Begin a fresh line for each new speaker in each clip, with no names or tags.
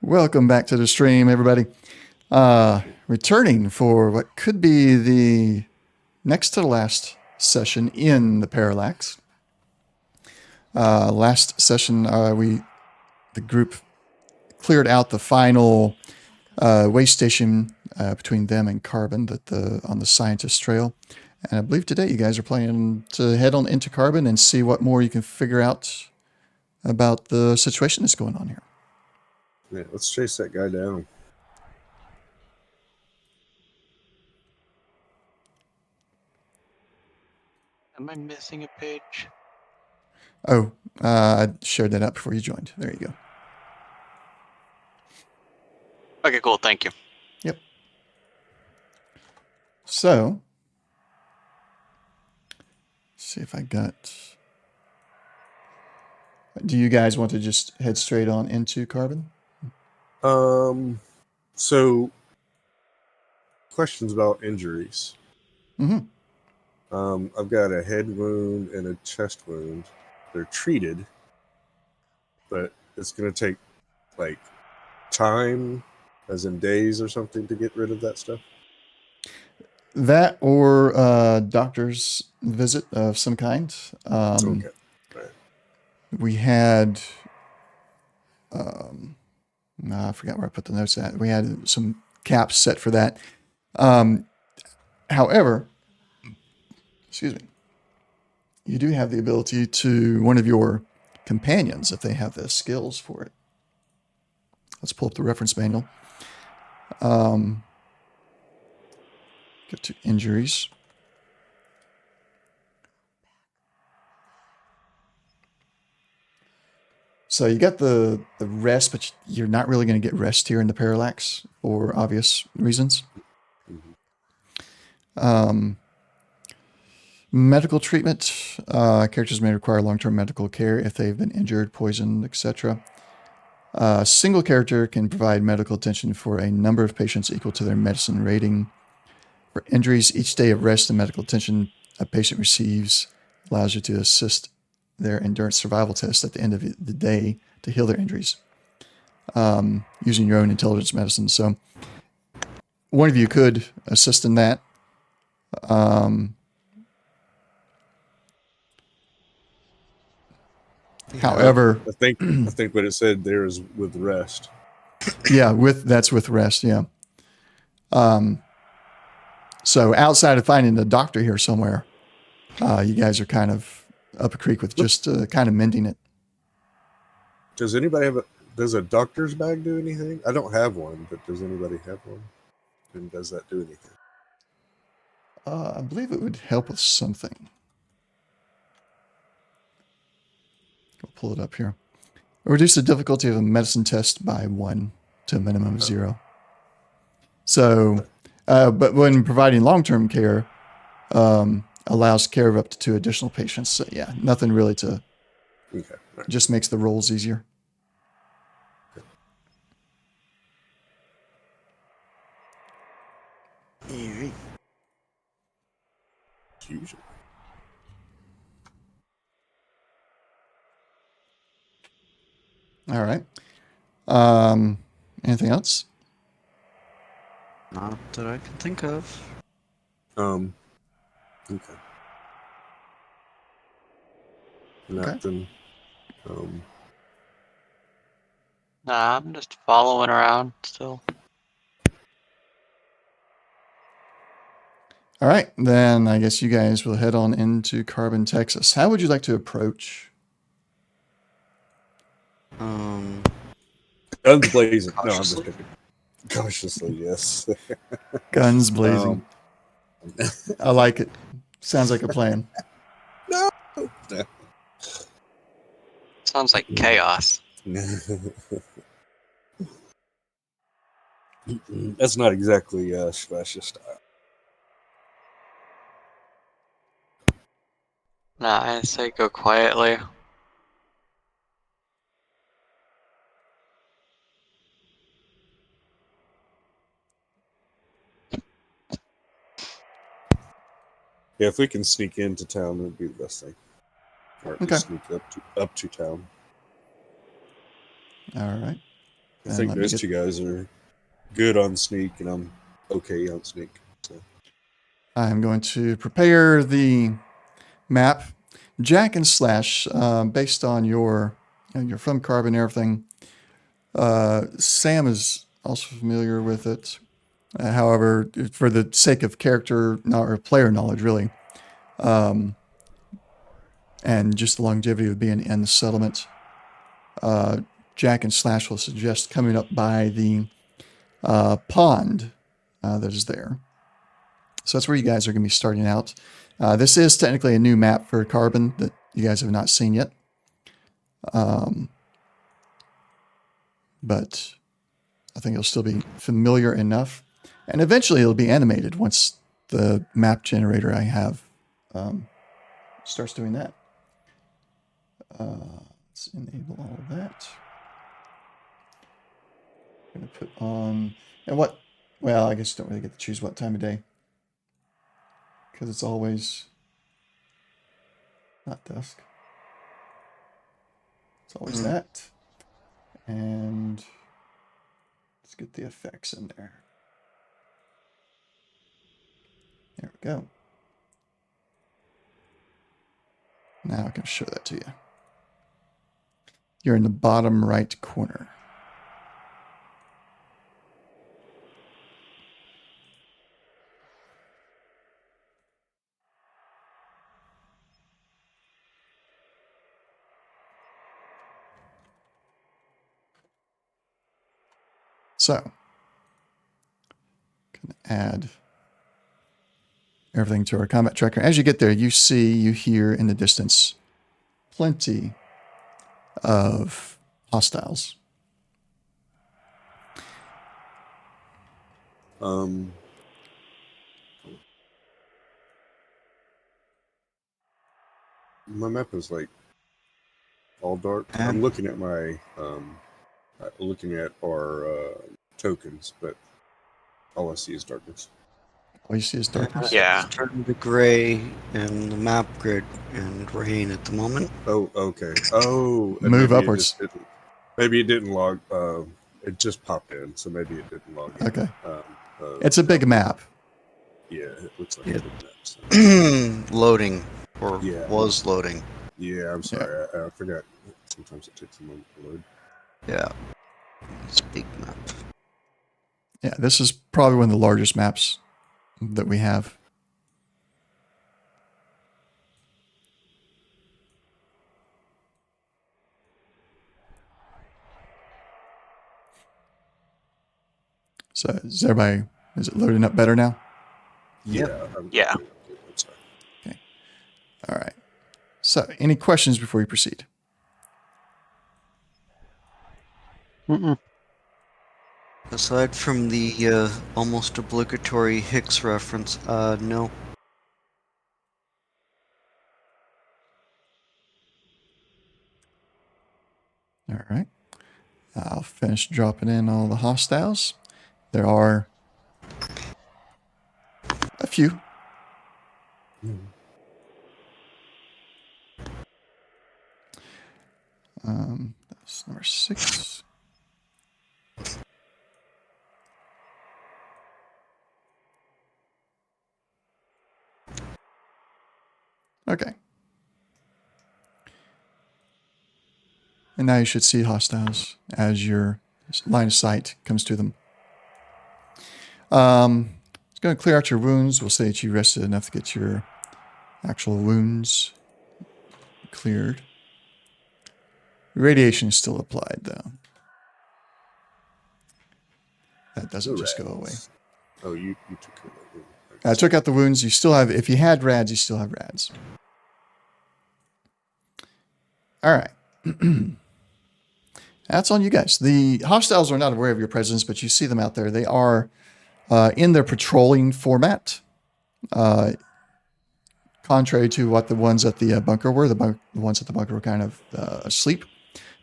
Welcome back to the stream, everybody. Returning for what could be the next to the last session in the Parallax. Last session, the group cleared out the final waste station between them and Carbon on the Scientist Trail. And I believe today you guys are planning to head on into Carbon and see what more you can figure out about the situation that's going on here.
Yeah, let's chase that guy down.
Am I missing a page?
Oh, I shared that up before you joined. There you go.
Okay, cool. Thank you.
Yep. So, let's see if I got... Do you guys want to just head straight on into Carbon?
So questions about injuries.
Mm-hmm.
I've got a head wound and a chest wound. They're treated, but it's going to take like time, as in days or something, to get rid of that stuff.
That or doctor's visit of some kind.
Okay. Right.
We had... I forgot where I put the notes at. We had some caps set for that. However, excuse me, you do have the ability to one of your companions, if they have the skills for it. Let's pull up the reference manual. Get to injuries. So you got the rest, but you're not really going to get rest here in the Parallax for obvious reasons. Medical treatment. Characters may require long-term medical care if they've been injured, poisoned, etc. A single character can provide medical attention for a number of patients equal to their medicine rating. For injuries, each day of rest and medical attention a patient receives allows you to assist their endurance survival test at the end of the day to heal their injuries using your own intelligence medicine. So one of you could assist in that. However,
I think what it said there is with rest.
Yeah, that's with rest. Yeah. So outside of finding a doctor here somewhere, you guys are kind of up a creek with just kind of mending it.
Does anybody does a doctor's bag do anything? I don't have one, but does anybody have one? And does that do anything?
I believe it would help with something. I'll pull it up here. Reduce the difficulty of a medicine test by 1 to a minimum of 0. So, but when providing long-term care, allows care of up to 2 additional patients. So yeah, nothing really to...
Okay. Right.
Just makes the rolls easier.
Easy. Usually.
All right. Anything else?
Not that I can think of.
Okay.
Okay.
Nothing.
Nah, I'm just following around still.
All right. Then I guess you guys will head on into Carbon, Texas. How would you like to approach?
Guns blazing. No, I'm just
Cautiously?
kidding. Cautiously, yes.
Guns blazing. I like it. Sounds like a plan.
No.
Sounds like chaos.
That's not exactly Slasher style.
Nah, I say go quietly.
Yeah, if we can sneak into town, that'd be the best thing. Or
Okay.
sneak up to town.
All right.
I
And
think
let me
those
get.
two guys are good on sneak, and I'm okay on sneak. So
I'm going to prepare the map. Jack and Slash, based on you're from Carbon and everything. Sam is also familiar with it. However, for the sake of character or player knowledge, really, and just the longevity of being in the settlement, Jack and Slash will suggest coming up by the pond that is there. So that's where you guys are going to be starting out. This is technically a new map for Carbon that you guys have not seen yet. But I think it'll still be familiar enough. And eventually it'll be animated once the map generator I have starts doing that. Let's enable all of that. I'm going to put on, and what, well, I guess you don't really get to choose what time of day. Because it's always not dusk. It's always that. And let's get the effects in there. There we go. Now I can show that to you. You're in the bottom right corner. So, can add everything to our combat tracker. As you get there, you hear in the distance plenty of hostiles.
my map is like all dark.
And
I'm looking at my looking at our tokens, but all I see is darkness.
All you see is darkness.
Yeah.
it's turned to gray in the map grid and rain at the moment.
Oh, okay. Oh, and
Move
maybe
upwards.
Maybe it didn't log. It just popped in, so maybe it didn't log in.
Okay. It's a big map.
Yeah, it looks like
Yeah.
a big map. So.
Loading, or
Yeah.
was loading.
Yeah, I'm sorry. I forgot. Sometimes it takes a moment to load.
Yeah, it's a big map.
Yeah, this is probably one of the largest maps that we have. So is it loading up better now?
Yeah.
Yeah.
I'm sorry.
Okay. All right. So any questions before we proceed?
Mm-mm.
Aside from the almost obligatory Hicks reference, no.
All right. I'll finish dropping in all the hostiles. There are a few. That's number 6. Okay. And now you should see hostiles as your line of sight comes to them. It's going to clear out your wounds. We'll say that you rested enough to get your actual wounds cleared. Radiation is still applied, though. That doesn't just go away.
Oh, you took care of that.
I took out the wounds. You still have, if you had rads, you still have rads. All right. That's on you guys. The hostiles are not aware of your presence, but you see them out there. They are in their patrolling format. Contrary to what the ones at the bunker were, the ones at the bunker were kind of asleep.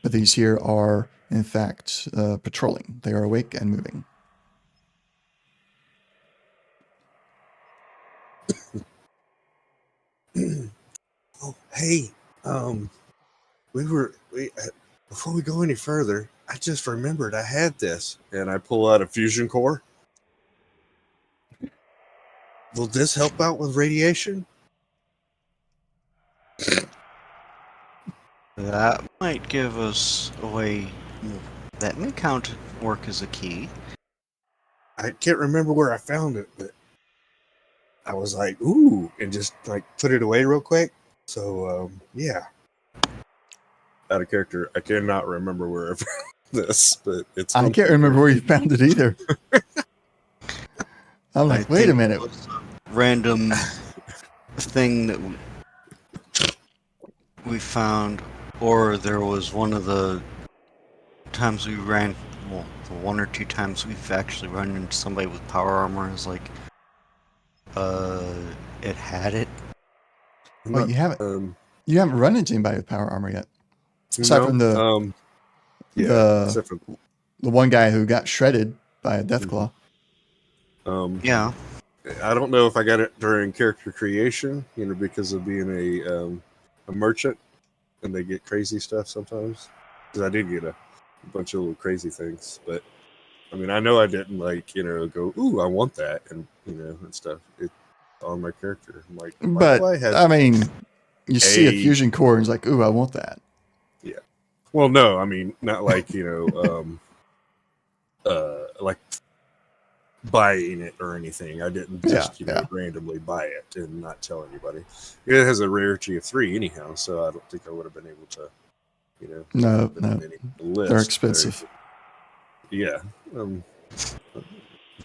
But these here are, in fact, patrolling. They are awake and moving.
Oh, hey, before we go any further, I just remembered I had this, and I pull out a fusion core. Will this help out with radiation?
That might give us a way. That may work as a key.
I can't remember where I found it, but I was like, ooh, and just like put it away real quick. So, yeah. Out of character, I cannot remember where I found this, but it's.
I can't remember where you found it either. I'm like, wait a
think
minute.
it was a random thing that we found, or there was one of the times we ran. Well, the one or two times we've actually run into somebody with power armor is like, it had it.
Well, you haven't run into anybody with power armor yet. Aside
No,
from
except for
the one guy who got shredded by a deathclaw.
Yeah.
I don't know if I got it during character creation, because of being a merchant, and they get crazy stuff sometimes. Because I did get a bunch of little crazy things, but I mean, I know I didn't go, ooh, I want that, and and stuff. It's on my character. I'm like, why do I have?
I mean, you see a fusion core and it's like, ooh, I want that.
Yeah. Well, no, I mean, not like like buying it or anything. I didn't just randomly buy it and not tell anybody. It has a rarity of 3 anyhow, so I don't think I would have been able to
No,
list.
they're expensive.
Yeah,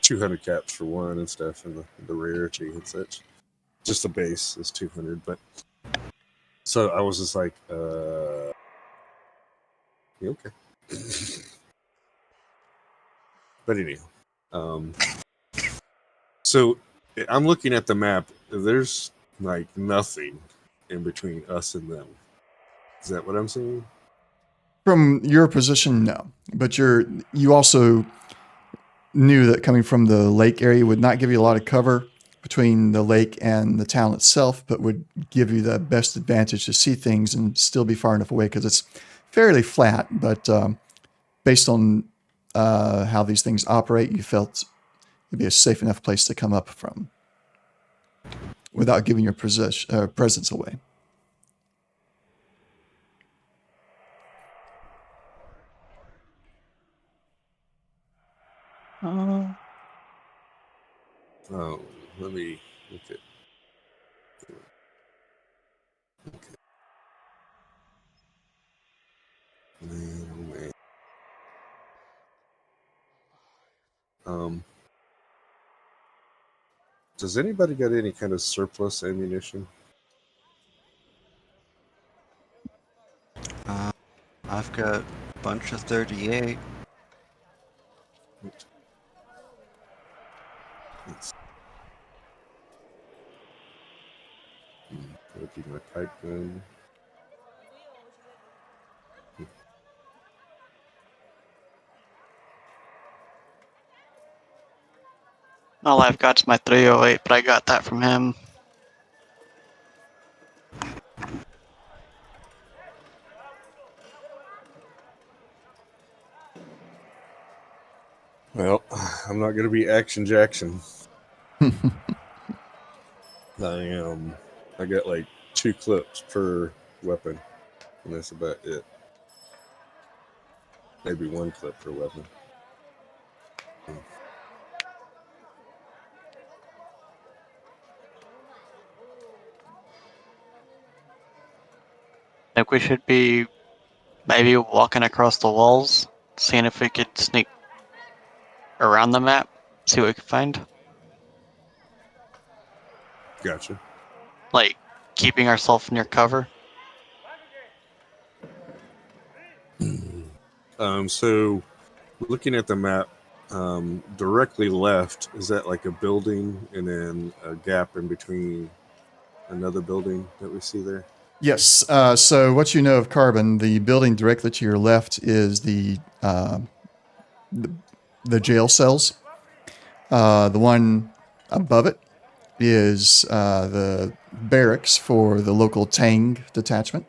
200 caps for one and stuff, and the rarity and such. Just the base is 200, but so I was just like, you okay? But anyhow, so I'm looking at the map. There's like nothing in between us and them. Is that what I'm seeing?
From your position, no. But you also knew that coming from the lake area would not give you a lot of cover between the lake and the town itself, but would give you the best advantage to see things and still be far enough away because it's fairly flat. But based on how these things operate, you felt it'd be a safe enough place to come up from without giving your presence away.
Oh, let me look at. Okay. Man. Does anybody got any kind of surplus ammunition?
I've got a bunch of 38.
I'll keep my pipe gun.
All I've got's my 308, but I got that from him.
Well, I'm not going to be Action Jackson. I got like 2 clips per weapon, and that's about it. Maybe 1 clip per weapon.
I think we should be maybe walking across the walls, seeing if we could sneak around the map, see what we can find.
Gotcha.
Like, keeping ourselves near cover.
So looking at the map, directly left, is that like a building and then a gap in between another building that we see there?
Yes. So what you know of Carbon, the building directly to your left is the jail cells. The one above it is the barracks for the local Tang detachment.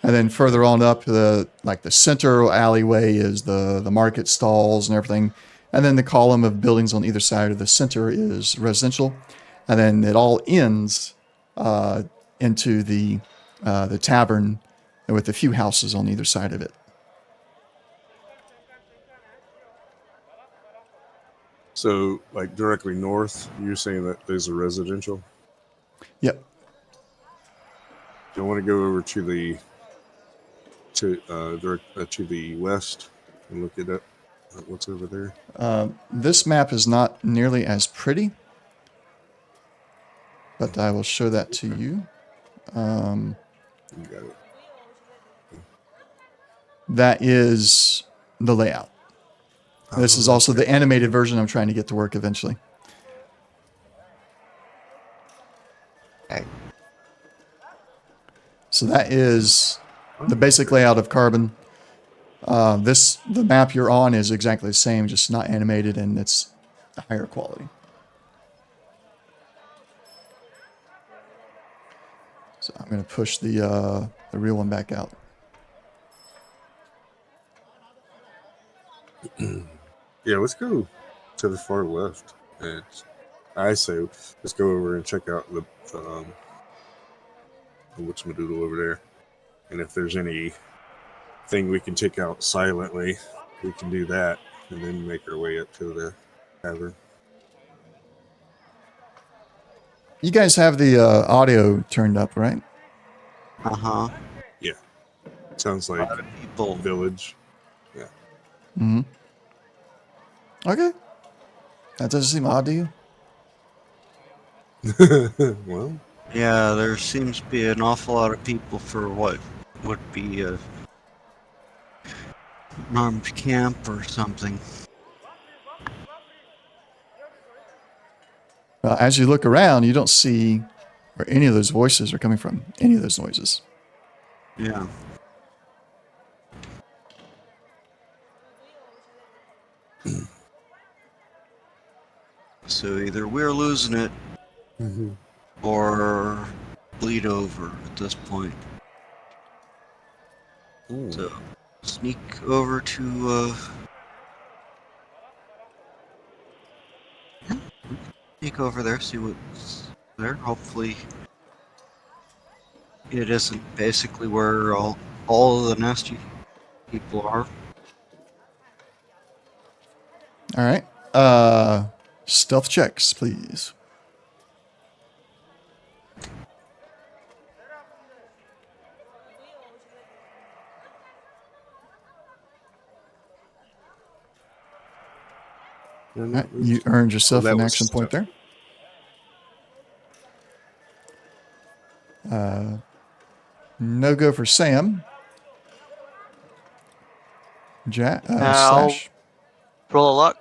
And then further on up, the center alleyway is the market stalls and everything. And then the column of buildings on either side of the center is residential. And then it all ends into the tavern with a few houses on either side of it.
So, like directly north, you're saying that there's a residential?
Yep.
Do you want to go over to the to the west and look at what's over there?
This map is not nearly as pretty, but I will show that to you.
You got it.
That is the layout. This is also the animated version I'm trying to get to work eventually.
Okay.
So that is the basic layout of Carbon. The map you're on is exactly the same, just not animated, and it's a higher quality. So I'm going to push the real one back out.
Yeah, let's go to the far left. And I say let's go over and check out the whatchamadoodle over there. And if there's anything we can take out silently, we can do that and then make our way up to the tavern.
You guys have the audio turned up, right?
Uh-huh.
Yeah. Sounds like
People.
village. Yeah.
Mm-hmm. Okay. That doesn't seem odd to you?
Well,
Yeah, there seems to be an awful lot of people for what would be an armed camp or something.
As you look around, you don't see where any of those voices are coming from, any of those noises.
Yeah. So either we're losing it or bleed over at this point.
ooh.
So sneak over to sneak over there, see what's there. Hopefully it isn't basically where all of the nasty people are.
All right. Stealth checks, please. All right, you earned yourself
that
an
was
action point
stuff.
there. No go for Sam. Slash.
Roll a luck.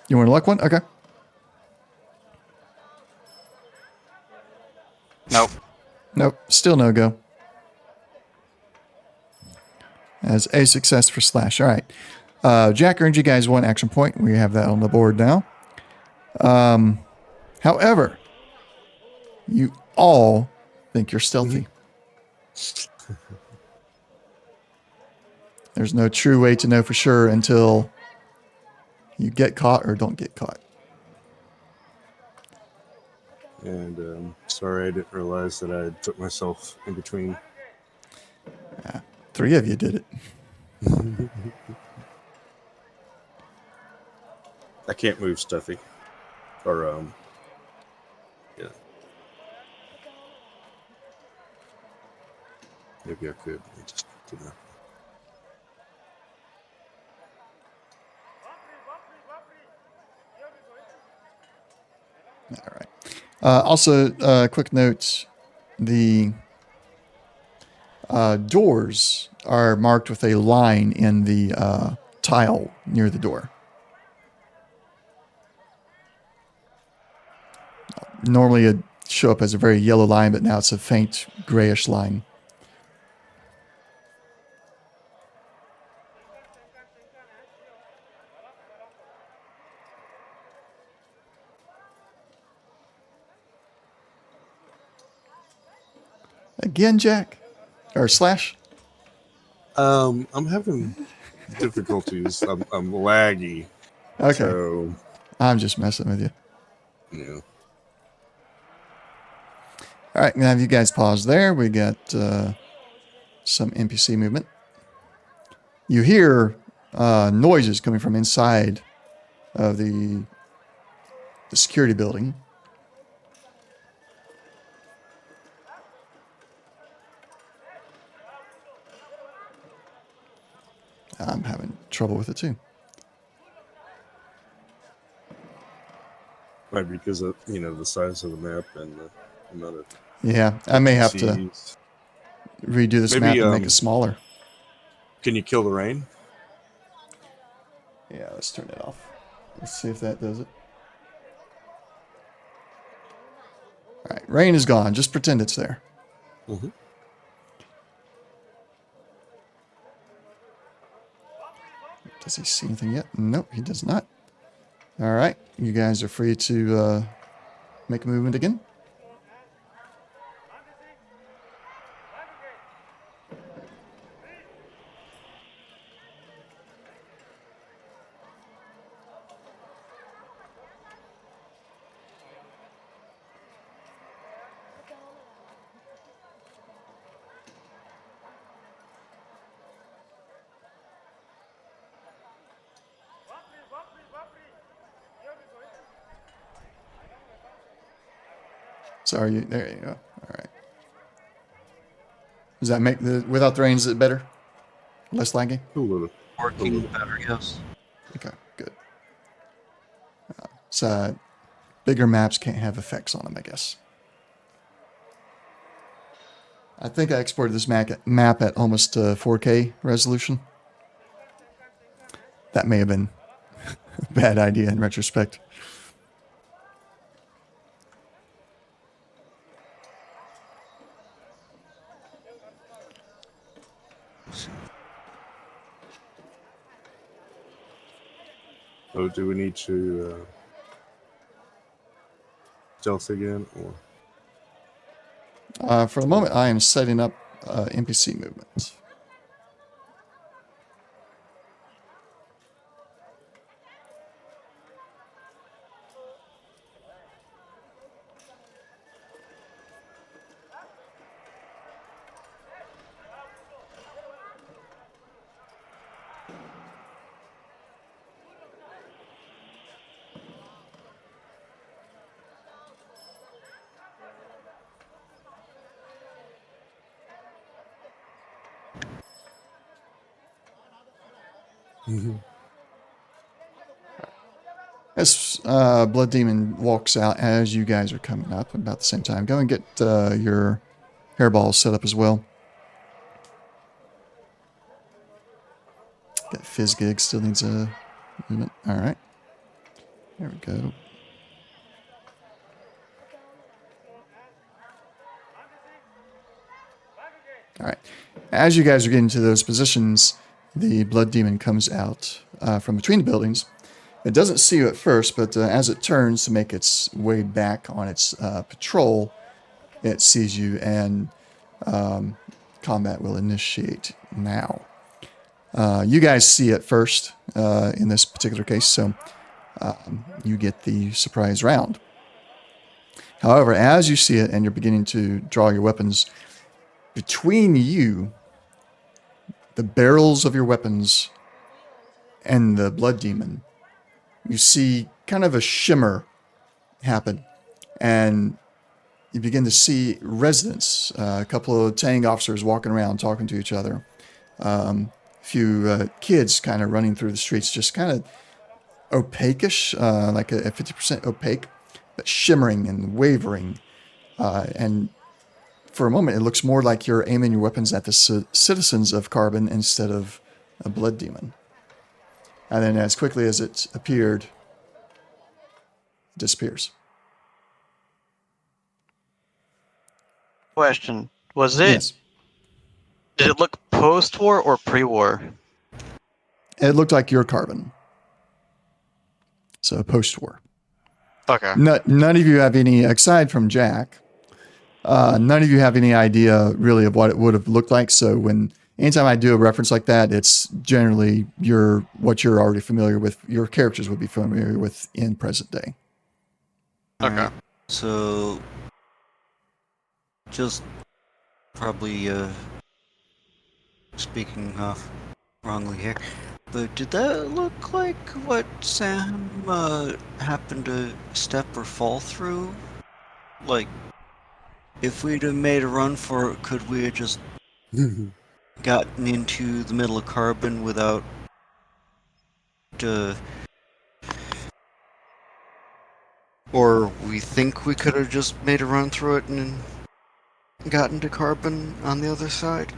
You want a luck one? Okay.
Nope.
Nope. Still no go. As a success for Slash. All right. Jack earned you guys one action point. We have that on the board now. However, you all think you're stealthy. There's no true way to know for sure until you get caught or don't get caught.
And sorry, I didn't realize that I put myself in between.
3 of you did it.
I can't move Stuffy. Or, yeah. Maybe I could. I just didn't know.
All right. Also, quick note, the doors are marked with a line in the tile near the door. Normally it'd show up as a very yellow line, but now it's a faint grayish line. Again, Jack? Or slash?
I'm having difficulties. I'm laggy.
Okay.
So,
I'm just messing with you.
yeah.
All right, I'm gonna have you guys pause there. We got some NPC movement. You hear noises coming from inside of the security building. I'm having trouble with it too.
Might be because of the size of the map and the amount of
Yeah, I may have to
NPCs.
redo this
Maybe,
map and make it smaller.
Can you kill the rain?
Yeah, let's turn it off. Let's see if that does it. All right, rain is gone. Just pretend it's there.
Mm-hmm.
Does he see anything yet? Nope, he does not. All right, you guys are free to make a movement again. Sorry, there you go. All right. Does that make the without the rain? Is it better? Less laggy?
A little.
Working better, yes.
Okay, good. So bigger maps can't have effects on them, I guess. I think I exported this map at almost 4K resolution. That may have been a bad idea in retrospect.
Oh, do we need to stealth again, or?
For the moment, I am setting up NPC movement.
Mm-hmm.
As Blood Demon walks out as you guys are coming up about the same time, go and get your hairballs set up as well. Got Fizz Gig still needs a movement. All right. There we go. All right. As you guys are getting to those positions, the Blood Demon comes out from between the buildings. It doesn't see you at first, but as it turns to make its way back on its patrol, it sees you, and combat will initiate now. You guys see it first in this particular case, so you get the surprise round. However, as you see it and you're beginning to draw your weapons, between you, the barrels of your weapons, and the Blood Demon, you see kind of a shimmer happen, and you begin to see residents, a couple of Tang officers walking around talking to each other, a few kids kind of running through the streets, just kind of opaque-ish, like a 50% opaque, but shimmering and wavering. And for a moment, it looks more like you're aiming your weapons at the citizens of Carbon instead of a Blood Demon. And then as quickly as it appeared, it disappears.
Question. Was it...
Yes.
Did it look post-war or pre-war?
It looked like your Carbon. So post-war.
Okay.
None of you have any, aside from Jack, None of you have any idea really of what it would have looked like. So anytime I do a reference like that, it's generally what you're already familiar with. Your characters would be familiar with in present day.
Okay.
Alright, so just probably speaking wrongly here, but did that look like what Sam happened to step or fall through? Like, if we'd have made a run for it, could we have just gotten into the middle of carbon without or we think we could have just made a run through it and gotten to carbon on the other side?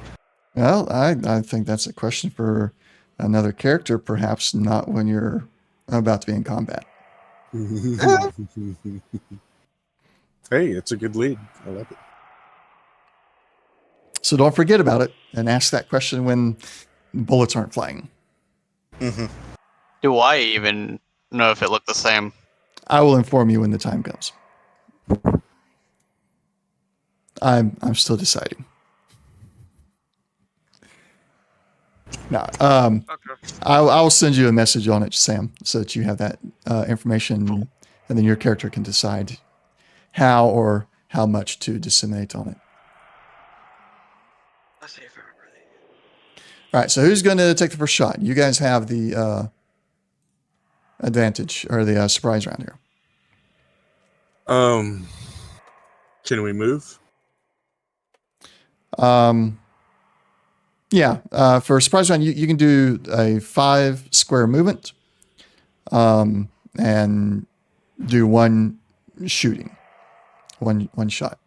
Well, I think that's a question for another character, perhaps not when you're about to be in combat.
Hey, it's a good lead. I like it.
So don't forget about it and ask that question when bullets aren't flying.
Mm-hmm.
Do I even know if it looked the same?
I will inform you when the time comes. I'm still deciding. No,
Okay.
I will send you a message on it, Sam, so that you have that information, and then your character can decide how or how much to disseminate on it.
Let's see if I remember the...
All right, so who's going to take the first shot? You guys have the advantage or the surprise round here.
Can we move?
Yeah, for a surprise round, you can do a 5 square movement, and do one shooting, one shot.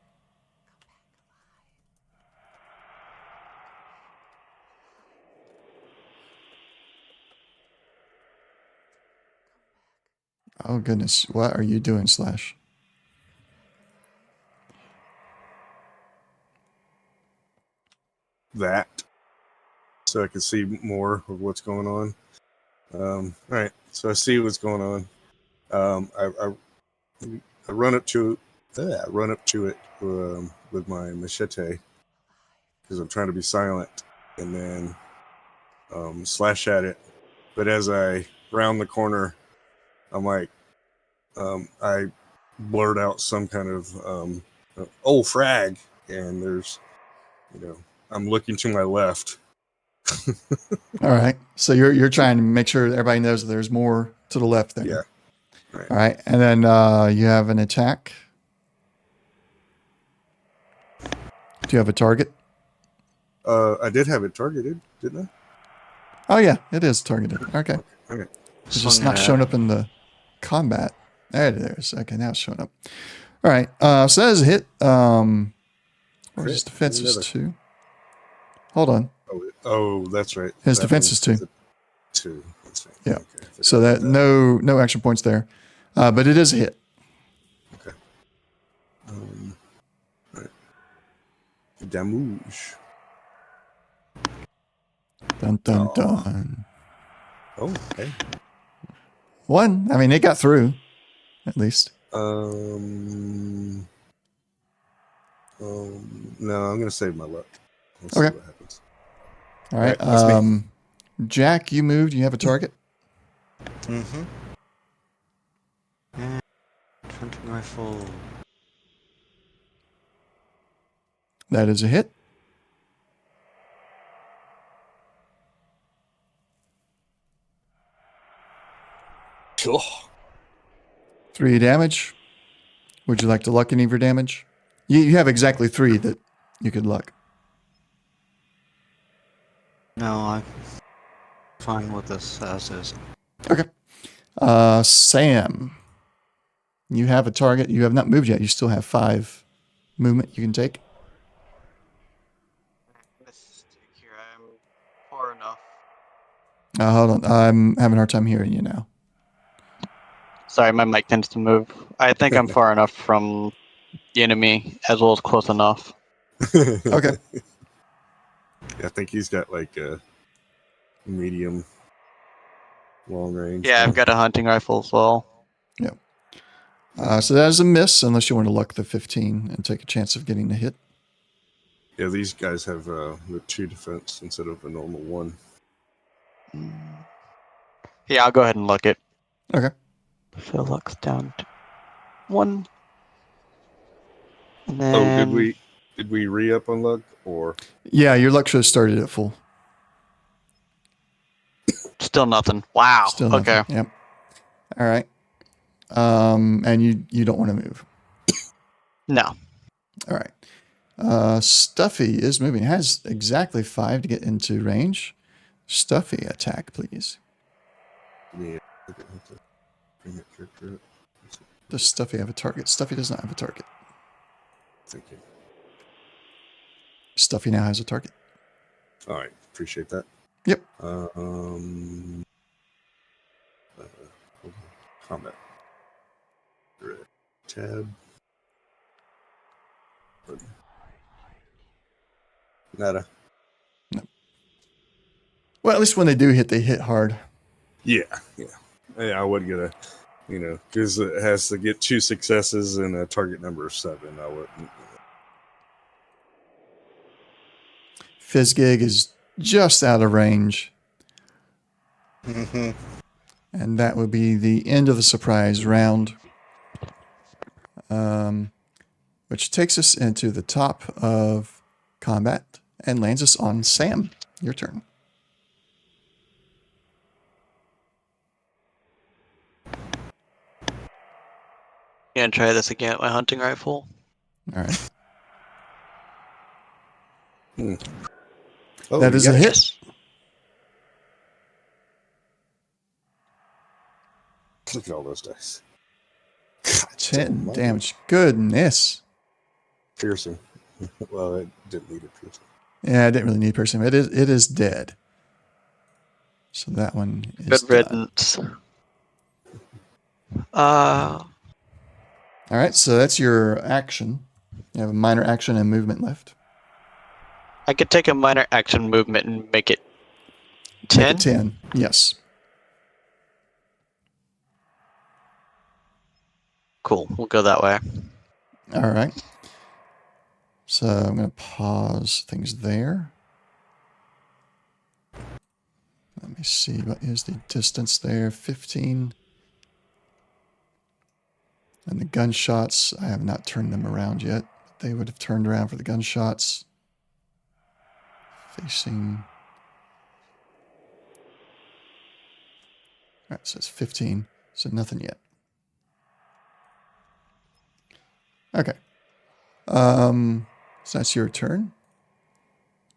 Oh goodness, what are you doing, Slash?
That, so I can see more of what's going on. All right, so I see what's going on. I run up to it with my machete because I'm trying to be silent, and then slash at it. But as I round the corner, I'm like, I blurt out some kind of "oh frag," and there's, I'm looking to my left.
All right, so you're trying to make sure everybody knows that there's more to the left there.
Yeah.
All right, and then you have an attack. Do you have a target?
I did have it targeted, didn't I?
Oh yeah, it is targeted. Okay.
Okay.
It's just not showing up in the combat. There it is. Okay, now it's showing up. All right. So that is a hit. Or his defense is 2. Hold on.
Oh, that's right.
His
That
defense is 2.
2. That's right.
Yeah.
Okay,
So that no action points there, but it is a hit.
Okay. Right. Damage.
Dun dun dun.
Oh, okay.
1. I mean, it got through, at least.
No, I'm gonna save my luck. Let's see
Okay.
what happens.
All right.
That's me.
Jack, you moved. You have a target.
Mm-hmm. And hunting rifle.
That is a hit.
Oh.
3 damage. Would you like to luck any of your damage? You have exactly 3 that you could luck.
No, I'm fine with this as is.
Okay. Sam, you have a target. You have not moved yet. You still have 5 movement you can take.
Let's take here. I'm far enough.
Hold on. I'm having a hard time hearing you now.
Sorry, my mic tends to move. I think I'm far enough from the enemy as well as close enough.
Okay.
I think he's got like a medium long range.
Yeah, I've got a hunting rifle as well.
So that is a miss, unless you want to luck the 15 and take a chance of getting a hit.
Yeah, these guys have the 2 defense instead of a normal 1.
Yeah, I'll go ahead and look it.
Okay.
So luck's down to 1. And
Oh,
then
did we re-up on luck or?
Yeah, your luck should have started at full.
still nothing. Wow.
Still nothing.
Okay.
Yep. All right. And you don't want to move.
No.
All right. Stuffy is moving. It has exactly 5 to get into range. Stuffy, attack, please.
Yeah. I didn't have to bring that character up.
Does Stuffy have a target? Stuffy does not have a target.
Thank you.
Stuffy now has a target.
All right. Appreciate that.
Yep.
Hold on. Combat. Tab. Nada.
Well, at least when they do hit, they hit hard.
Yeah. I would get a, because it has to get 2 successes and a target number of 7. I wouldn't.
Fizzgig is just out of range.
Mm-hmm.
And that would be the end of the surprise round. Which takes us into the top of combat and lands us on Sam. Your turn.
Gonna try this again with my hunting rifle.
All right.
Oh,
That is a hit.
Yes.
Look at all those dice.
10 damage. Goodness.
Piercing. Well, it didn't need a piercing.
Yeah, I didn't really need piercing. It is dead. So that one is
Good
done.
riddance.
All right, so that's your action. You have a minor action and movement left.
I could take a minor action movement and make it 10.
Make it 10. Yes.
Cool. We'll go that way.
All right. So I'm going to pause things there. Let me see. What is the distance there? 15. And the gunshots, I have not turned them around yet. They would have turned around for the gunshots. Facing. All right, so it's 15. So nothing yet. Okay. So that's your turn.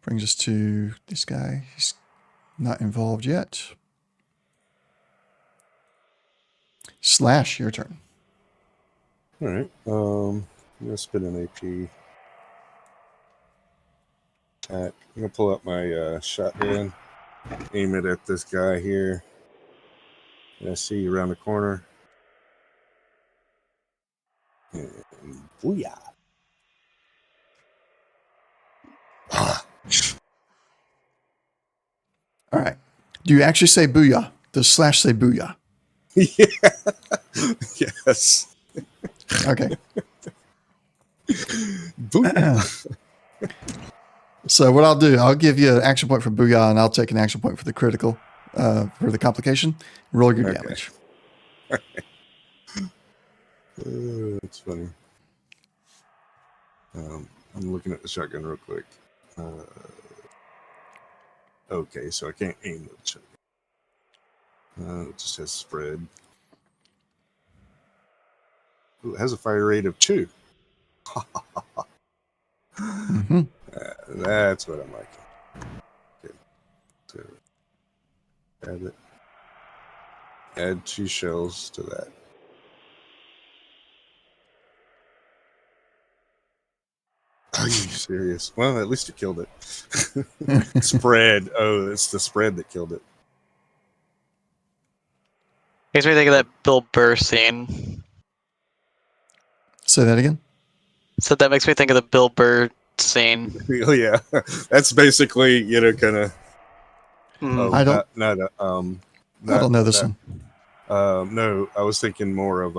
Brings us to this guy. He's not involved yet. Slash, your turn.
All right. I'm gonna spin an AP. Attack. I'm gonna pull up my shotgun. Aim it at this guy here. And I see you around the corner. And booyah!
All right. Do you actually say booyah? Does Slash say booyah?
Yeah. Yes.
Okay.
Booyah.
So what I'll do, I'll give you an action point for booyah, and I'll take an action point for the critical, for the complication. Roll your damage.
That's funny. I'm looking at the shotgun real quick. Okay, so I can't aim with the shotgun. It just has spread. Ooh, it has a fire rate of 2.
Mm-hmm.
That's what I'm liking. Okay. So add it. Add 2 shells to that. Are you serious? Well, at least you killed it. Spread. Oh, it's the spread that killed it.
Makes me think of that Bill Burr scene.
Say that again.
So that makes me think of the Bill Burr scene.
Oh yeah, that's basically kind of. Oh,
I don't.
Not
I don't know this one.
No, I was thinking more of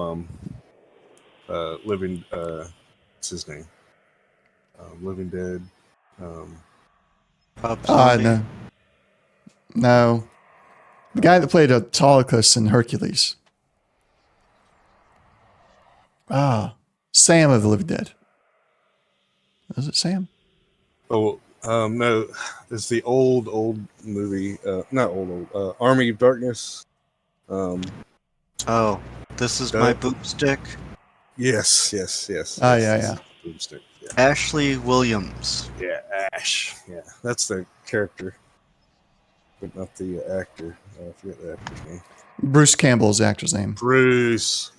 Living. What's his name? Living Dead.
Rob Zombie.
No. No. The guy that played Autolycus in Hercules. Sam of the Living Dead. Was it Sam?
Oh, no, it's the old movie. Not old. Army of Darkness.
Oh, this is my boomstick.
Yes.
Oh, yeah.
Boomstick. Yeah.
Ashley Williams.
Yeah, Ash. Yeah, that's the character, but not the actor. I forget the actor's name.
Bruce Campbell's the actor's name.
Bruce.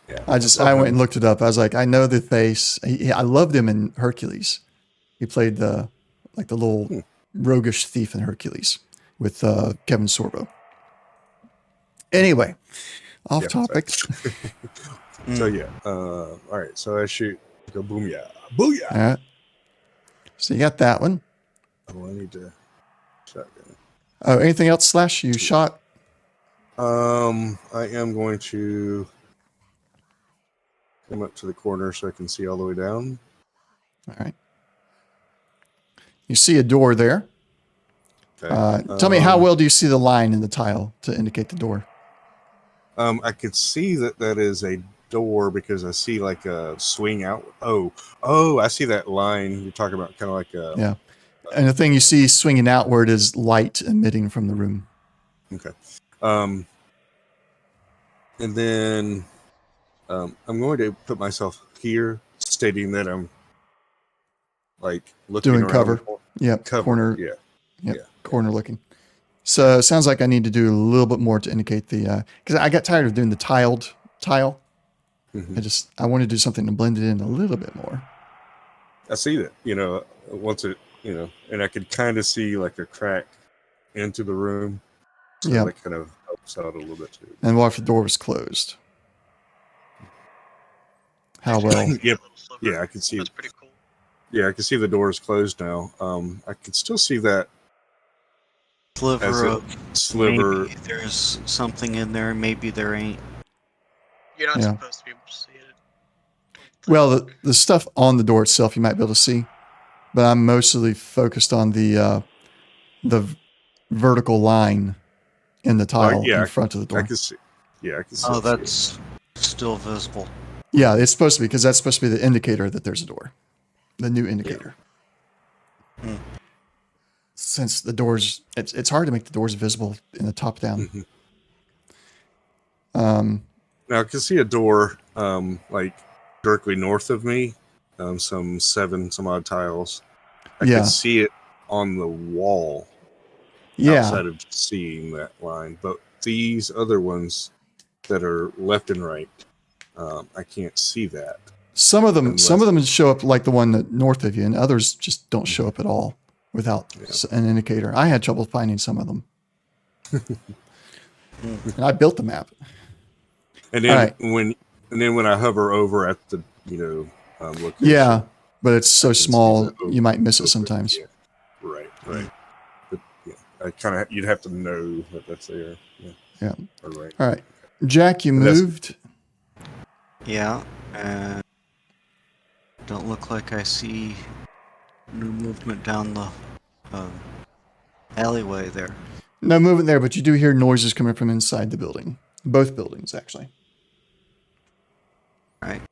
Yeah.
I went and looked it up. I was like, I know the face. I loved him in Hercules. He played the little roguish thief in Hercules with Kevin Sorbo. Anyway, off topic.
So yeah, all right. So I shoot. Go booyah. Booyah.
All right. So you got that one.
Oh, I need to shotgun.
Oh, anything else, Slash? You shot?
I am going to come up to the corner so I can see all the way down.
All right. You see a door there.
Okay.
Tell me, how well do you see the line in the tile to indicate the door?
I could see that is a door because I see like a swing out. Oh, I see that line you're talking about, kind of like a.
Yeah. And the thing you see swinging outward is light emitting from the room.
Okay. And then I'm going to put myself here, stating that I'm like looking
Doing
around
cover. Yep.
Cover.
Corner.
Yeah.
Yep.
Yeah.
Corner looking. So it sounds like I need to do a little bit more to indicate the, because I got tired of doing the tile.
Mm-hmm.
I want to do something to blend it in a little bit more.
I see that, once it, and I could kind of see like a crack into the room. So that kind of helps out a little bit too.
And what if the door was closed? How well?
Yep. Yeah, I can see.
That's pretty cool.
Yeah, I can see the door is closed now. I can still see that
Sliver. Maybe there's something in there. Maybe there ain't.
You're not supposed to be able to see it.
Well, the stuff on the door itself you might be able to see, but I'm mostly focused on the vertical line in the tile in front of the door.
I can see. Yeah, I can see.
Oh, that's still visible.
Yeah, it's supposed to be, because that's supposed to be the indicator that there's a door. The new indicator.
Yeah.
Since the doors, it's hard to make the doors visible in the top down.
Mm-hmm. Now I can see a door like directly north of me, some odd tiles. I can see it on the wall. Outside of just seeing that line, but these other ones that are left and right, I can't see that.
Some of them show up like the one that north of you, and others just don't show up at all without an indicator. I had trouble finding some of them, and I built the map.
And then when I hover over at the location,
yeah, but it's so small you might miss it sometimes.
Yeah. Right. But yeah, you'd have to know that that's there. Yeah. All right.
Jack, you moved.
Yeah, and don't look like I see new movement down the alleyway there.
No movement there, but you do hear noises coming from inside the building. Both buildings, actually.
Right.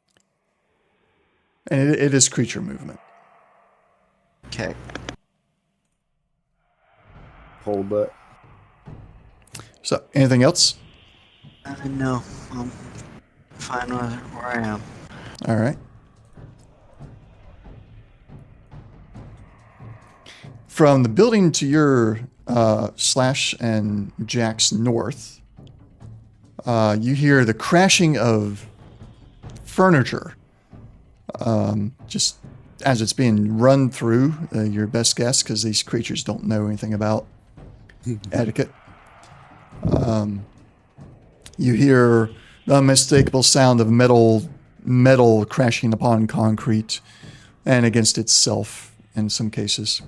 And it is creature movement.
Okay.
Hold that.
So, anything else?
No, I'm fine where I am.
All right. From the building to your Slash and Jack's north, you hear the crashing of furniture. Just as it's being run through, your best guess, because these creatures don't know anything about etiquette. You hear the unmistakable sound of metal crashing upon concrete and against itself in some cases.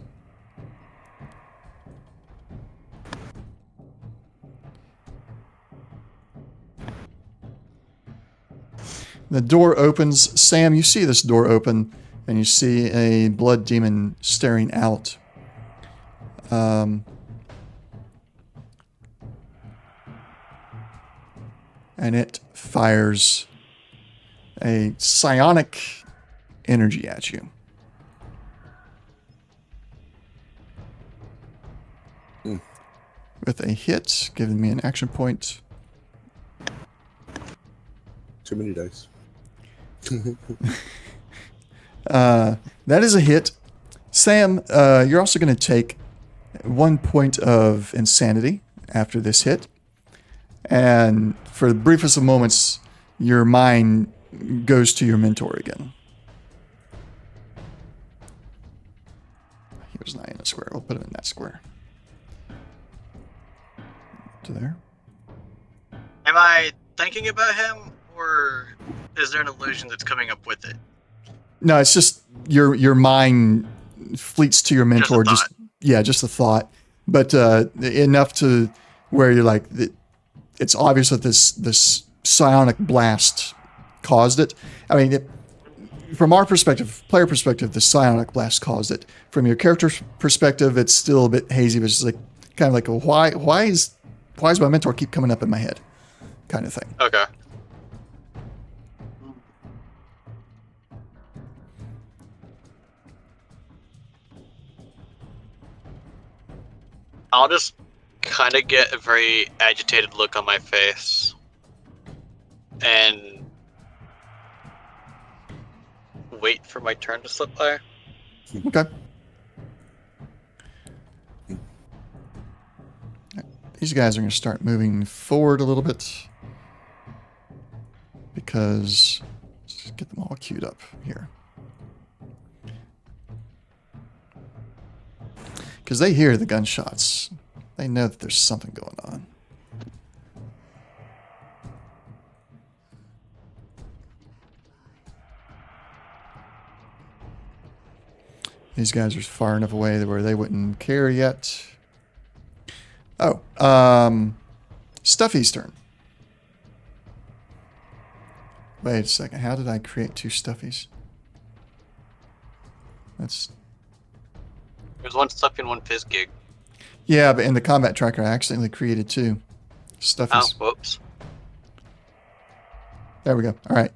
The door opens. Sam, you see this door open, and you see a blood demon staring out. And it fires a psionic energy at you. With a hit, giving me an action point.
Too many dice.
That is a hit. Sam, you're also going to take 1 point of insanity after this hit. And for the briefest of moments, your mind goes to your mentor again. He was not in a square. We'll put him in that square. To there.
Am I thinking about him, or is there an illusion that's coming up with it?
No, it's just your mind fleets to your mentor.
Just
Just a thought, but enough to where you're like, it's obvious that this psionic blast caused it. I mean, from our perspective, player perspective, the psionic blast caused it. From your character's perspective, it's still a bit hazy. But it's like kind of like a why is my mentor keep coming up in my head, kind of thing.
Okay. I'll just kind of get a very agitated look on my face and wait for my turn to slip by.
Okay. These guys are going to start moving forward a little bit because let's get them all queued up here. Because they hear the gunshots. They know that there's something going on. These guys are far enough away where they wouldn't care yet. Oh, Stuffy's turn. Wait a second. How did I create 2 Stuffies?
There's one Stuffy and one Fizz gig.
Yeah, but in the combat tracker, I accidentally created 2 Stuffies.
Oh, whoops.
There we go. All right.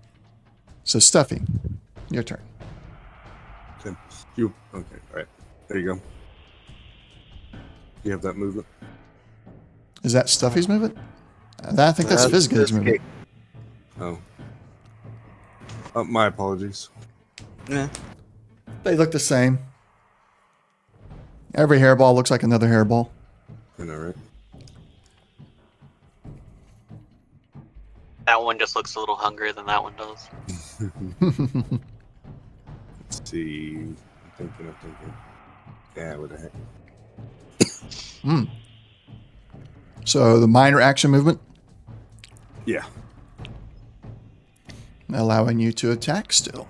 So Stuffy, your turn.
Okay. Okay. All right. There you go. You have that movement.
Is that Stuffy's movement? I think that's Fizzgig's movement.
Oh. My apologies.
Yeah.
They look the same. Every hairball looks like another hairball.
I know, right?
That one just looks a little hungrier than that one does.
Let's see. I'm thinking. Yeah, what the heck?
So the minor action movement,
Yeah.
allowing you to attack still.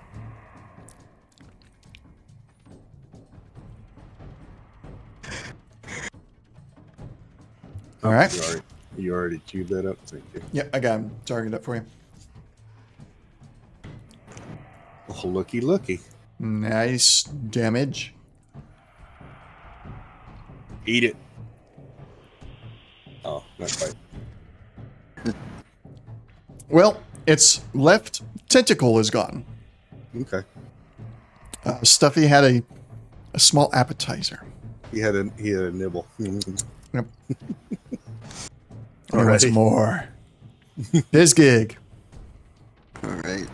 All right.
You already queued that up? Thank you.
Yep, I got him targeted up for you.
Oh, looky.
Nice damage.
Eat it. Oh, not quite.
Well, its left tentacle is gone.
Okay.
Stuffy had a small appetizer.
He had a nibble.
Yep. He wants more. His gig.
All right.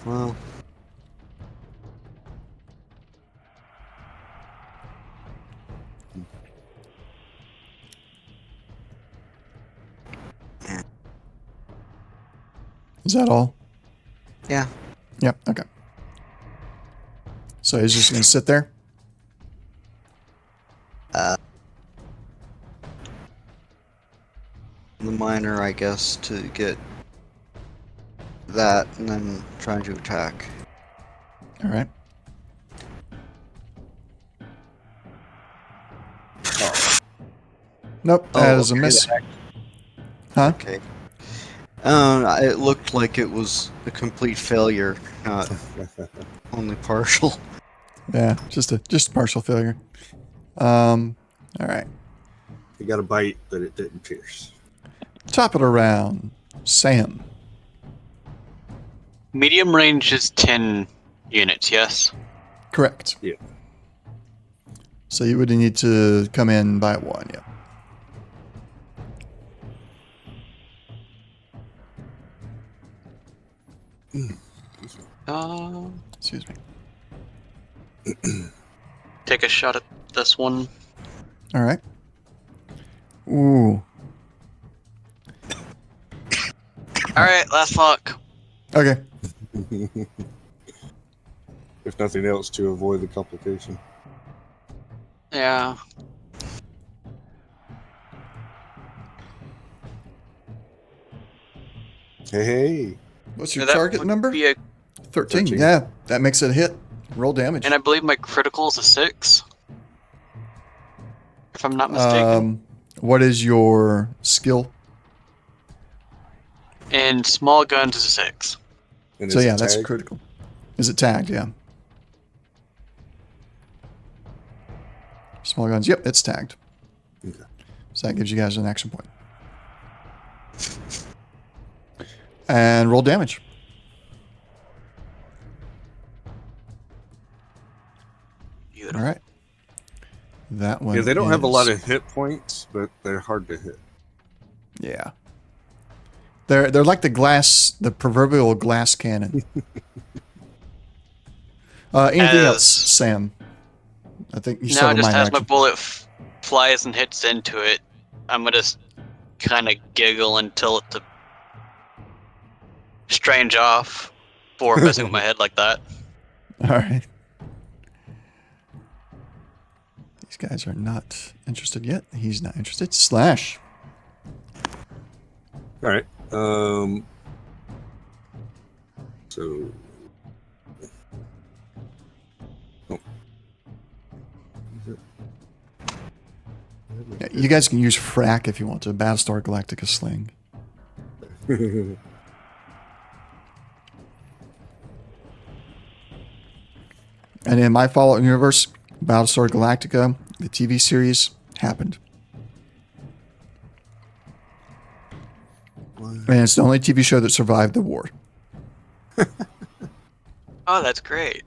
Well.
Is that all?
Yeah.
Yep. Okay. So he's just going to sit there?
The minor, I guess, to get that, and then trying to attack.
All right. Nope, that is a miss. Huh?
Okay. It looked like it was a complete failure, not only partial.
Yeah, just a partial failure. All right.
It got a bite, but it didn't pierce.
Top of the round, Sam.
Medium range is 10 units, yes?
Correct.
Yeah.
So you would need to come in by 1, yeah. Excuse me.
Take a shot at this one.
All right. Ooh.
Alright, last luck.
Okay.
If nothing else, to avoid the complication.
Yeah.
Hey.
What's your
That
target
would
number?
be a-
13.
13.
Yeah, that makes it a hit. Roll damage.
and I believe my critical is a 6. If I'm not mistaken.
What is your skill?
And small guns is a 6.
And
So
is
yeah,
it
that's
tagged?
critical. Is it tagged? Yeah. Small guns. Yep, it's tagged.
Okay.
So that gives you guys an action point. And roll damage.
Beautiful.
All right. That one.
Yeah, they don't have a lot
is-
of hit points, but they're hard to hit.
Yeah. They're like the proverbial glass cannon. Anything
As-
else, Sam? I think you still
Now,
have a
just
minor
as my
action.
bullet flies and hits into it, I'm gonna kind of giggle until it's a strange off for messing with my head like that.
All right. These guys are not interested yet. He's not interested. Slash.
All right. So. Oh.
Yeah, you guys can use frack if you want to. Battlestar Galactica sling. And in my Fallout universe, Battlestar Galactica, the TV series, happened. And it's the only TV show that survived the war.
Oh, that's great.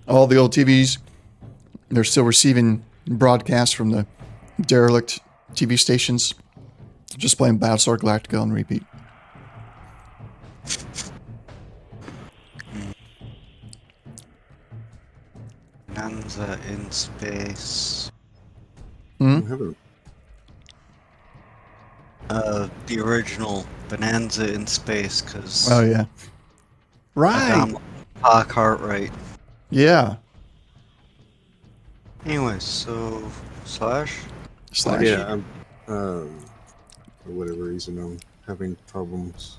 All the old TVs, they're still receiving broadcasts from the derelict TV stations, just playing Battlestar Galactica on repeat.
Bonanza in space.
Hmm?
The original Bonanza in space, because
Oh, yeah.
I
Right.
found Pa Cartwright.
Yeah.
Anyways, so Slash.
Slash.
Yeah, I'm, for whatever reason, I'm having problems.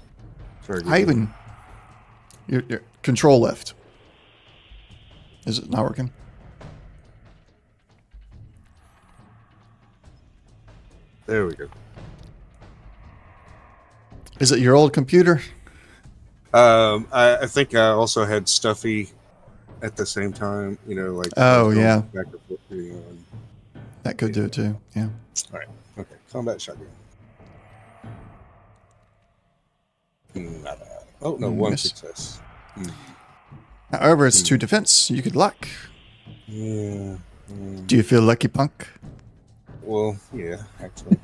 Ivan. Your control left. Is it not working?
There we go.
Is it your old computer?
I think I also had Stuffy at the same time. You know, like
Oh,
going
yeah.
back and forth, you know, and-
That could do it too. Yeah.
all right, okay. Combat shotgun. Nada. Oh no, one
Miss.
success.
However, it's 2 defense. You could luck.
Yeah.
Do you feel lucky, punk?
Well, yeah, actually.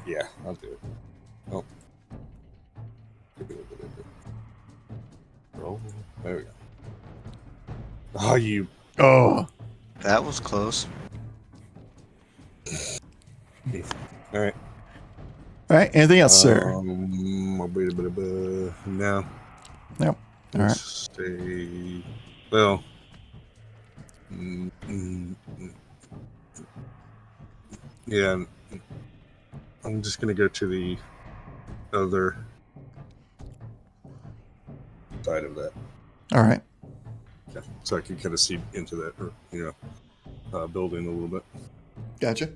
Yeah, I'll do it. Oh. Roll. There we go. Oh, you.
Oh.
That was close.
All right.
All right. Anything else, sir?
No.
Nope. All right.
Stay. Well. Yeah. I'm just gonna go to the other side of that,
All right.
so I can kind of see into that, or, building a little bit.
Gotcha.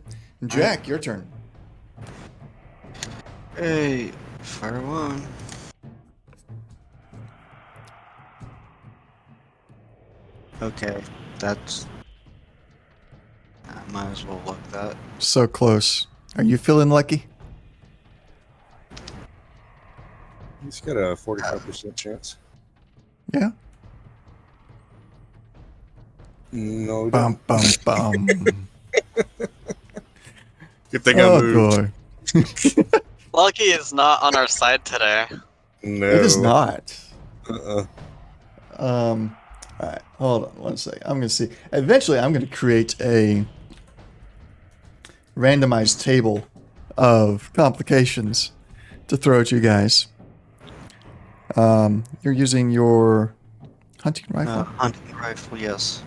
Jack, your turn.
Hey, fire one. Okay, that's. I might as well look that.
So close. Are you feeling lucky?
He's got a 45% chance.
Yeah.
No, he
Bum,
don't.
bum, bum.
Good thing I
Oh,
moved.
boy.
Lucky is not on our side today.
No.
It is not.
Uh-uh.
All right, hold on one second. I'm going to see. Eventually, I'm going to create a randomized table of complications to throw at you guys. You're using your hunting rifle?
Hunting rifle, yes.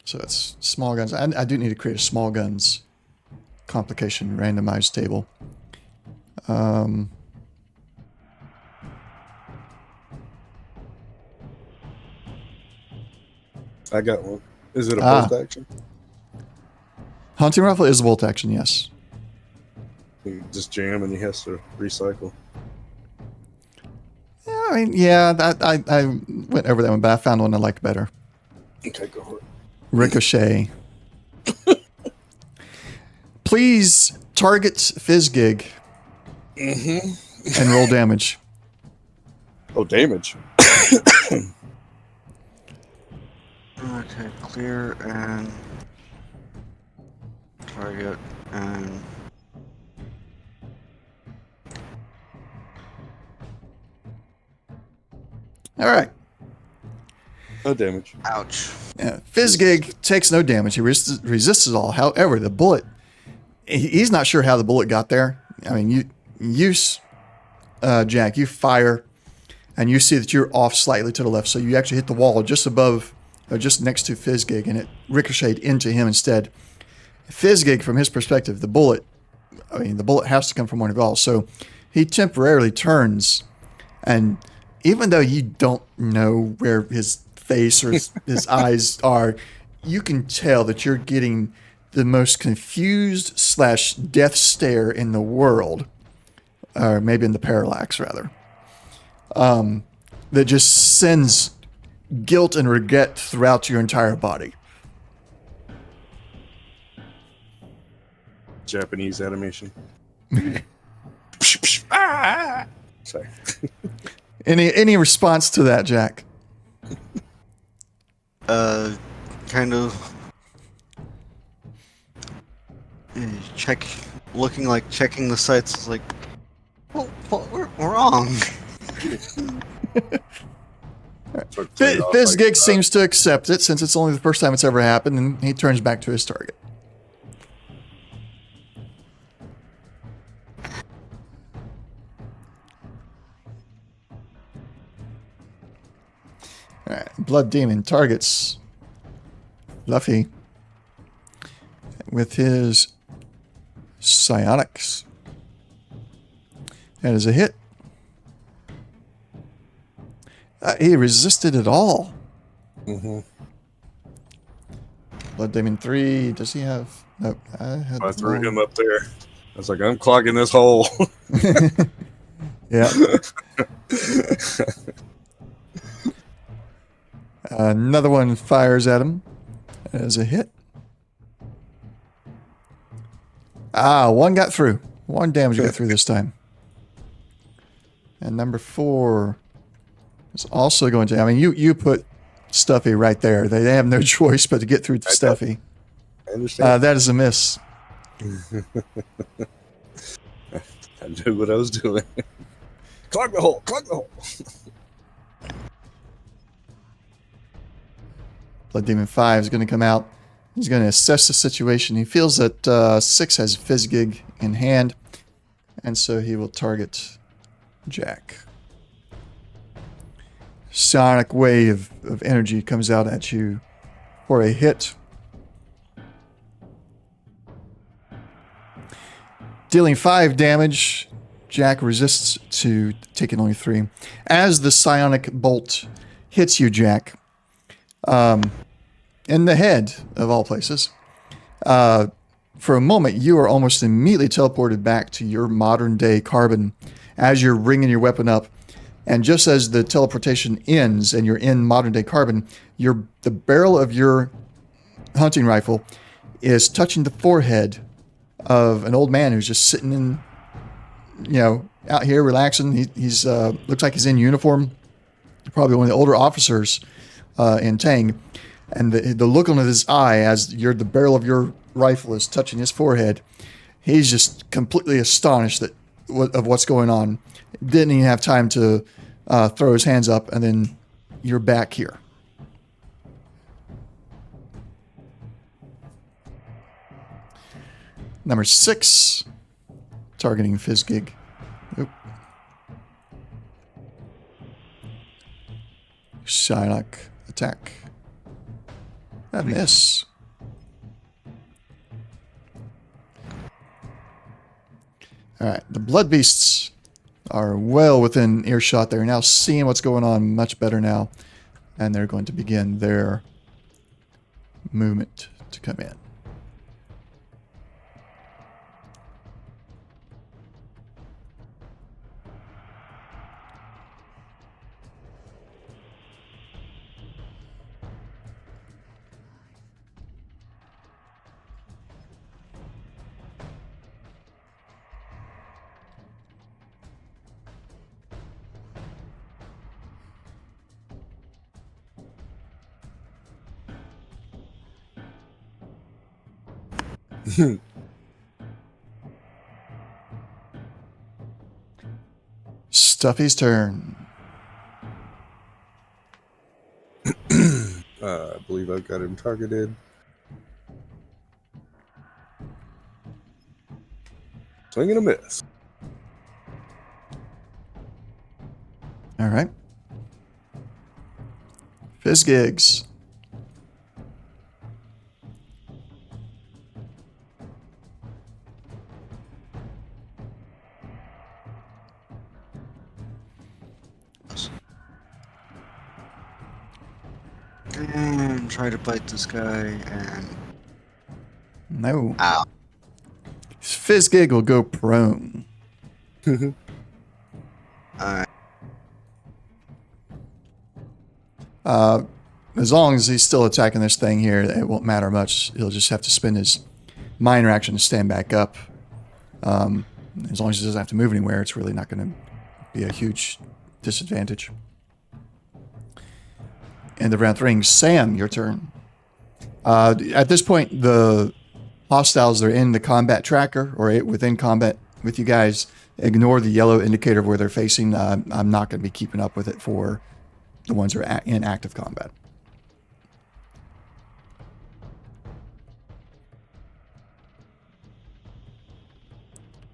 So it's small guns. I do need to create a small guns complication randomized table.
I got one. Is it a bolt action?
Hunting rifle is a bolt action, yes.
You just jam and he has to recycle.
Yeah, I mean, yeah, I went over that one, but I found one I liked better.
Okay, go for it.
Ricochet. Please target Fizzgig and roll damage.
Oh, damage.
Okay, clear and target and
All right.
No damage.
ouch.
Fizzgig takes no damage. He resists it all. However, the bullet, he's not sure how the bullet got there. I mean, Jack, you fire, and you see that you're off slightly to the left, so you actually hit the wall just above, or just next to Fizzgig, and it ricocheted into him instead. Fizzgig, from his perspective, the bullet has to come from one of y'all, so he temporarily turns, and even though you don't know where his face or his eyes are, you can tell that you're getting the most confused / death stare in the world, or maybe in the parallax rather, that just sends guilt and regret throughout your entire body.
Japanese animation. Sorry.
Any response to that, Jack?
Kind of checking the sites is like, what went wrong?
Fizzgig seems to accept it since it's only the first time it's ever happened, and he turns back to his target. All right, Blood Demon targets Luffy with his psionics. That is a hit. He resisted it all. Blood Demon 3. Does he have? Nope.
I threw him up there. I was like, I'm clogging this hole.
Yeah. Another one fires at him as a hit. One got through. One damage got through this time. And number 4 is also going to... I mean, you put Stuffy right there. They have no choice but to get through to Stuffy.
I understand.
That is a miss.
I knew what I was doing. Clog the hole! Clog the hole!
Blood Demon 5 is going to come out. He's going to assess the situation. He feels that 6 has Fizzgig in hand, and so he will target Jack. Sonic wave of energy comes out at you for a hit. Dealing 5 damage, Jack resists to taking only 3. As the psionic bolt hits you, Jack, In the head, of all places. For a moment, you are almost immediately teleported back to your modern day carbon as you're ringing your weapon up. And just as the teleportation ends and you're in modern day carbon, the barrel of your hunting rifle is touching the forehead of an old man who's just sitting in, out here relaxing. He's looks like he's in uniform, probably one of the older officers in Tang. And the look on his eye as the barrel of your rifle is touching his forehead, he's just completely astonished of what's going on. Didn't even have time to throw his hands up, and then you're back here. Number 6, targeting Fizzgig. Oop. Shylock attack. A miss. Alright, the blood beasts are well within earshot. They're now seeing what's going on much better now. And they're going to begin their movement to come in. Stuffy's turn.
I believe I've got him targeted. Swing and a miss.
All right. Fizzgigs.
And try to bite this guy and...
No.
Ow.
Fizzgig will go prone.
Alright.
As long as he's still attacking this thing here, it won't matter much. He'll just have to spend his minor action to stand back up. As long as he doesn't have to move anywhere, it's really not going to be a huge disadvantage. End of round 3. Sam, your turn. At this point, the hostiles that are in the combat tracker or within combat with you guys ignore the yellow indicator of where they're facing. I'm not going to be keeping up with it for the ones that are in active combat.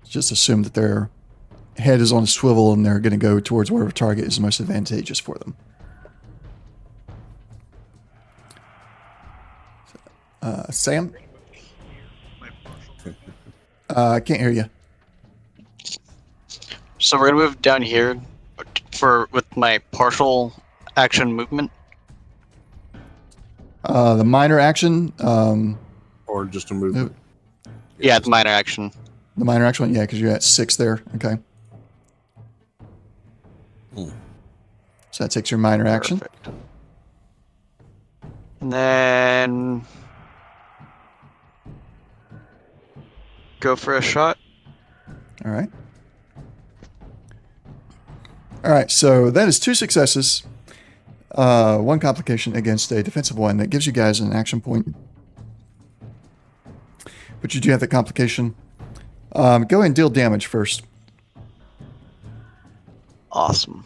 Just assume that their head is on a swivel and they're going to go towards whatever target is most advantageous for them. Sam? I can't hear you.
So we're gonna move down here with my partial action movement.
The minor action.
Or just a movement.
Yeah, the minor action.
The minor action, yeah, because you're at 6 there. Okay. So that takes your minor action.
Perfect. And then go for a shot.
All right. All right, so that is 2 successes, 1 complication against a defensive one. That gives you guys an action point. But you do have the complication. Go ahead and deal damage first.
Awesome.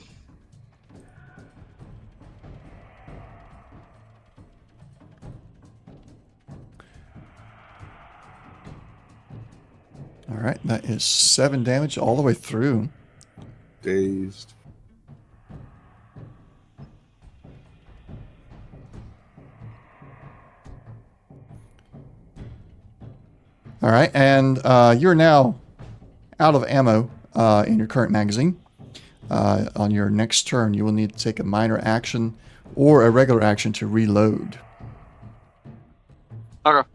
All right, that is 7 damage all the way through.
Dazed.
All right, and you're now out of ammo in your current magazine. On your next turn, you will need to take a minor action or a regular action to reload.
Okay.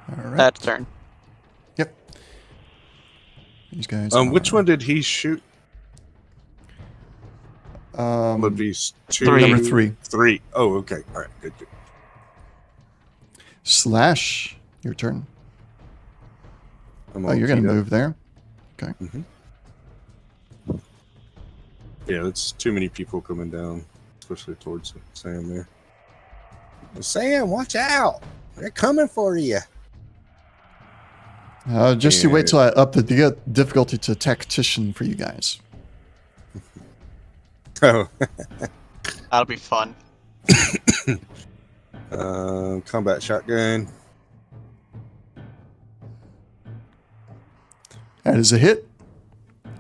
All right.
That's turn.
Yep. These guys.
Which one did he shoot? Would be two,
Three.
Number 3.
3. Oh, okay. All right. Good.
Slash. Your turn.
I'm
Oh,
all
you're going
teed
to
up.
move there. Okay.
Yeah, that's too many people coming down, especially towards Sam there. Sam, watch out! They're coming for you.
Just you wait till I up the difficulty to tactician for you guys.
Oh,
That'll be fun.
combat shotgun.
That is a hit.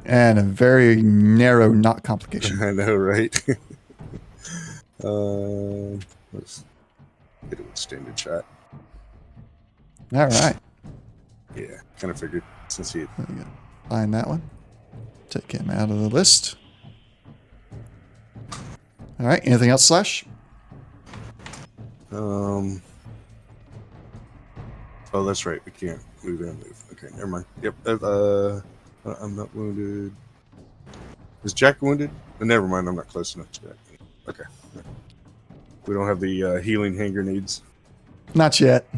And a very narrow knot complication.
I know, right? Let's get it with standard shot.
All right.
Yeah, kind of figured since he.
There we go. Find that one. Take him out of the list. All right. Anything else, Slash?
Oh, that's right. We can't move and move. Okay, never mind. Yep. I'm not wounded. Is Jack wounded? Never mind. I'm not close enough to Jack. Okay. We don't have the healing hand grenades.
Not yet.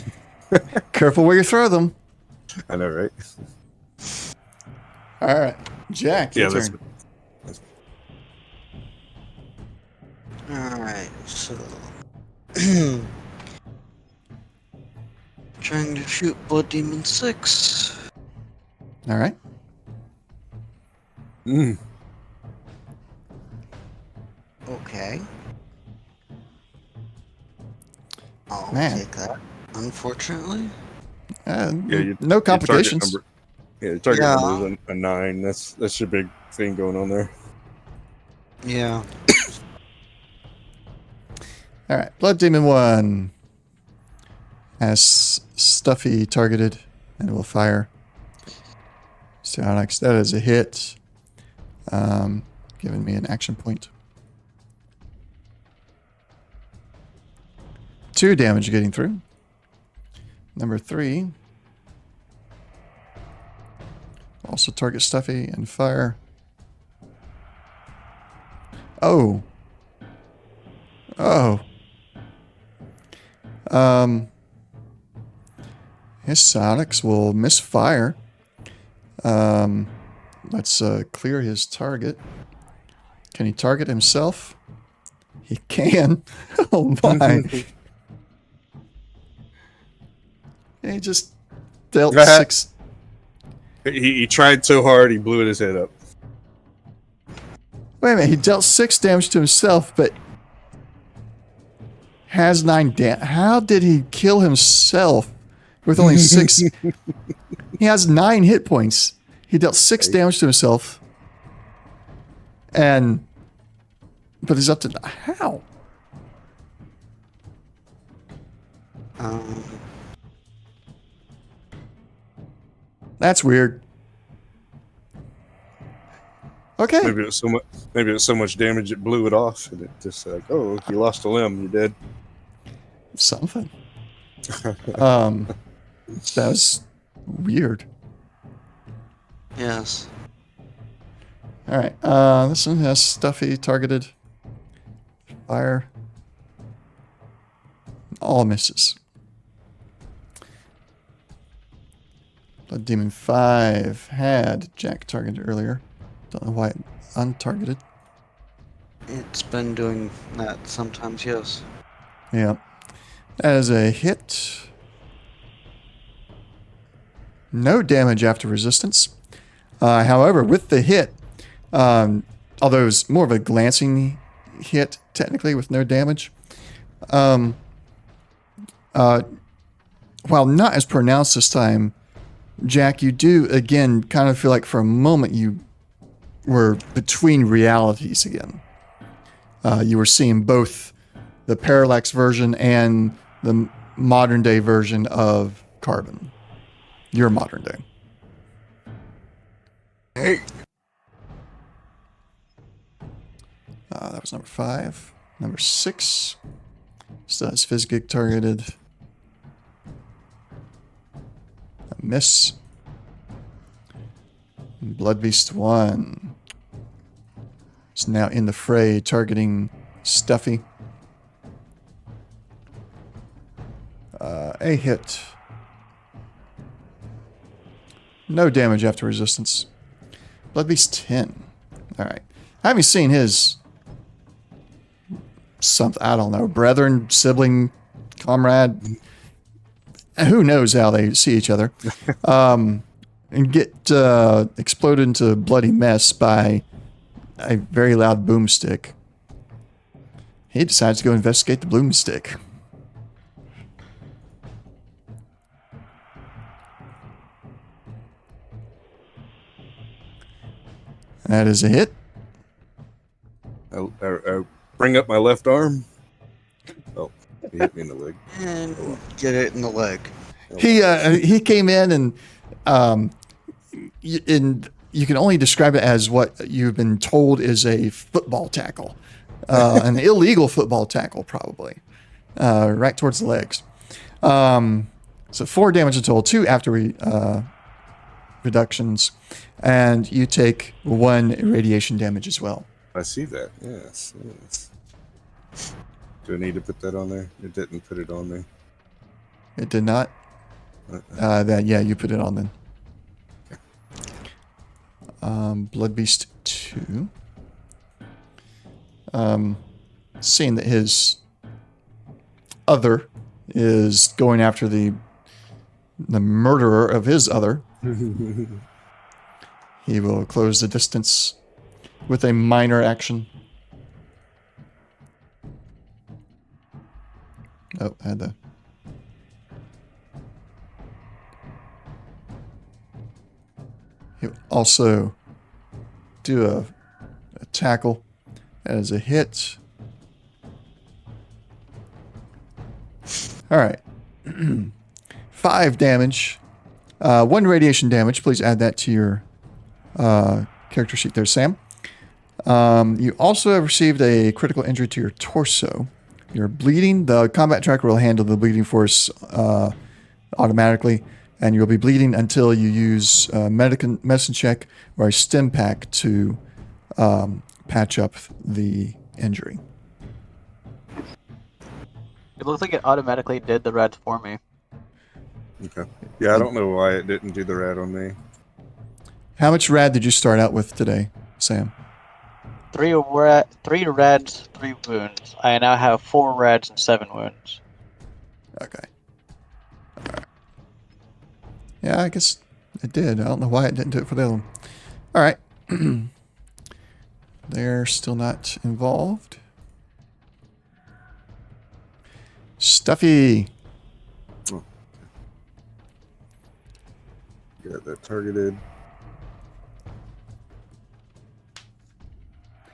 Careful where you throw them.
I know, right?
All right. Jack, your turn.
Alright, so. Trying to shoot Blood Demon 6.
All right.
Okay. I'll
Man.
take that, unfortunately.
No complications.
Your target number is a 9. That's your big thing going on there.
Yeah.
All right. Blood Demon 1 has Stuffy targeted and will fire. Psionics, that is a hit. Giving me an action point. 2 damage getting through. Number 3. Also target Stuffy and fire. Oh. His Sonics will misfire. Let's clear his target. Can he target himself? He can. Oh my. He just dealt 6.
He tried so hard, he blew his head up.
Wait a minute, he dealt 6 damage to himself, but has 9 damage. How did he kill himself with only 6? He has 9 hit points. He dealt 6 damage to himself. But he's up to... How? That's weird. Okay.
Maybe it was so much damage it blew it off, and it just like, oh, you lost a limb, you're dead.
Something. That was weird.
Yes.
All right. This one has Stuffy targeted. Fire. All misses. Blood Demon 5 had Jack targeted earlier. Don't know why it untargeted.
It's been doing that sometimes, yes.
Yeah. That is a hit. No damage after resistance. However, with the hit, although it was more of a glancing hit, technically, with no damage, while not as pronounced this time, Jack, you do, again, kind of feel like for a moment you were between realities again. You were seeing both the Parallax version and the modern day version of Carbon. Your modern day.
Hey.
That was number 5. Number 6. Still has Fizzgig targeted. A miss. Blood Beast 1 is now in the fray, targeting Stuffy. A hit. No damage after resistance. Blood Beast 10. Alright. I haven't seen his something, I don't know, brethren, sibling, comrade. Who knows how they see each other. And get exploded into a bloody mess by a very loud boomstick. He decides to go investigate the boomstick. That is a hit.
I'll bring up my left arm. Oh, he hit me in the leg.
And get it in the leg.
He came in and you can only describe it as what you've been told is a football tackle, an illegal football tackle, probably, right towards the legs. So 4 damage in total, 2 after reductions, and you take 1 radiation damage as well.
I see that. Yes. Do I need to put that on there? It didn't put it on there.
It did not. You put it on then. Blood Beast 2. Seeing that his other is going after the murderer of his other, he will close the distance with a minor action. Oh, I had to. He'll also do a tackle as a hit. All right. 5 damage. 1 radiation damage. Please add that to your character sheet there, Sam. You also have received a critical injury to your torso. You're bleeding. The combat tracker will handle the bleeding force automatically, and you'll be bleeding until you use a medicine check or a stim pack to patch up the injury.
It looks like it automatically did the reds for me.
Okay. Yeah, I don't know why it didn't do the rat on me.
How much rad did you start out with today, Sam?
3 reds, 3 wounds. I now have 4 reds and 7 wounds.
Okay. All right. Yeah, I guess it did. I don't know why it didn't do it for the other one. All right. They're still not involved. Stuffy.
Oh. Got that targeted.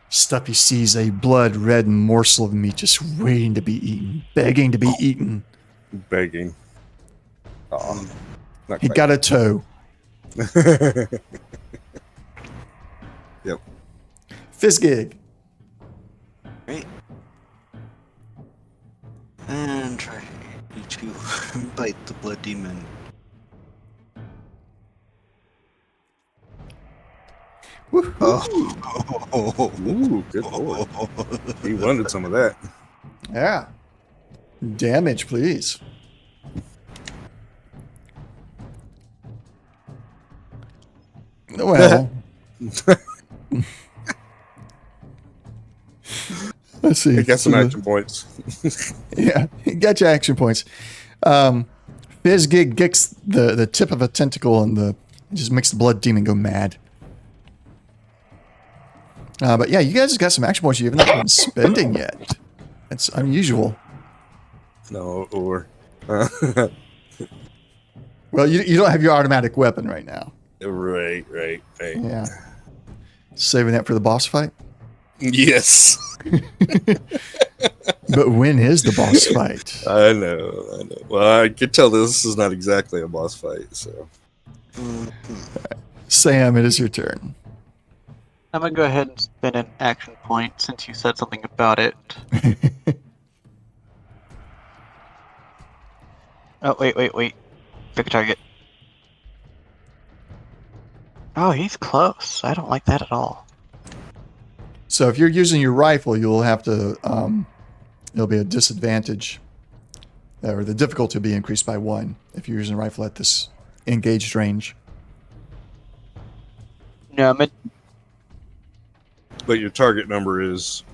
Stuffy sees a blood-red morsel of meat just waiting to be eaten, begging to be eaten.
Begging. Oh,
He got a toe.
Yep.
Fizzgig.
Right. And try to bite the blood demon.
Oh. Ooh, good boy. He wanted some of that.
Yeah. Damage, please. Well. Let's see.
He got some action points.
Yeah, you got your action points. Fizzgig gets the tip of a tentacle and it just makes the blood demon go mad. But yeah, you guys got some action points you haven't been spending yet. That's unusual.
No, or...
Well, you don't have your automatic weapon right now.
Right.
Yeah. Saving that for the boss fight?
Yes.
But when is the boss fight?
I know. Well, I could tell this is not exactly a boss fight, so...
Sam, it is your turn.
I'm gonna go ahead and spin an action point since you said something about it. Oh, wait. Pick a target. Oh, he's close. I don't like that at all.
So if you're using your rifle, you'll have to, it'll be a disadvantage, or the difficulty will be increased by 1 if you're using a rifle at this engaged range.
No,
But your target number is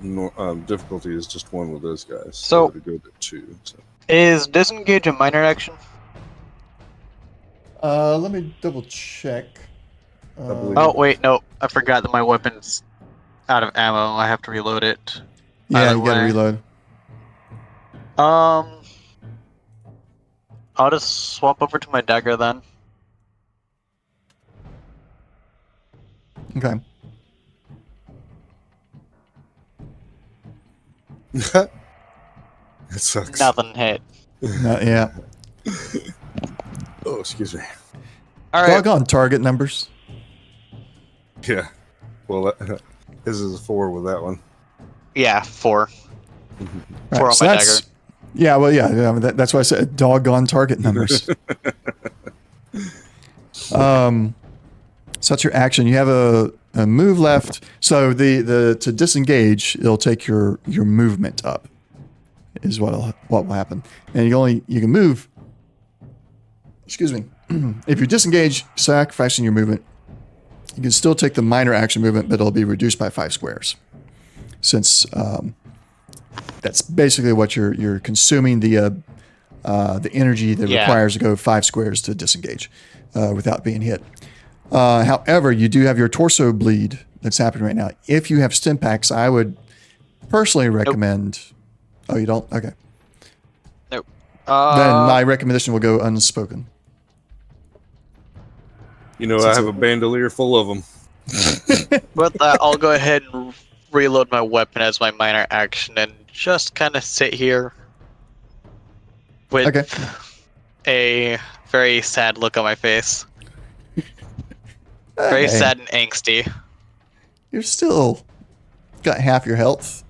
difficulty is just 1 with those guys.
So-
to go to 2. So.
is disengage a minor action?
Let me double check.
believe-
Oh, wait, no. I forgot that my weapon's out of ammo. I have to reload it.
Yeah,
either
you gotta
way.
reload.
I'll just swap over to my dagger then.
Okay.
That sucks.
Nothing hit.
Yeah.
Oh, excuse me.
Alright.
Doggone target numbers.
Yeah. Well, his is a 4 with that one.
Yeah, 4.
Right,
4 on
so
my
that's-
dagger.
Yeah, well, yeah, that's why I said doggone target numbers. So that's your action. You have a move left. So the to disengage, it'll take your movement up. Is what will happen, and you can move. Excuse me. If you disengage, sacrificing your movement, you can still take the minor action movement, but it'll be reduced by 5 squares, since that's basically what you're consuming the energy that
Yeah.
requires to go 5 squares to disengage without being hit. However, you do have your torso bleed that's happening right now. If you have stim packs, I would personally recommend. Oh, you don't? Okay.
Nope.
Then my recommendation will go unspoken.
You know, I have a bandolier full of them.
With that, I'll go ahead and reload my weapon as my minor action and just kind of sit here with
Okay.
a very sad look on my face. Very
Hey,
sad and angsty.
You're still got half your health.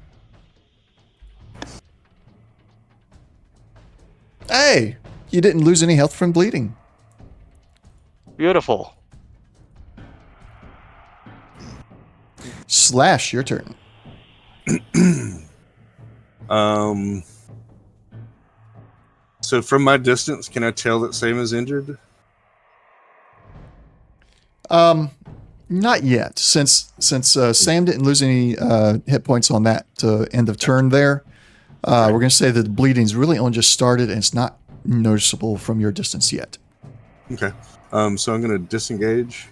Hey, you didn't lose any health from bleeding.
Beautiful.
Slash, your turn.
So from my distance, can I tell that Sam is injured?
Not yet. Since Sam didn't lose any hit points on that end of turn there, we're going to say that the bleeding's really only just started and it's not noticeable from your distance yet.
Okay. So I'm going to disengage.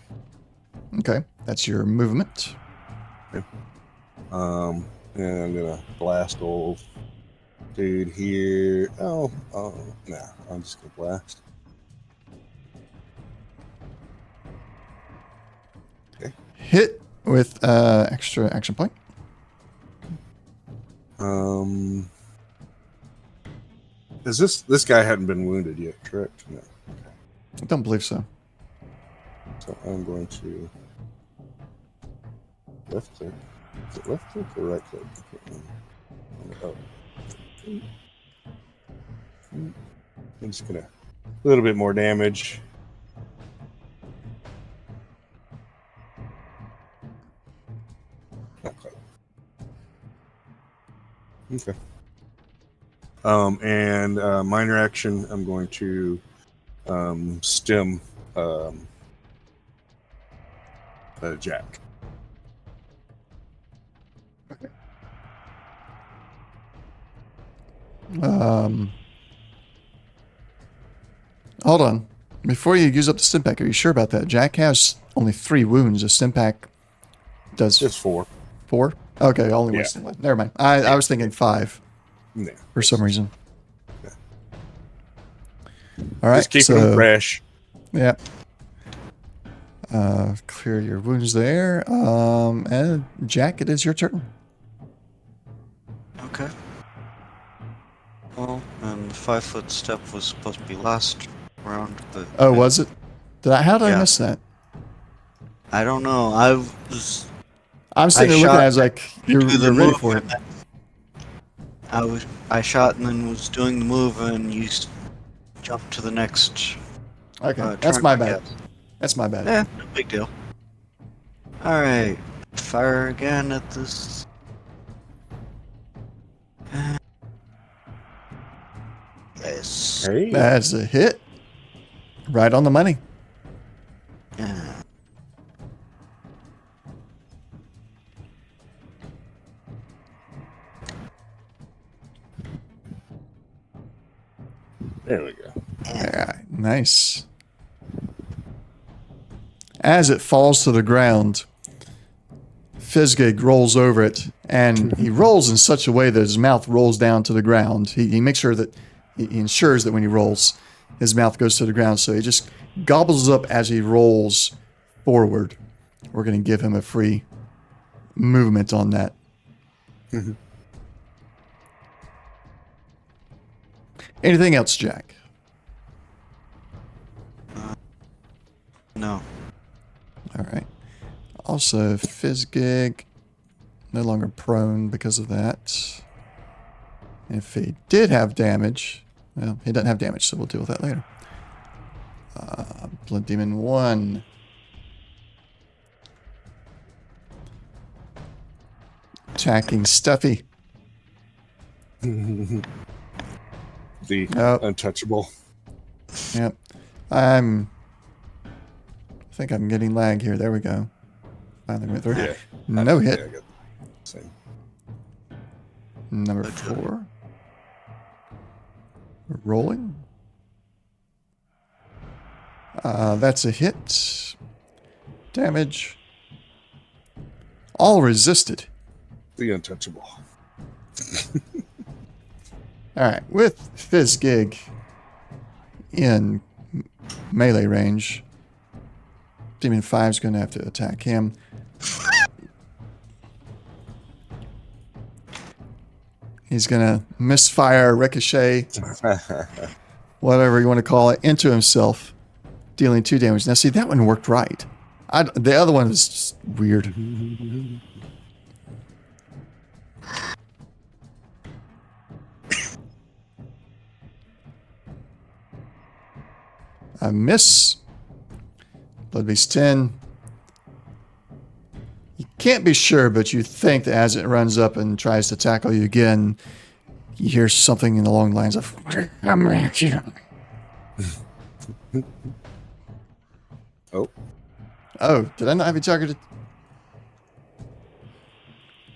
Okay, that's your movement.
And I'm going to blast old dude here. Oh, nah. I'm just going to blast.
Hit with extra action point.
Is this guy hadn't been wounded yet, correct? No.
I don't believe so.
So I'm going to left click. Is it left click or right click? I can't remember. Oh. I'm just gonna a little bit more damage. Not quite. Okay. And minor action, I'm going to stem Jack.
Hold on. Before you use up the stim pack, are you sure about that? Jack has only 3 wounds. A stim pack does
Just 4.
4? Okay, only
Yeah.
wasting 1. Never mind. I was thinking 5
Yeah.
for some reason. All right.
Just keeping them fresh.
Yeah. Clear your wounds there. And Jack, it is your turn.
Okay. Well, and the 5-foot step was supposed to be last round, but
Oh, was it? How did I
Yeah.
miss that?
I don't know.
I'm sitting there looking at it as like,
do the
you're ready
move
for it.
I shot and then was doing the move, and you jumped to the next
Okay,
turn.
that's my
I
bad.
guess.
That's my bad.
Eh, no big deal. All right, fire again at this. Yes.
Hey.
That's a hit. Right on the money.
Yeah.
There we go.
Yeah, nice. As it falls to the ground, Fizzgig rolls over it, and he rolls in such a way that his mouth rolls down to the ground. He makes sure that he ensures that when he rolls, his mouth goes to the ground. So he just gobbles up as he rolls forward. We're going to give him a free movement on that. Anything else, Jack?
No.
All right. Also, Fizzgig, no longer prone because of that. If he did have damage, well, he doesn't have damage, so we'll deal with that later. Blood Demon 1. Attacking Stuffy.
The
Yep.
untouchable.
Yep. I think I'm getting lag here. There we go. Finally went through.
Yeah.
No
Yeah,
hit.
I got the same.
Number 4. Rolling. That's a hit. Damage. All resisted.
The untouchable.
All right. With Fizzgig in melee range, Demon 5 is going to have to attack him. He's going to misfire, ricochet, whatever you want to call it, into himself, dealing 2 damage. Now, see, that one worked right. The other one was just weird. A miss. Blood Beast 10. You can't be sure, but you think that as it runs up and tries to tackle you again, you hear something along the lines of, "I'm at you."
Oh.
Oh, did I not have you targeted?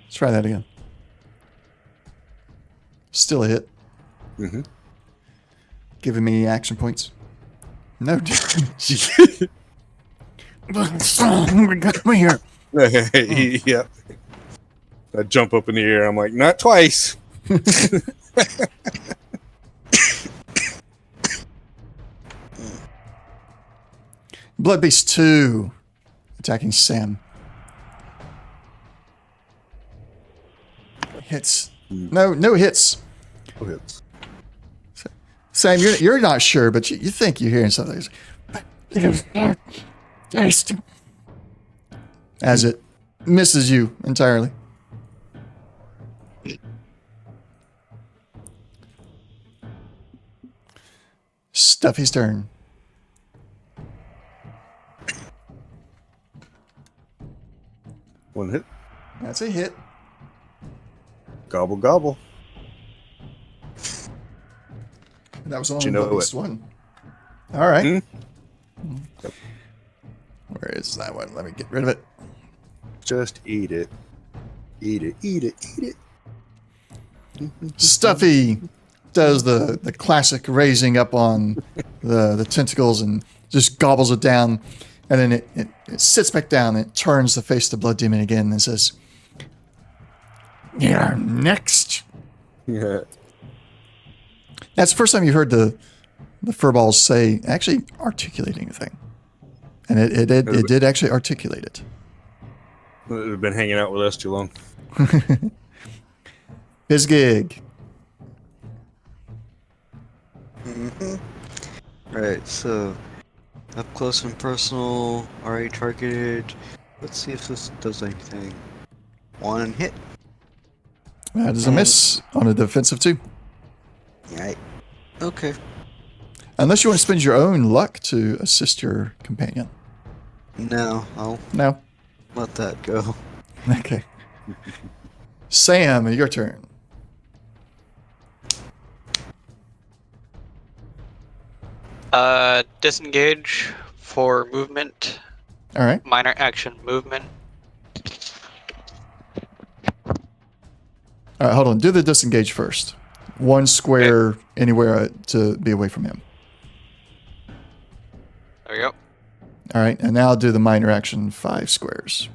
Let's try that again. Still a hit.
Mm-hmm.
Giving me action points. No damage. Got me here.
Yep. I jump up in the air. I'm like, not twice.
Blood Beast 2 attacking Sam. Hits. No hits.
Oh, hits.
Sam, you're not sure, but you think you're hearing something. As it misses you entirely. Stuffy's turn.
One hit.
That's a hit.
Gobble, gobble.
That was only
But you know
the least
it.
one. All right.
Yep.
Where is that one? Let me get rid of it.
Just eat it. Eat it, eat it, eat it.
Stuffy does the classic raising up on the tentacles and just gobbles it down. And then it sits back down and it turns to face the Blood Demon again and says, "You're next."
Yeah.
That's the first time you heard the furballs say, actually articulating a thing. And it did actually articulate it.
They've been hanging out with us too long.
Bizgig.
Right, so up close and personal, already targeted. Let's see if this does anything. One hit.
That is a miss on a defensive 2.
Right. Okay.
Unless you want to spend your own luck to assist your companion.
No, I'll
No?
let that go.
Okay. Sam, your turn.
Disengage for movement.
All right.
Minor action movement.
All right, hold on. Do the disengage first. 1 square anywhere to be away from him.
There we go.
All right, and now do the minor action 5 squares.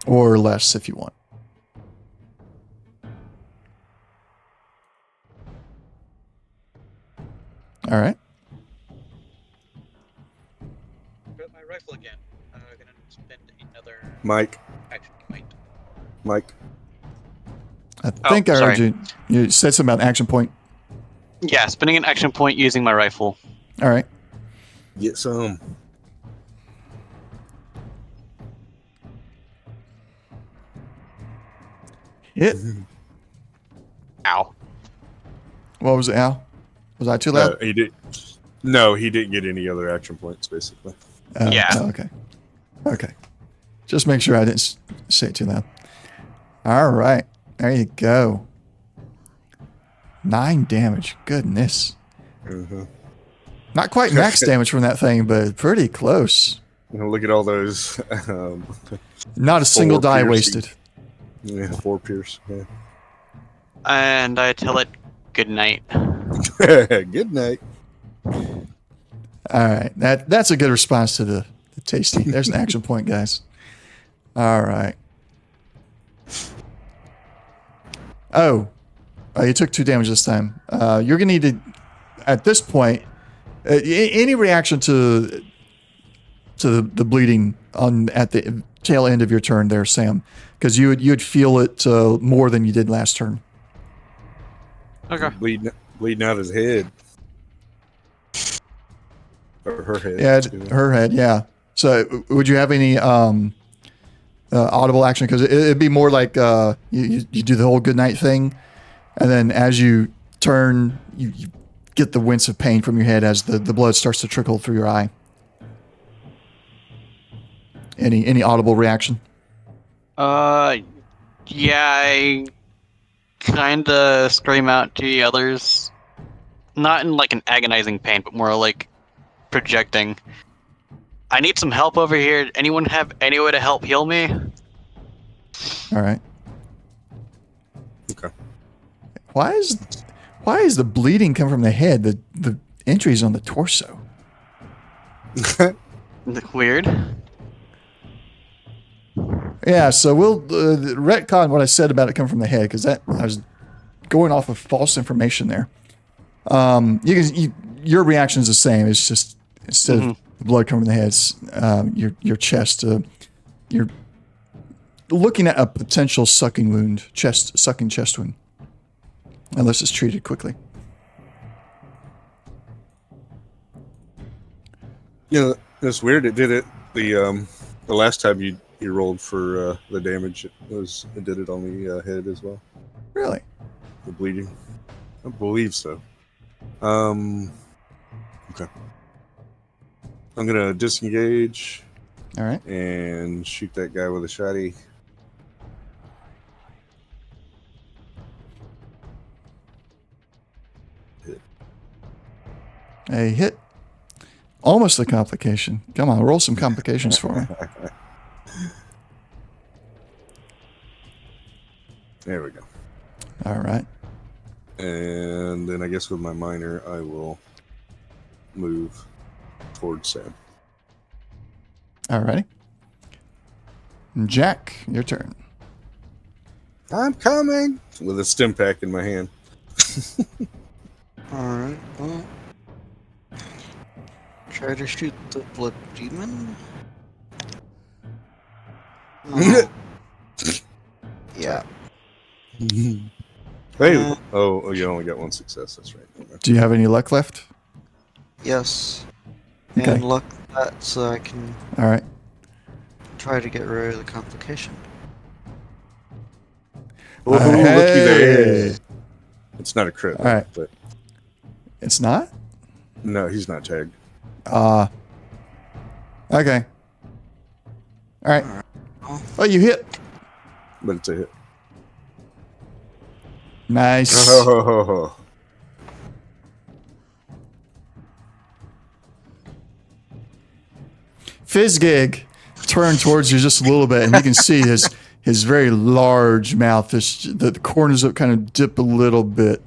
Or less if you want. All right.
Got my rifle again. Gonna spend another
Mike.
action point.
Mike.
I think I heard
sorry.
you. You said something about action point.
Yeah, spending an action point using my rifle.
All right.
Get some.
Hit.
Ow.
What was it, Al? Was I too loud?
He did. No, he didn't get any other action points, basically.
Yeah.
Oh, okay. Okay. Just make sure I didn't say it too loud. All right. There you go. 9 damage. Goodness.
Mm-hmm.
Not quite max damage from that thing, but pretty close.
Look at all those.
Not a single
4
die
piercing.
wasted.
Yeah, 4 pierce. Yeah.
And I tell it good night.
Good night.
All right. That's a good response to the tasty. There's an action point, guys. All right. Oh, you took 2 damage this time. You're going to need to, at this point, any reaction to the bleeding at the tail end of your turn there, Sam, because you'd feel it more than you did last turn.
Okay.
Bleeding out his head. Or her head.
Yeah,
too.
her head. Yeah. So, would you have any audible action? Because it'd be more like you do the whole good night thing, and then as you turn, you get the wince of pain from your head as the blood starts to trickle through your eye. Any audible reaction?
Yeah, I kinda scream out to the others. Not in like an agonizing pain, but more like projecting. I need some help over here. Anyone have any way to help heal me?
All right.
Okay.
Why is the bleeding come from the head? The injury's on the torso.
Weird.
Yeah, so we'll retcon what I said about it coming from the head, because I was going off of false information there. Your reaction is the same. It's just instead of the blood coming from the head, it's your chest. You're looking at a potential sucking chest wound, unless it's treated quickly.
Yeah, that's weird. It did it the last time you rolled for the damage. It did it on the head as well.
Really?
The bleeding. I believe so. Okay. I'm gonna disengage
All right.
and shoot that guy with a shotty.
A hit. Almost a complication. Come on, roll some complications for me.
There we go.
All right.
And then I guess with my minor, I will move towards Sam.
All righty. Jack, your turn.
I'm coming with a stim pack in my hand.
Alright, well. Try to shoot the blood demon. Yeah.
Hey, oh, you only got 1 success. That's right.
Do you have any luck left?
Yes.
Okay.
And luck that so I can
All right.
try to get rid of the complication.
Oh, looky there. It's not a crit,
All right.
but
It's not?
no, he's not tagged.
Okay. All right. Oh, you hit.
But it's a hit.
Nice.
Oh,
Fizzgig turned towards you just a little bit, and you can see his very large mouth. The corners of kind of dip a little bit.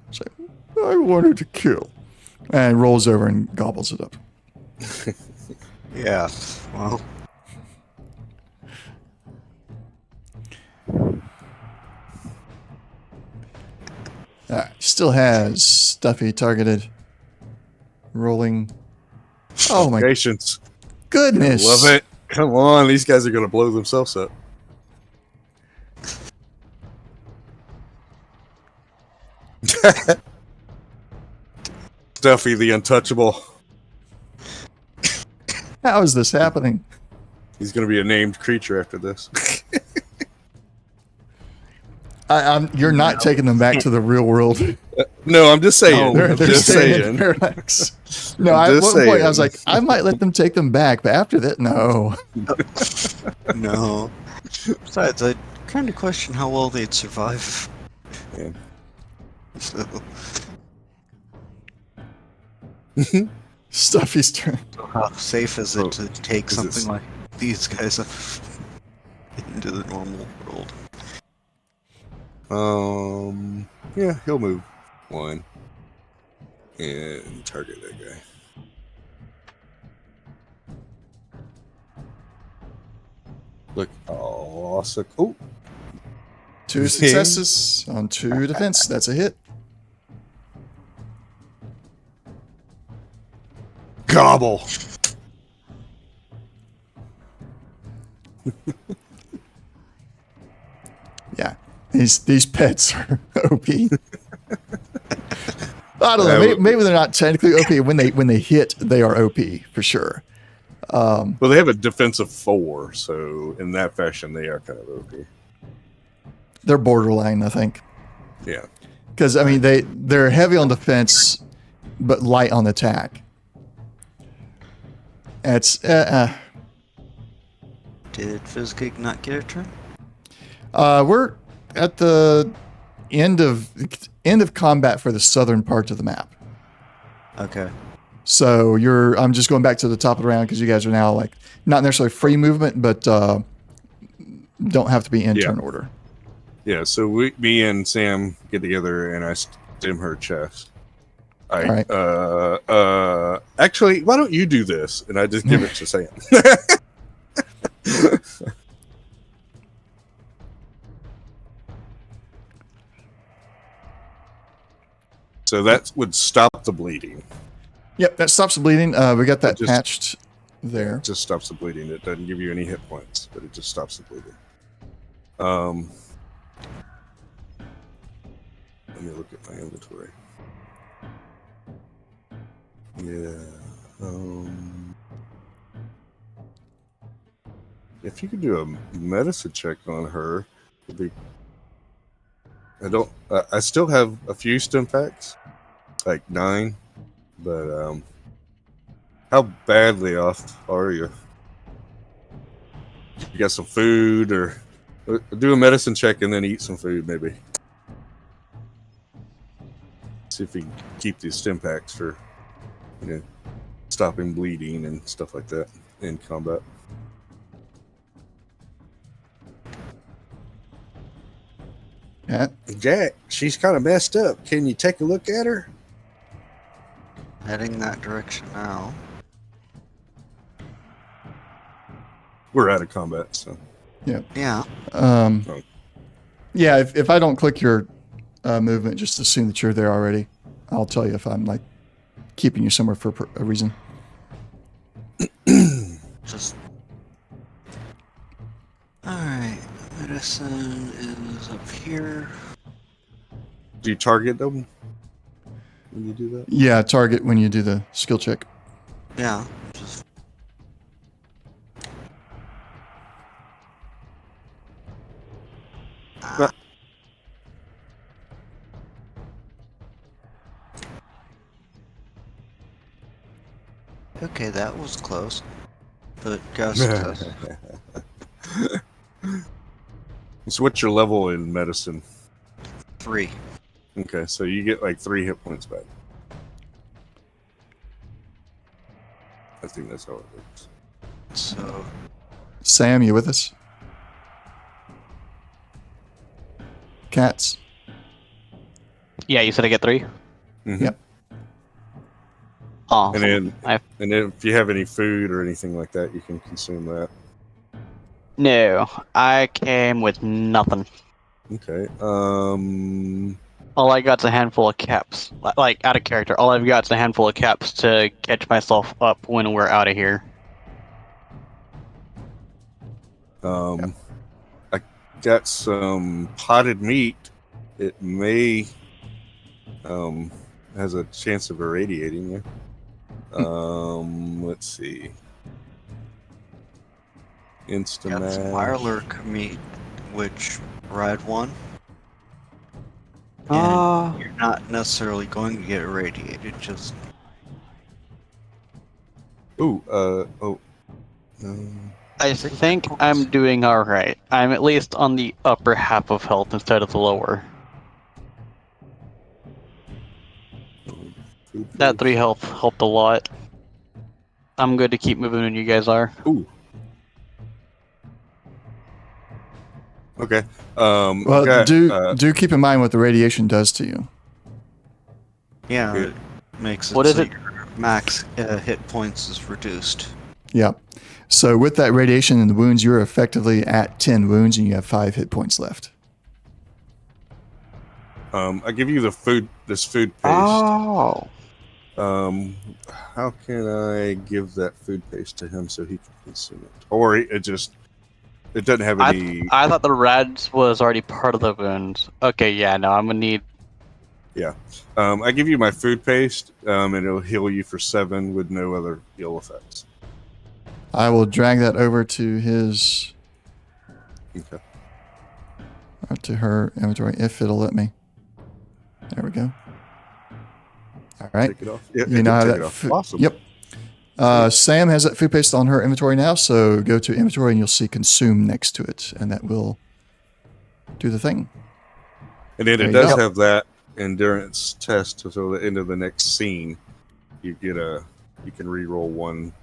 It's like, I wanted to kill, and rolls over and gobbles it up.
Yeah. Well.
Still has Stuffy targeted. Rolling. Oh my
patience.
goodness!
Love it. Come on, these guys are gonna blow themselves up. Stuffy the Untouchable.
How is this happening?
He's gonna be a named creature after this.
You're not taking them back to the real world.
No, I'm just saying.
They're
I'm just
staying in
saying.
Parallax. No,
I'm
at
just
one point I
saying.
was like, I might let them take them back, but after that, no.
No. Besides, I kind of question how well they'd survive.
Yeah.
So,
Stuffy's turn.
how safe is it to take
is
something
this-
like these guys into the normal world?
Yeah, he'll move one and target that guy. Look, oh, oh,
2 successes on 2 defense. That's a hit.
gobble.
Yeah, these pets are OP. I don't know. Maybe they're not technically OP. When they hit, they are OP for sure.
Well, they have a defense of 4, so in that fashion, they are kind of OP.
They're borderline, I think,
Yeah.
because I mean they're heavy on defense, but light on attack. It's
Did Fizzgig not get a turn?
we're at the end of combat for the southern part of the map.
Okay.
So I'm just going back to the top of the round because you guys are now like not necessarily free movement, but don't have to be in turn order.
Yeah, so me and Sam get together and I stim her chest.
All right.
Actually, why don't you do this? And I just give it to Sam. So that would stop the bleeding.
Yep, that stops the bleeding. We got that
Just-
patched there.
It just stops the bleeding. It doesn't give you any hit points, but it just stops the bleeding. Let me look at my inventory. Yeah. If you could do a medicine check on her, it'd be. I still have a few stim packs, like 9, but how badly off are you? You got some food, or do a medicine check and then eat some food, maybe. See if we can keep these stim packs for, stopping bleeding and stuff like that in combat.
Yeah.
Jack, she's kind of messed up. Can you take a look at her?
Heading that direction now.
We're out of combat, so.
Yeah.
Yeah.
Yeah. If I don't click your movement, just assume that you're there already. I'll tell you if I'm like keeping you somewhere for a reason.
Just. Alright. Medicine is up here.
Do you target them when you do that?
Yeah, target when you do the skill check.
Yeah. Just. Okay, that was close. But got a success.
So what's your level in medicine?
3.
Okay, so you get like 3 hit points back. I think that's how it works.
So,
Sam, you with us? Cats?
Yeah, you said I get 3?
Mhm.
Yep.
Awesome.
And then if you have any food or anything like that, you can consume that.
No, I came with nothing.
Okay.
All I got's a handful of caps. Like, out of character, all I've got's a handful of caps to catch myself up when we're out of here.
I got some potted meat. It may has a chance of irradiating you. Let's see.
got some
Instamash.
Mirelurk meat, which ride 1. And you're not necessarily going to get irradiated, just...
I think I'm doing alright. I'm at least on the upper half of health instead of the lower. That 3 health helped a lot. I'm good to keep moving when you guys are.
Ooh. Okay.
Well, do keep in mind what the radiation does to you.
Yeah,
Good.
it makes it
What is
so
it?
your max hit points is reduced.
Yep. So with that radiation and the wounds, you're effectively at 10 wounds and you have 5 hit points left.
I give you this food paste.
Oh.
How can I give that food paste to him so he can consume it? Or it doesn't have any.
I thought the rads was already part of the wounds. Okay, yeah, no, I'm gonna need.
Yeah. I give you my food paste, and it'll heal you for 7 with no other ill effects.
I will drag that over to his,
Okay.
to her inventory if it'll let me. There we go. All right.
Take it off. Yeah,
You
it
know
did
how
take
that
it off.
food.
Awesome.
Yep. Sam has that food paste on her inventory now, so go to inventory and you'll see consume next to it, and that will do the thing.
And then
There
it
you
does
go.
have that endurance test until the end of the next scene. You can re-roll 1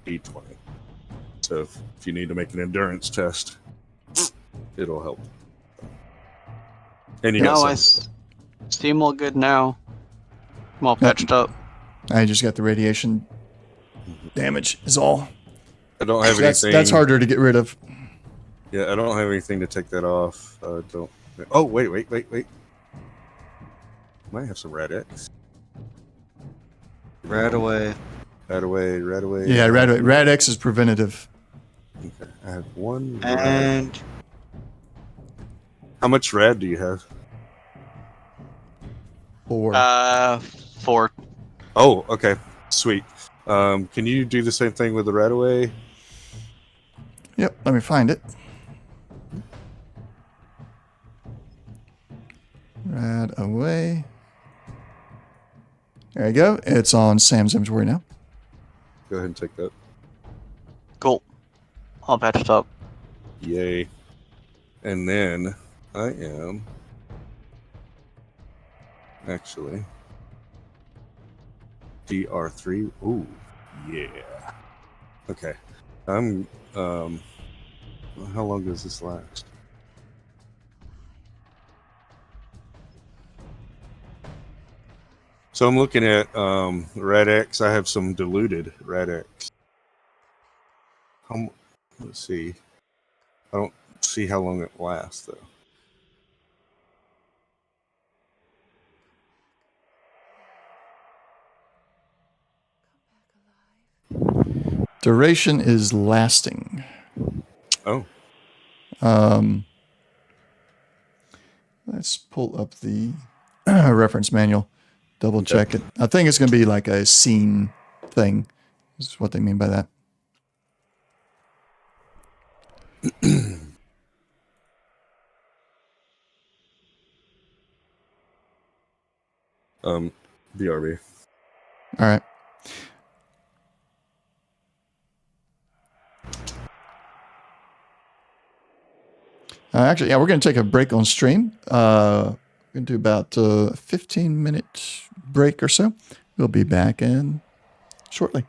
d20. So if you need to make an endurance test, it'll help. And you got
No, I
some.
seem all good now. I'm all
Yep.
patched up.
I just got the radiation damage is all.
I don't have
That's
anything.
harder to get rid of.
Yeah, I don't have anything to take that off. Don't. Oh, wait. Might have some Rad X.
Right away.
Right away.
Yeah, Rad X is preventative.
Okay. I have 1 Rad.
And
How much Rad do you have?
4.
4.
Oh, okay. Sweet. Can you do the same thing with the Rad away?
Yep, let me find it. Rad away. There you go. It's on Sam's inventory now.
Go ahead and take that.
Cool. All patched up.
Yay. And then I am actually DR3. Ooh, yeah. Okay. I'm how long does this last? So I'm looking at Red X. I have some diluted Red X. Let's see. I don't see how long it lasts though.
Duration is lasting.
Oh,
Let's pull up the reference manual. Double check it. I think it's going to be like a scene thing. Is what they mean by that.
BRB.
All right. Actually, yeah, we're going to take a break on stream. We're going to do about a 15-minute break or so. We'll be back in shortly.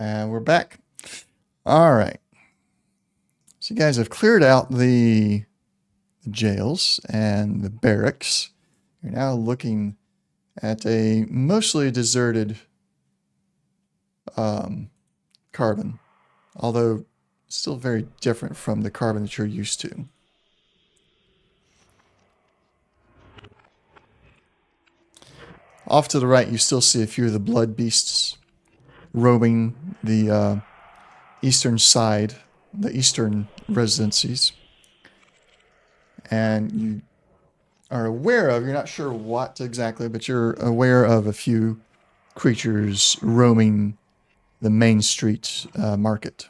And we're back. All right. So you guys have cleared out the jails and the barracks. You're now looking at a mostly deserted carbon, although still very different from the carbon that you're used to. Off to the right, you still see a few of the blood beasts roaming the eastern side, the eastern residencies. And you are aware of, you're not sure what exactly, but you're aware of a few creatures roaming the main street market.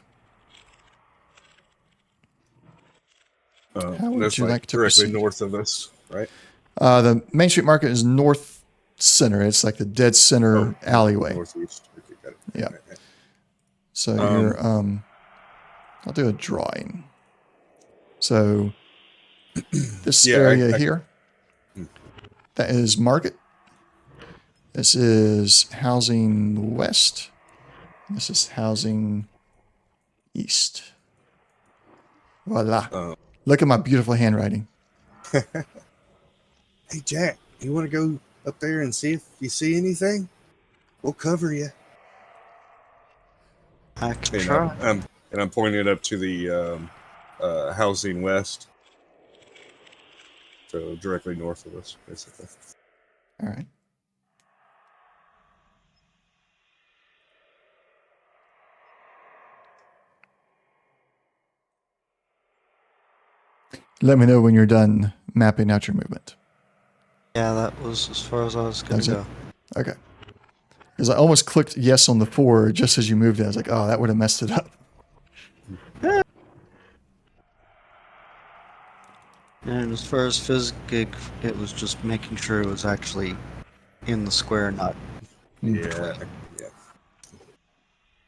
How would
That's
you
like
like to
directly
proceed?
north of us, right?
The main street market is north center. It's like the dead center alleyway.
Northeast. Okay, got it.
Yeah.
Right.
So you're, I'll do a drawing. So this area here, that is market. This is housing west. This is housing east. Voila. Look at my beautiful handwriting.
Hey, Jack, you want to go up there and see if you see anything? We'll cover you.
I can try.
And I'm pointing it up to the housing west. So directly north of us, basically.
All right. Let me know when you're done mapping out your movement.
Yeah, that was as far as I was going to go.
Okay. Because I almost clicked yes on the 4 just as you moved it. I was like, oh, that would have messed it up.
And as far as physics, it was just making sure it was actually in the square, not in between.
Yeah.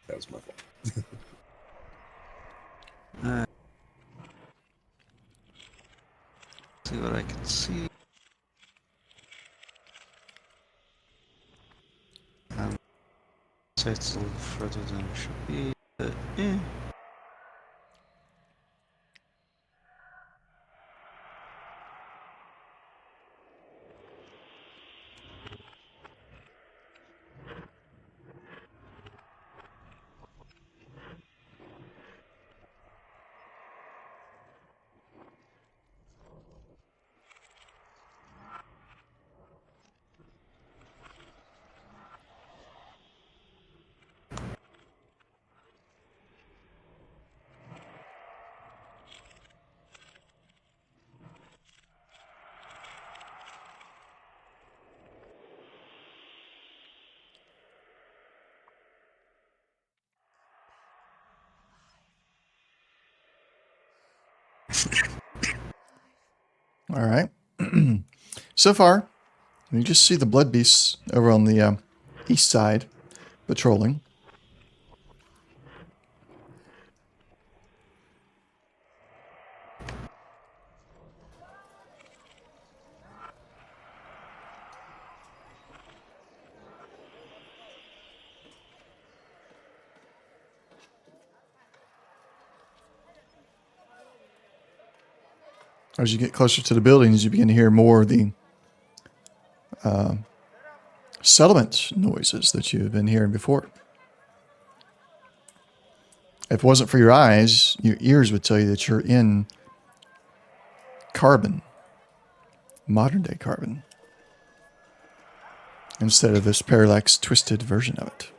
That was my fault.
See what I can see. Say it's a little further than it should be, but eh.
All right. So far, you just see the blood beasts over on the east side patrolling. As you get closer to the buildings, you begin to hear more of the settlement noises that you've been hearing before. If it wasn't for your eyes, your ears would tell you that you're in carbon, modern day carbon, instead of this parallax twisted version of it.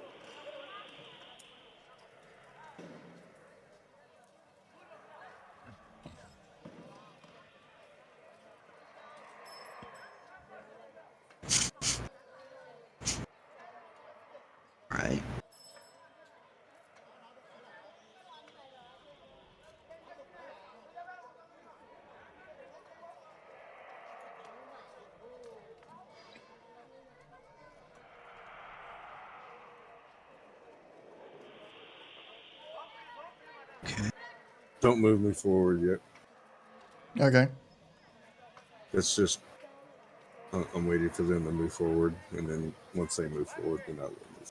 Right. Okay.
Don't move me forward yet.
Okay.
It's just I'm waiting for them to move forward, and then once they move forward, then I will move.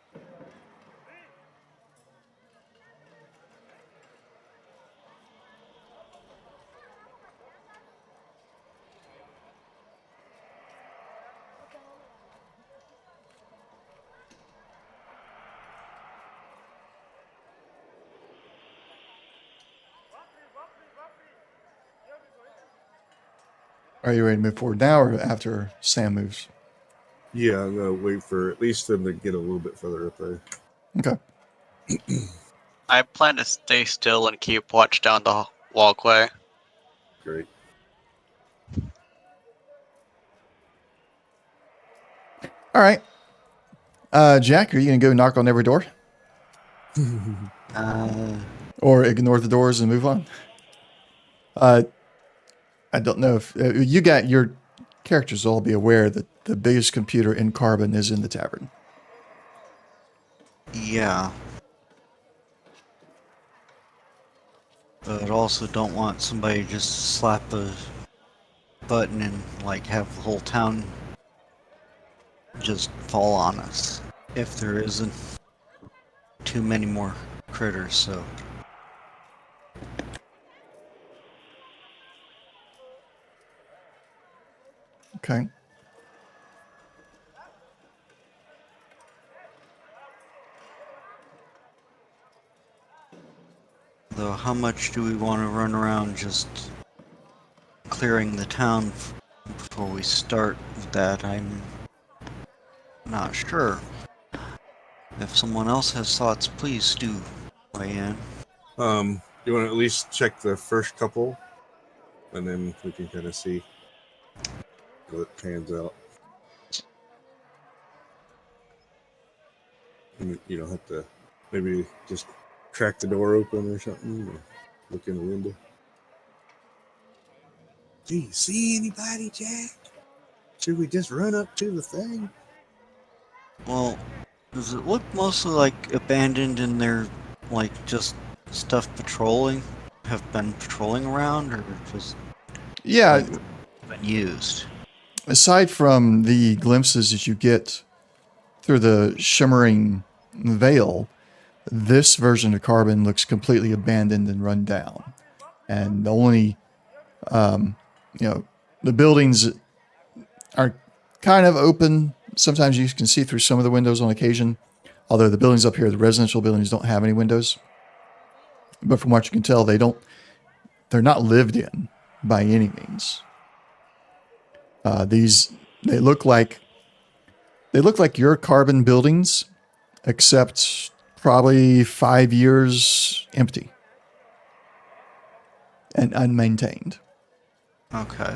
Are you ready to move forward now or after Sam moves?
Yeah, I'm gonna wait for at least them to get a little bit further up there.
Okay.
I plan to stay still and keep watch down the walkway.
Great.
All right. Jack, are you going to go knock on every door? Or ignore the doors and move on? I don't know if you got your characters will all be aware that the biggest computer in Carbon is in the tavern.
Yeah. But also don't want somebody to just slap a button and like have the whole town just fall on us. If there isn't too many more critters, so.
Okay.
Though how much do we want to run around just clearing the town before we start that? I'm not sure. If someone else has thoughts, please do weigh in.
You want to at least check the first couple, and then we can kind of see how it pans out. You don't have to maybe just crack the door open or something, or look in the window. Do you see anybody, Jack? Should we just run up to the thing?
Well, does it look mostly like abandoned and they're like just stuff patrolling? Have been patrolling around or just
Yeah.
like been used?
Aside from the glimpses that you get through the shimmering veil, this version of Carbon looks completely abandoned and run down. And the only, the buildings are kind of open. Sometimes you can see through some of the windows on occasion. Although the buildings up here, the residential buildings, don't have any windows. But from what you can tell, they're not lived in by any means. They look like your Carbon buildings, except probably 5 years empty and unmaintained.
Okay.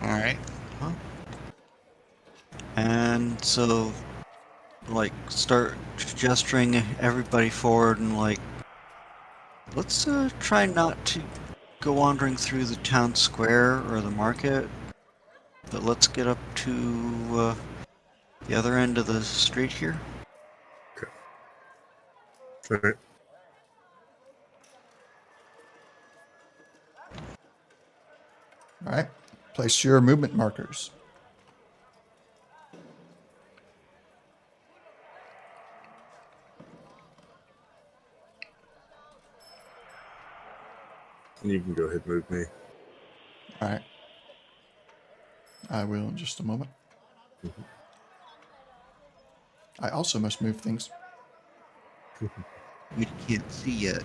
Alright. Well. And so, like, start gesturing everybody forward and, like, let's try not to go wandering through the town square or the market, but let's get up to the other end of the street here.
All right.
All right. Place your movement markers.
And you can go ahead and move me.
All right. I will in just a moment. I also must move things.
We can't see yet.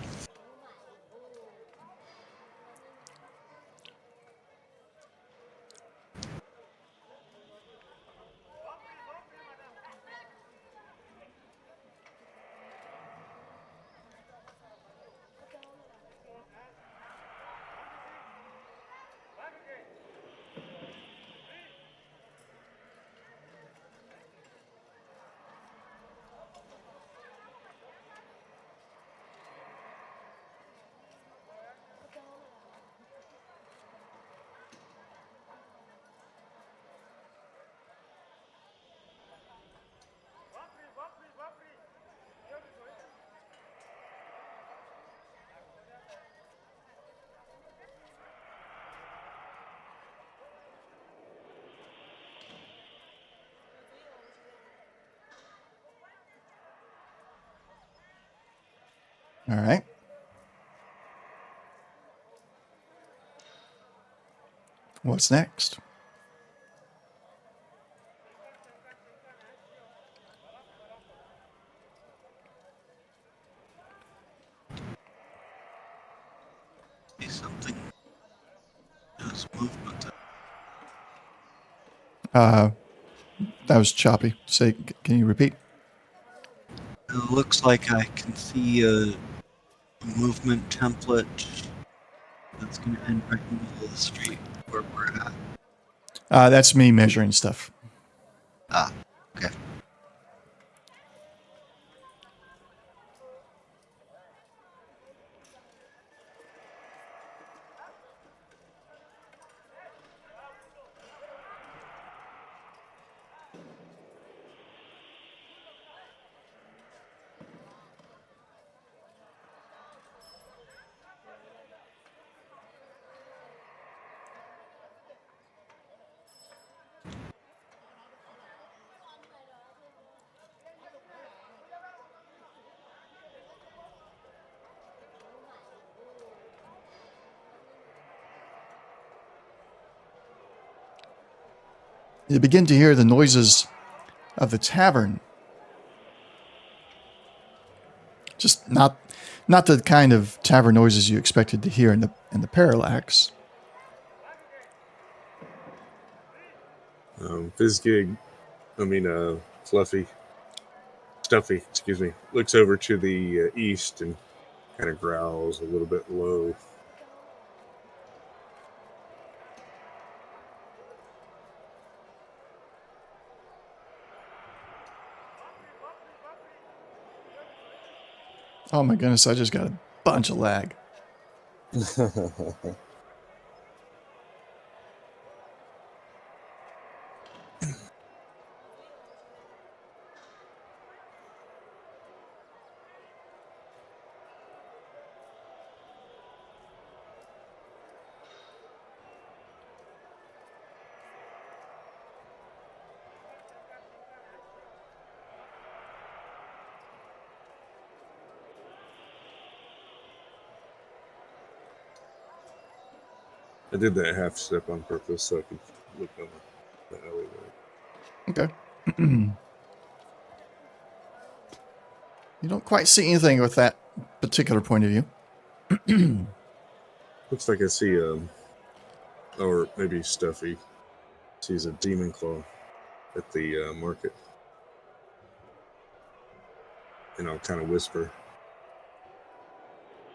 All right. What's next?
movement.
That was choppy. Can you repeat?
It looks like I can see a movement template that's going to end right in the middle of the street where we're at.
That's me measuring stuff.
Ah, okay.
You begin to hear the noises of the tavern. Just not the kind of tavern noises you expected to hear in the parallax.
Stuffy, excuse me, looks over to the east and kind of growls a little bit low.
Oh my goodness, I just got a bunch of lag.
I did that half step on purpose so I could look down the alleyway.
Okay. You don't quite see anything with that particular point of view.
Looks like I see or maybe Stuffy sees a demon claw at the market. And I'll kind of whisper.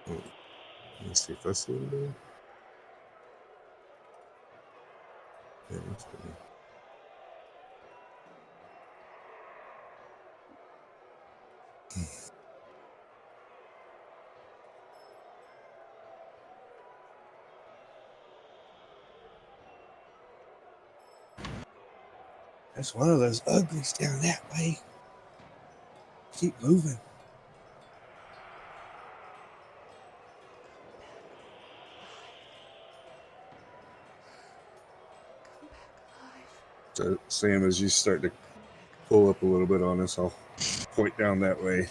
Oh, let me see if that's the window. Yeah, that's good. That's one of those uglies down that way. Keep moving. So, Sam, as you start to pull up a little bit on us, I'll point down that way,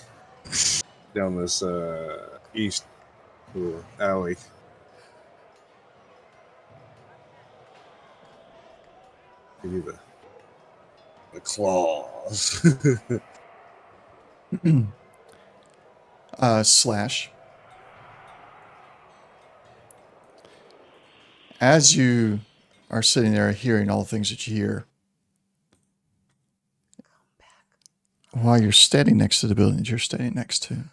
down this east little alley. Give you the claws.
Slash. As you are sitting there hearing all the things that you hear, while you're standing next to the buildings you're standing next to,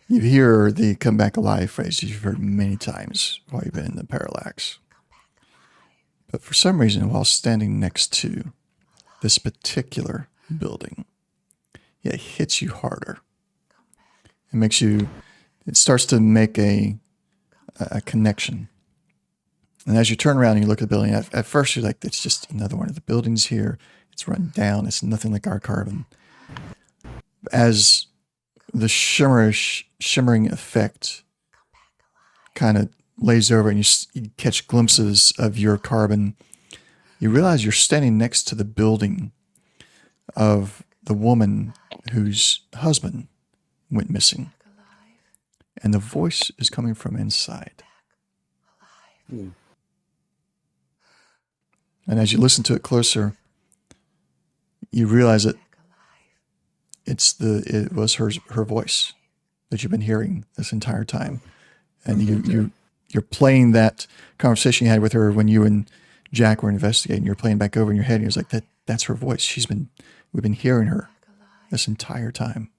you hear the "come back alive" phrase you've heard many times while you've been in the parallax. But for some reason, while standing next to this particular building, it hits you harder. It starts to make a connection. And as you turn around and you look at the building, at first you're like, it's just another one of the buildings here. It's run down. It's nothing like our carbon. As the shimmering effect kind of lays over and you catch glimpses of your carbon, you realize you're standing next to the building of the woman whose husband went missing. And the voice is coming from inside. And as you listen to it closer, you realize that it was her voice that you've been hearing this entire time. And you're playing that conversation you had with her when you and Jack were investigating. You're playing back over in your head, and you're like, that's her voice. We've been hearing her this entire time.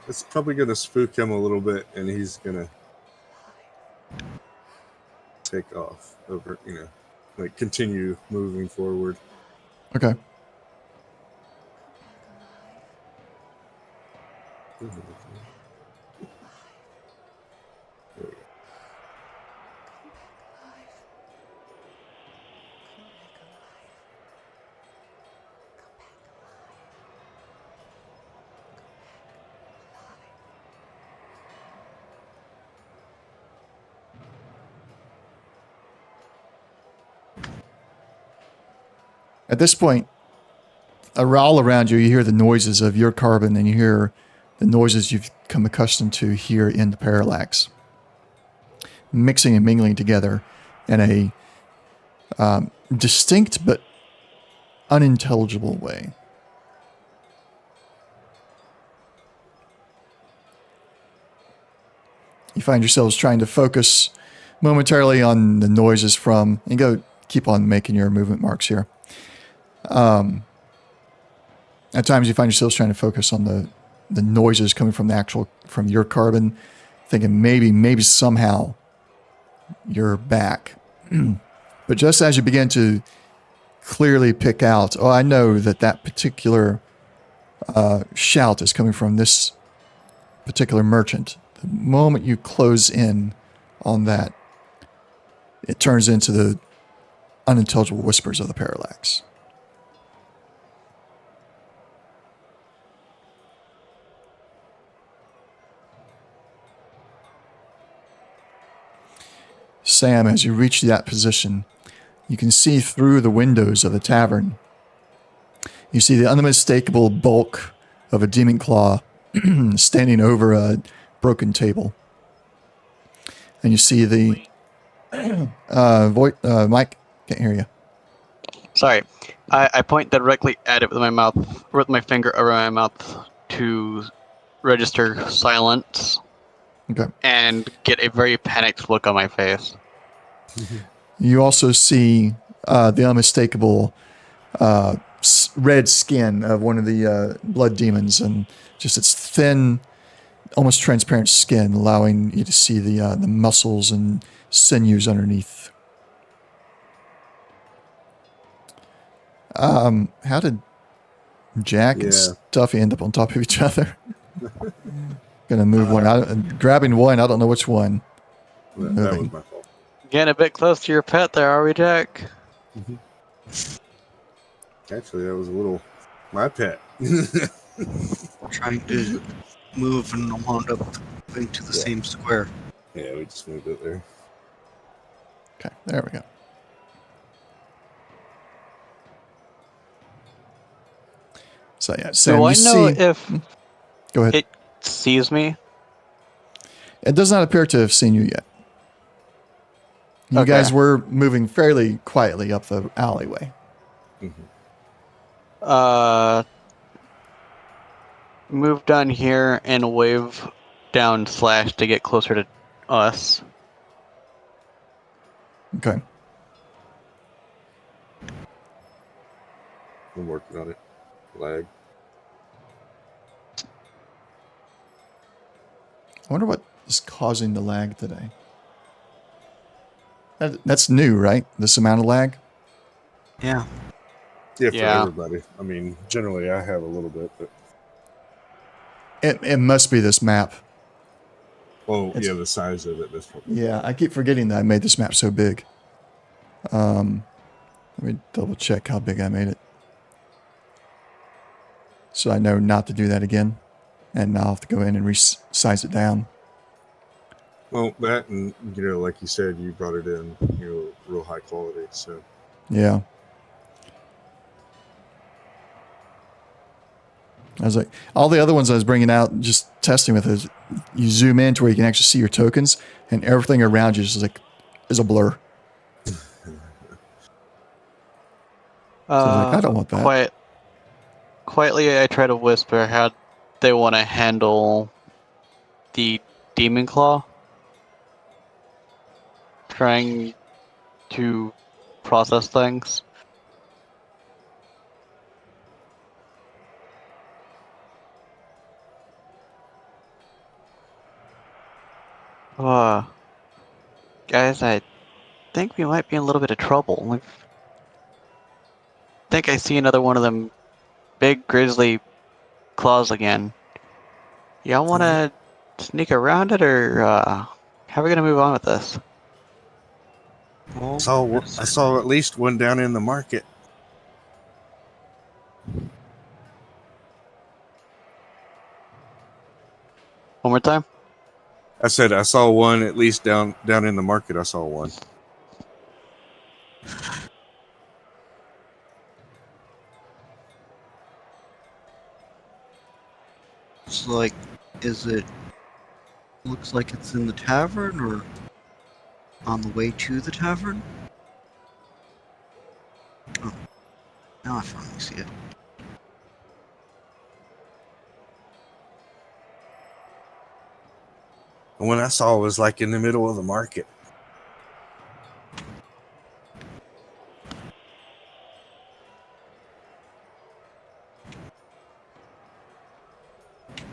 It's probably gonna spook him a little bit, and he's gonna take off over, like continue moving forward.
Okay. At this point, all around you, you hear the noises of your carbon, and you hear the noises you've come accustomed to here in the parallax, mixing and mingling together in a distinct but unintelligible way. You find yourselves trying to focus momentarily on the noises from, and keep on making your movement marks here. At times you find yourselves trying to focus on the noises coming from from your carbon, thinking maybe somehow you're back. But just as you begin to clearly pick out, I know that particular shout is coming from this particular merchant. The moment you close in on that, it turns into the unintelligible whispers of the parallax. Sam, as you reach that position, you can see through the windows of the tavern. You see the unmistakable bulk of a demon claw standing over a broken table. And you see the Mike, can't hear you.
Sorry. I point directly at it with my finger around my mouth to register silence.
Okay.
And get a very panicked look on my face.
You also see the unmistakable red skin of one of the blood demons, and just its thin, almost transparent skin, allowing you to see the muscles and sinews underneath. How did Jack and Stuffy end up on top of each other? Gonna move one. Grabbing one. I don't know which one.
That was my fault.
Getting a bit close to your pet there, are we, Jack?
Mm-hmm. Actually, that was my pet.
Trying to move and wound up into the same square.
Yeah, we just moved it there.
Okay, there we go. So yeah, Sam,
do I know if
go ahead.
It sees me?
It does not appear to have seen you yet. You guys were moving fairly quietly up the alleyway.
Mm-hmm.
Move down here and wave down / to get closer to us.
Okay.
I'm working on it. Lag.
I wonder what is causing the lag today. That's new, right? This amount of lag?
Yeah.
Yeah, for everybody. I mean, generally I have a little bit, but...
It must be this map.
The size of it. That's probably...
Yeah, I keep forgetting that I made this map so big. Let me double check how big I made it. So I know not to do that again. And now I'll have to go in and resize it down.
Well, that and, like you said, you brought it in, real high quality, so...
Yeah. I was like, all the other ones I was bringing out, just testing with is you zoom in to where you can actually see your tokens, and everything around you is a blur. So he's like, I don't want that.
Quietly, I try to whisper how they want to handle the demon claw. Trying to process things. Uh, Guys, I think we might be in a little bit of trouble. I think I see another one of them big grizzly claws again. Y'all want to sneak around it, or how are we gonna move on with this?
Well,
I saw at least one down in the market.
One more time.
I said I saw one at least down in the market. I saw one.
it's like, is it? Looks like it's in the tavern or on the way to the tavern. Oh, now I finally see it.
The one I saw was like in the middle of the market.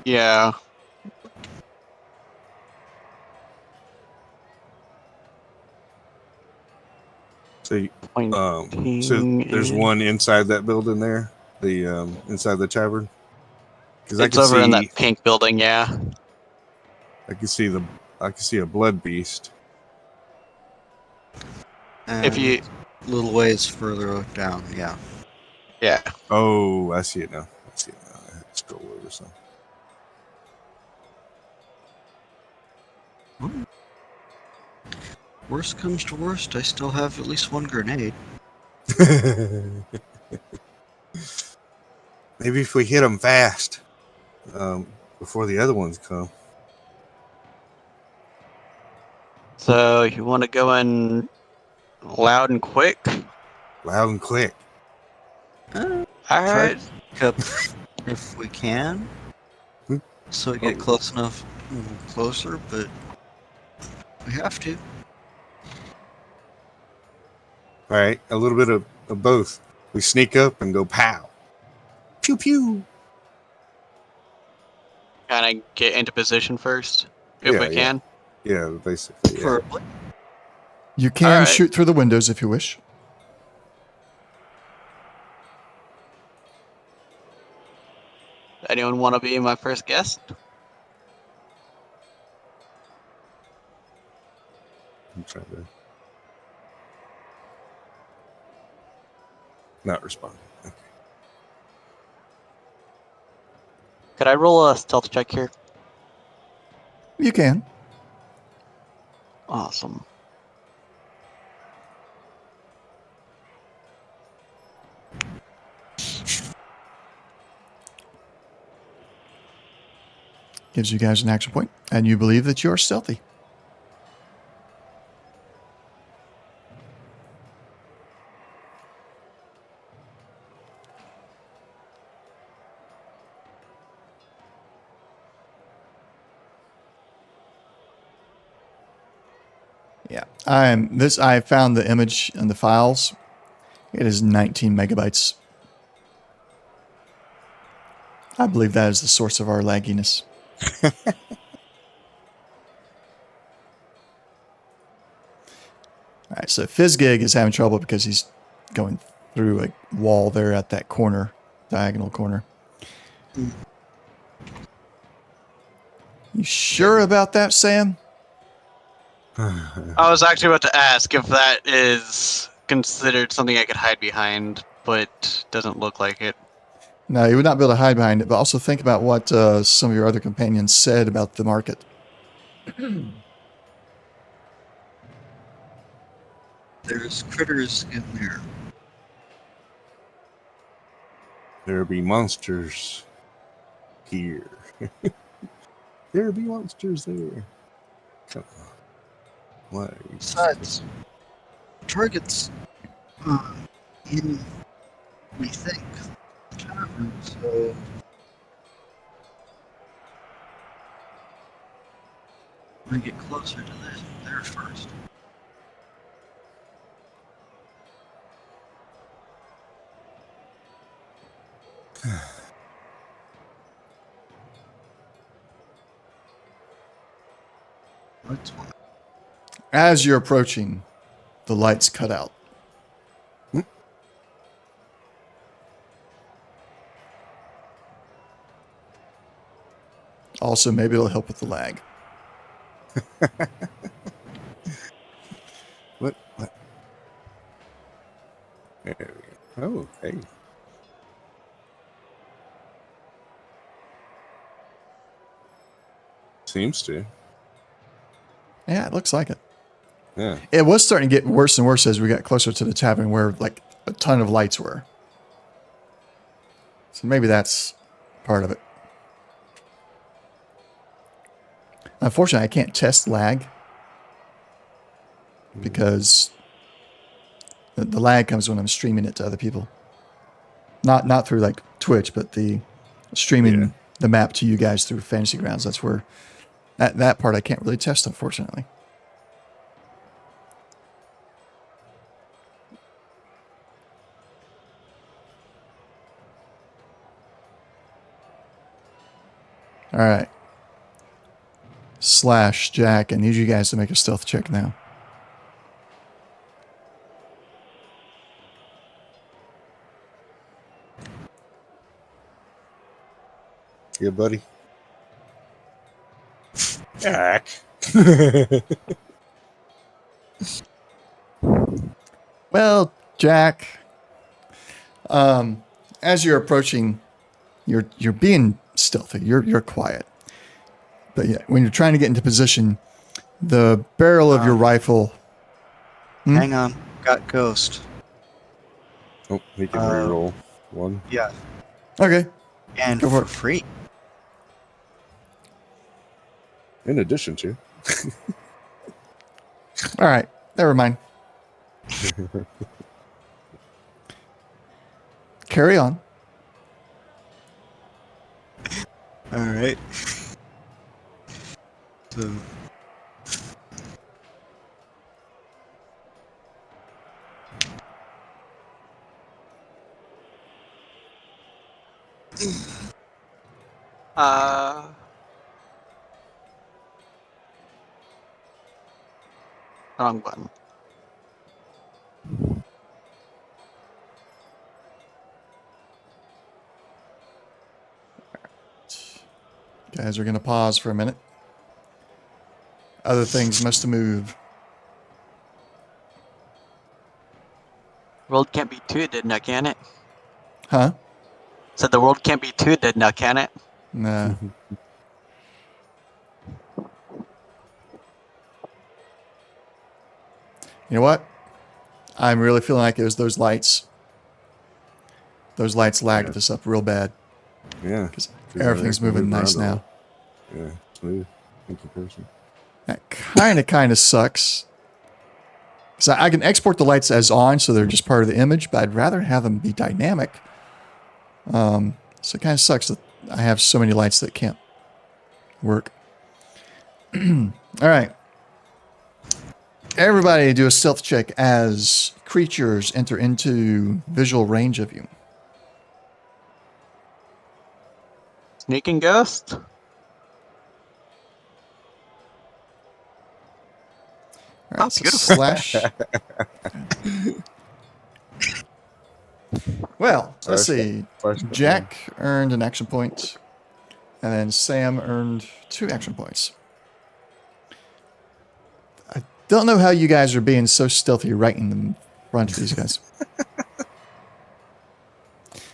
Yeah.
So,
Pointing
so there's
in-
one inside that building there, the inside the tavern. Because
It's over in that pink building. Yeah.
I can see a blood beast.
And
If you,
a little ways further down, yeah.
yeah.
Oh, I see it now. I had to scroll over some.
Worst comes to worst, I still have at least one grenade.
Maybe if we hit them fast, before the other ones come.
So you want to go in loud and quick?
Loud and quick.
All
Try
right.
to pick up if we can, so we get close enough, closer. But we have to.
All right, a little bit of both. We sneak up and go pow. Pew pew.
Kind of get into position first, if we can.
Yeah, basically. Yeah.
Preferably.
You can
All right.
shoot through the windows if you wish.
Anyone want to be my first guest?
I'm trying to not respond. Okay.
Could I roll a stealth check here?
You can.
Awesome.
Gives you guys an action point, and you believe that you're stealthy. Yeah, I found the image in the files. It is 19 megabytes. I believe that is the source of our lagginess. All right, so Fizzgig is having trouble because he's going through a wall there at that corner, diagonal corner. You sure about that, Sam?
I was actually about to ask if that is considered something I could hide behind, but doesn't look like it.
No, you would not be able to hide behind it, but also think about what some of your other companions said about the market.
There's critters in there.
There be monsters here. There be monsters there. Come on. What?
Besides, targets in me think. So I'm gonna get closer to this there first. What's one?
As you're approaching, the lights cut out. Also, maybe it'll help with the lag.
What? There we go. Oh, hey. Seems to.
Yeah, it looks like it.
Yeah.
It was starting to get worse and worse as we got closer to the tavern where like a ton of lights were. So maybe that's part of it. Unfortunately, I can't test lag because the lag comes when I'm streaming it to other people. Not through like Twitch, but the streaming the map to you guys through Fantasy Grounds. That's where that part I can't really test, unfortunately. All right. Slash Jack, I need you guys to make a stealth check now.
Yeah, buddy. Jack.
Well, Jack, as you're approaching, you're being stealthy. You're quiet, but yeah, when you're trying to get into position, the barrel of your rifle.
Hang on, got ghost.
Oh, he can reroll one.
Yeah,
Okay,
and
Go for
for
it.
free.
In addition to.
all right, never mind. Carry on.
All right. So.
Wrong button.
Guys, we're gonna pause for a minute. Other things must move.
World can't be too dead now, can it?
Huh?
Said the world can't be too dead now, can it?
Nah. You know what? I'm really feeling like it was those lights. Those lights lagged this up real bad.
Yeah.
Because everything's
Move
moving
around
nice
a
now.
little. Yeah, smooth in comparison.
That kind of sucks. So I can export the lights as on, so they're just part of the image, but I'd rather have them be dynamic. So it kind of sucks that I have so many lights that can't work. All right. Everybody do a stealth check as creatures enter into visual range of you.
Sneaking ghost?
All right, so
beautiful.
slash. Well, let's see. Jack earned an action point, and then Sam earned 2 action points. I don't know how you guys are being so stealthy right in front of these guys.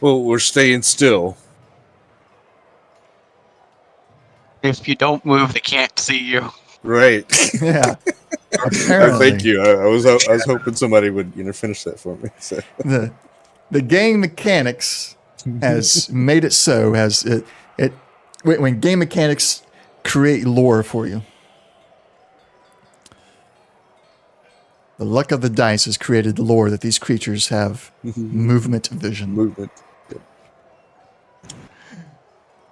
Well, we're staying still.
If you don't move, they can't see you.
Right.
Yeah. Apparently,
Thank you. I was hoping somebody would finish that for me. So.
the game mechanics has made it so as it when game mechanics create lore for you. The luck of the dice has created the lore that these creatures have movement vision.
Movement. Yep.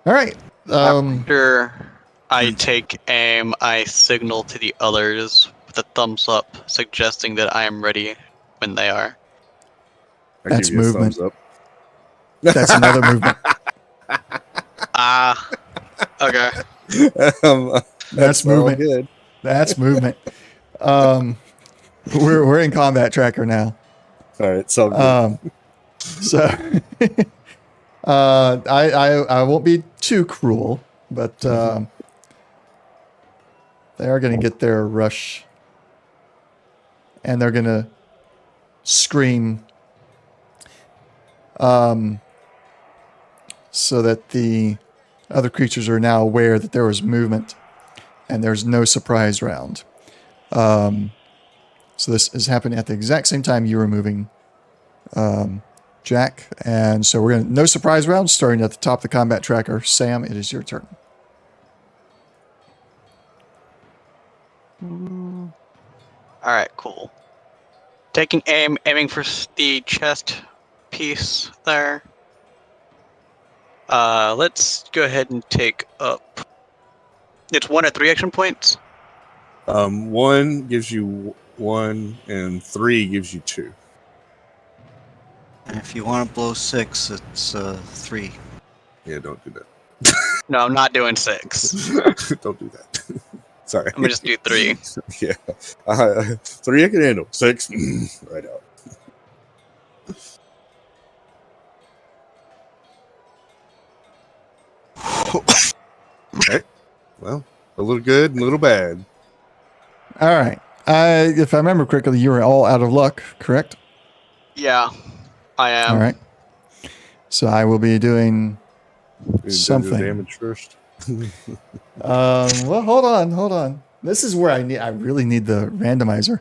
All right.
After I take aim, I signal to the others with a thumbs up, suggesting that I am ready when they are.
I
That's
give you
movement.
a thumbs up.
That's another movement.
Ah, okay.
That's
all
movement.
good.
That's movement. We're in combat tracker now.
All right, it's all good.
So I won't be too cruel, but they are going to get their rush, and they're going to scream, so that the other creatures are now aware that there was movement, and there's no surprise round. So this is happening at the exact same time you were moving, Jack, and so we're going to no surprise round starting at the top of the combat tracker. Sam, it is your turn.
Alright, cool. Taking aim, aiming for the chest piece there. Let's go ahead and take up. It's 1 or 3 action points.
1 gives you 1, and 3 gives you 2.
And if you want to blow 6, it's 3.
Yeah, don't do that.
No, I'm not doing 6.
Don't do that. Sorry.
I'm gonna just do 3.
Yeah. 3 I can handle. 6, right out. Okay. Well, a little good and a little bad.
All right. If I remember correctly, you were all out of luck, correct?
Yeah, I am.
All right. So I will be doing something.
Damage first.
Well, hold on. This is where I really need the randomizer.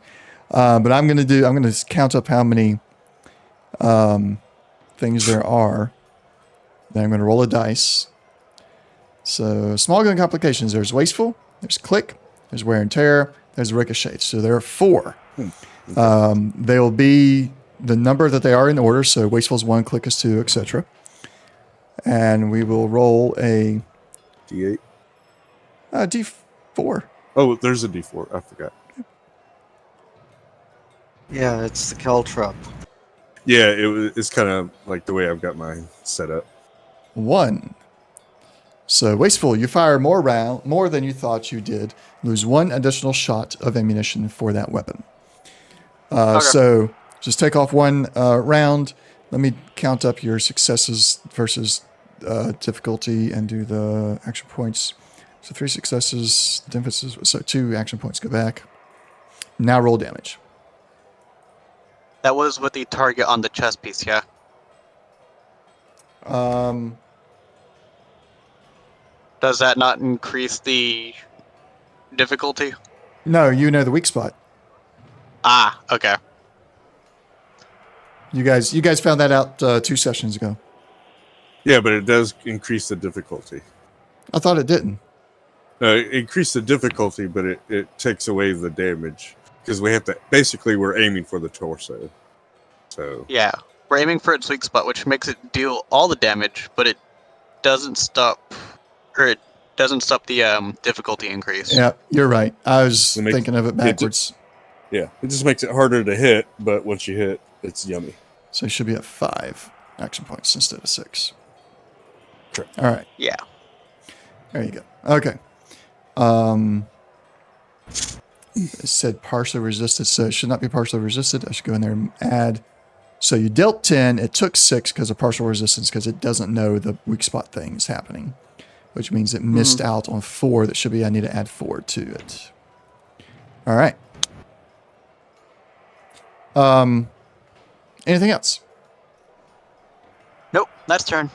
But I'm going to count up how many things there are. Then I'm going to roll a dice. So small gun complications. There's wasteful, there's click, there's wear and tear, there's ricochet. So there are 4. They'll be the number that they are in order. So wasteful is 1, click is 2, etc. And we will roll a
D8.
D4.
Oh, there's a D4. I forgot.
Yeah, it's the caltrop.
Yeah, it's kind of like the way I've got mine set up.
1. So wasteful, you fire more than you thought you did. Lose 1 additional shot of ammunition for that weapon.
Okay.
So just take off 1 round. Let me count up your successes versus difficulty and do the action points. So 3 successes, differences. So 2 action points go back. Now roll damage.
That was with the target on the chest piece, yeah? Does that not increase the difficulty?
No, you know the weak spot.
Ah, okay.
You guys found that out 2 sessions ago.
Yeah, but it does increase the difficulty.
I thought it didn't.
Increase the difficulty, but it takes away the damage. Because we're aiming for the torso. So
Yeah, we're aiming for its weak spot, which makes it deal all the damage, but it doesn't stop the difficulty increase.
Yeah, you're right. I was thinking of it backwards.
it just makes it harder to hit, but once you hit, it's yummy.
So it should be at 5 action points instead of 6.
Correct.
All right.
Yeah.
There you go. Okay. It said partially resisted, so it should not be partially resisted. I should go in there and add. So you dealt 10. It took 6 because of partial resistance because it doesn't know the weak spot thing is happening, which means it missed out on 4. That should be, I need to add 4 to it. All right. Anything else?
Nope, that's turn.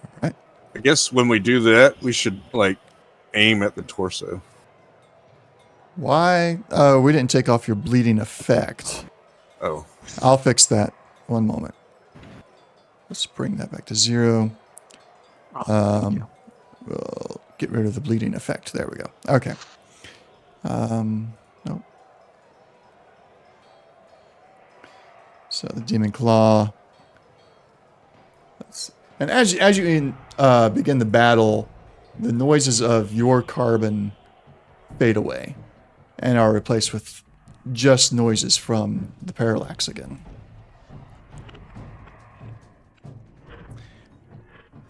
All right.
I guess when we do that, we should aim at the torso.
Why? Oh, we didn't take off your bleeding effect.
Oh.
I'll fix that. One moment. Let's bring that back to 0. We'll get rid of the bleeding effect. There we go. Okay. Nope. So the demon claw. And as you begin the battle, the noises of your carbon fade away and are replaced with just noises from the parallax again.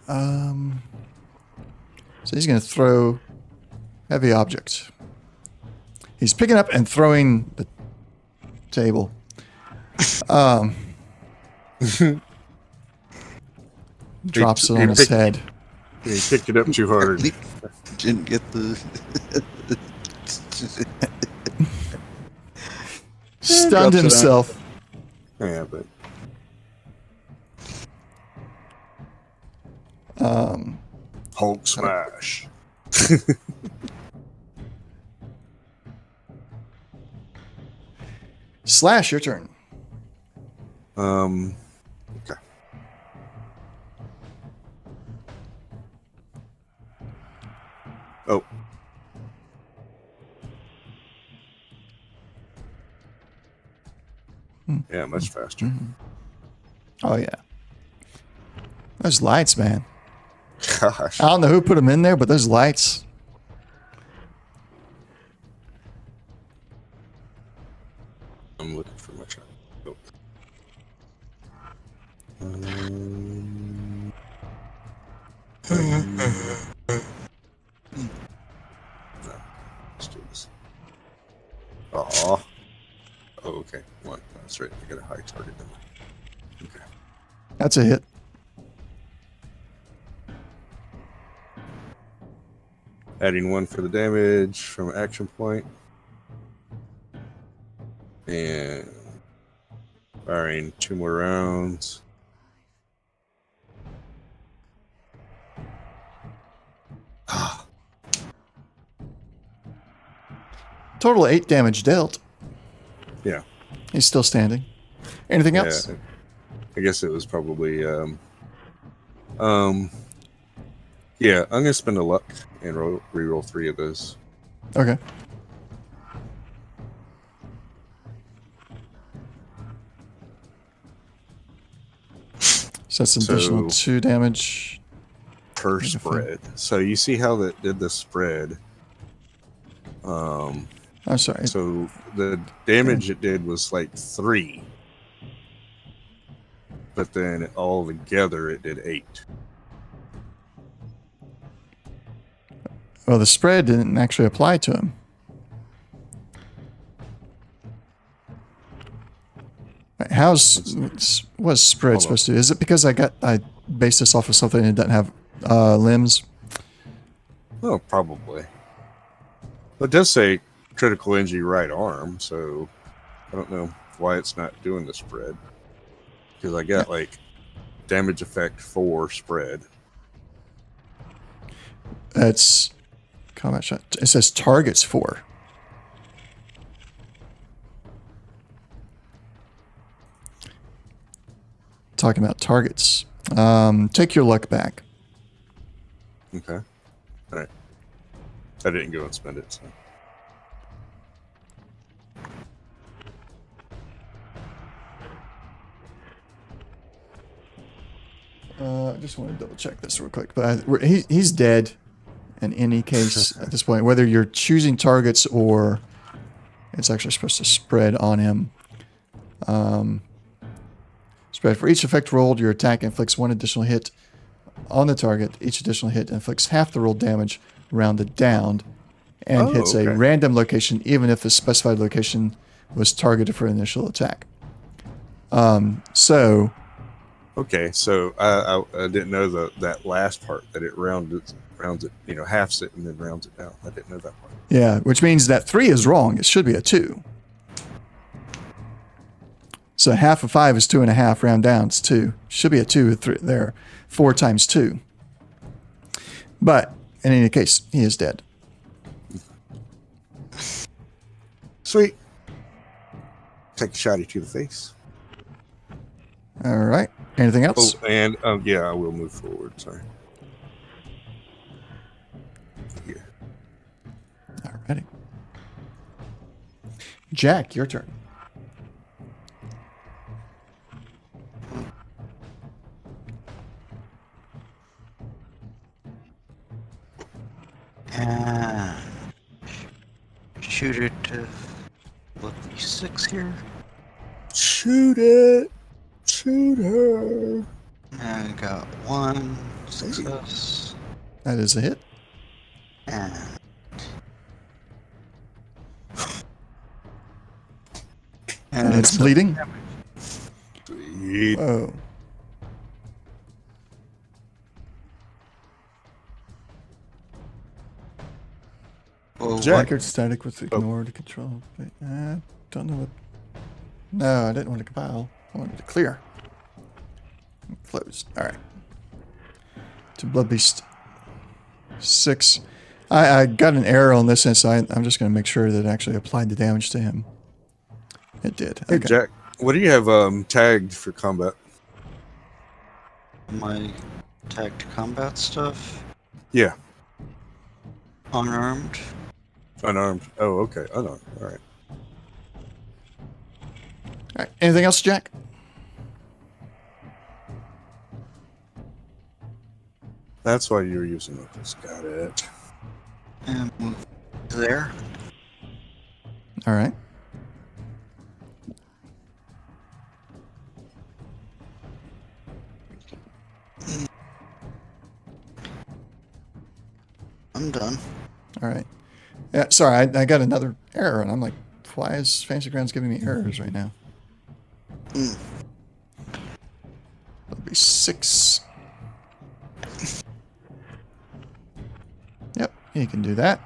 So he's going to throw heavy objects. He's picking up and throwing the table. Drops it on his head.
He picked it up too hard.
Didn't get the.
Stunned
Drops it on-
himself.
Yeah, but Hulk smash.
Slash, your turn.
Okay. Oh. Yeah, much faster.
Oh, yeah. Those lights, man.
Gosh.
I don't know who put them in there, but those lights.
I'm looking for my shot. Oh. No, let's do this. Aw. Oh, okay. One. That's right. I got a high target number. Okay.
That's a hit.
Adding 1 for the damage from action point. And firing 2 more rounds.
Total 8 damage dealt.
Yeah.
He's still standing. Anything else?
Yeah. I guess it was probably yeah, I'm gonna spend a luck and reroll 3 of those.
Okay. So that's an additional 2 damage.
Per spread. So you see how that did the spread.
I'm sorry.
So the damage it did was like 3. But then all together it did 8.
Well, the spread didn't actually apply to him. What's spread supposed to do? Is it because I based this off of something that doesn't have limbs?
Oh, probably. Well, it does say critical injury right arm, so I don't know why it's not doing the spread. Because I got like damage effect 4 spread.
It's combat shot. It says targets 4. Talking about targets. Take your luck back.
Okay. All right. I didn't go and spend it, so.
I just want to double check this real quick. But he's dead in any case at this point, whether you're choosing targets or it's actually supposed to spread on him. Spread. For each effect rolled, your attack inflicts 1 additional hit on the target. Each additional hit inflicts half the rolled damage rounded down and hits a random location, even if the specified location was targeted for initial attack. So...
Okay, so I didn't know that last part, that it rounds it, halves it and then rounds it down. I didn't know that part.
Yeah, which means that 3 is wrong. It should be a 2. So half of 5 is 2.5. Round down, it's 2. Should be a 2 there. 4 times 2. But in any case, he is dead.
Sweet. Take a shotty to the face.
All right. Anything else?
Oh, and yeah, I will move forward. Sorry. Yeah.
Alrighty. Jack, your turn.
shoot it to level 6 here.
Shoot it! Shoot her!
And I got 1 success.
That is a hit.
And
And it's bleeding.
Sweet.
Whoa.
Well,
Jack.
Record static with ignored control. Wait, I don't know what. No, I didn't want to compile. I wanted to clear. Closed. All right. To Blood Beast 6. I got an error on this, and so I'm just going to make sure that it actually applied the damage to him. It did.
Hey,
Okay.
Jack, what do you have tagged for combat?
my tagged combat stuff.
Yeah,
Unarmed.
unarmed. Oh, okay, unarmed. All right.
All right. Anything else, Jack?
That's why you were using this. Got it.
And move there.
All right.
I'm done.
All right. Yeah, sorry, I got another error, and I'm like, why is Fantasy Grounds giving me errors right now?
Mm.
That'll be 6. Yep, he can do that.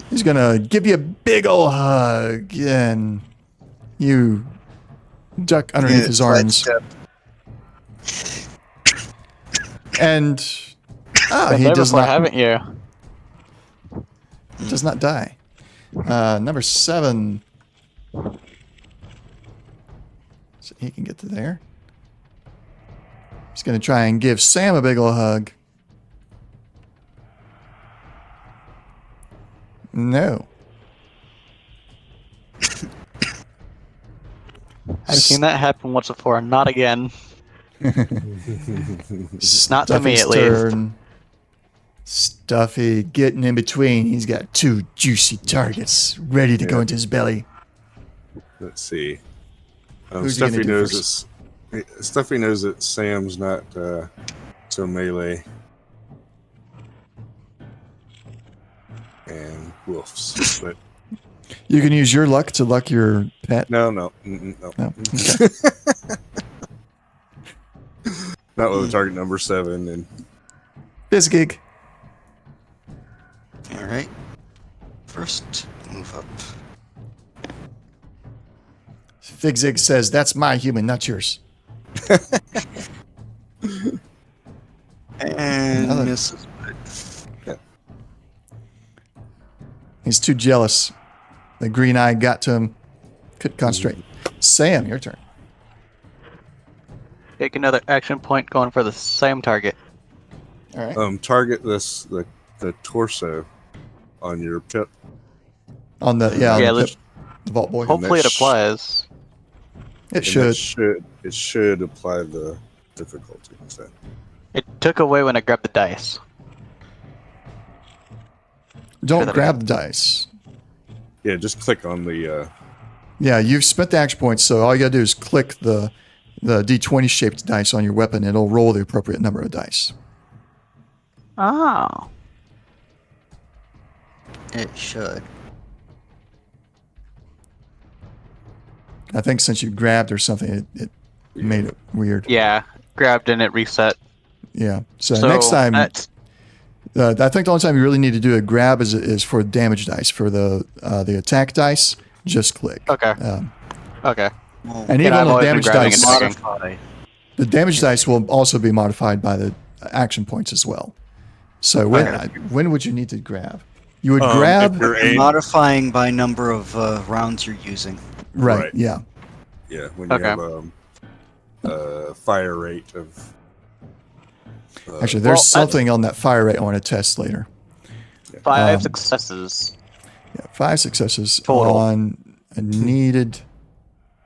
He's gonna give you a big ol' hug, and you duck underneath his arms. And
Been
he
there
does
before,
not
haven't you?
does not die. Number 7. So he can get to there. He's gonna try and give Sam a big ol' hug. No.
I've seen that happen once before. Not again. Not to me,
Stuffy's
at least.
turn. Stuffy getting in between. He's got 2 juicy targets ready to go
Yeah.
into his belly.
Let's see.
Who's he gonna
Stuffy
do
knows
first?
it's. Stuffy knows that Sam's not so melee. And wolves, but
You can use your luck to luck your pet.
no.
No. Okay.
Not with the target number 7. And
This gig.
Alright. First, move up.
Figzig says, "That's my human, not yours."
And
Another-
misses.
He's too jealous. The green eye got to him. Couldn't concentrate. Sam, your turn.
Take another action point going for the same target.
All right.
target the torso on your pit.
On the
Yeah,
the,
let's-
the Vault Boy.
Hopefully it
that's-
applies.
It
And
should.
it should apply the difficulty. So.
It took away when I grabbed the dice.
Don't
that
grab the dice.
Yeah, just click on the.
Yeah, you've spent the action points, so all you gotta do is click the D20 shaped dice on your weapon. It'll roll the appropriate number of dice.
Oh.
It should.
I think since you grabbed or something, it made it weird.
Yeah. Grabbed and it reset.
Yeah. So next time,
that's-
I think the only time you really need to do a grab is for damage dice. For the attack dice, just click.
Okay. Okay.
Well,
And
Yeah,
even
I've
the
always been
damage
grabbing
dice,
and tagging.
modify.
the damage dice will also be modified by the action points as well. So when would you need to grab? You would grab,
if you're aim-
Modifying by number of rounds you're using.
right?
Right.
Yeah.
Yeah, when you
Okay.
have fire rate of.
Actually, there's
Well,
something on that fire rate I want to test later.
5 successes.
Yeah, 5 successes
Total.
on a needed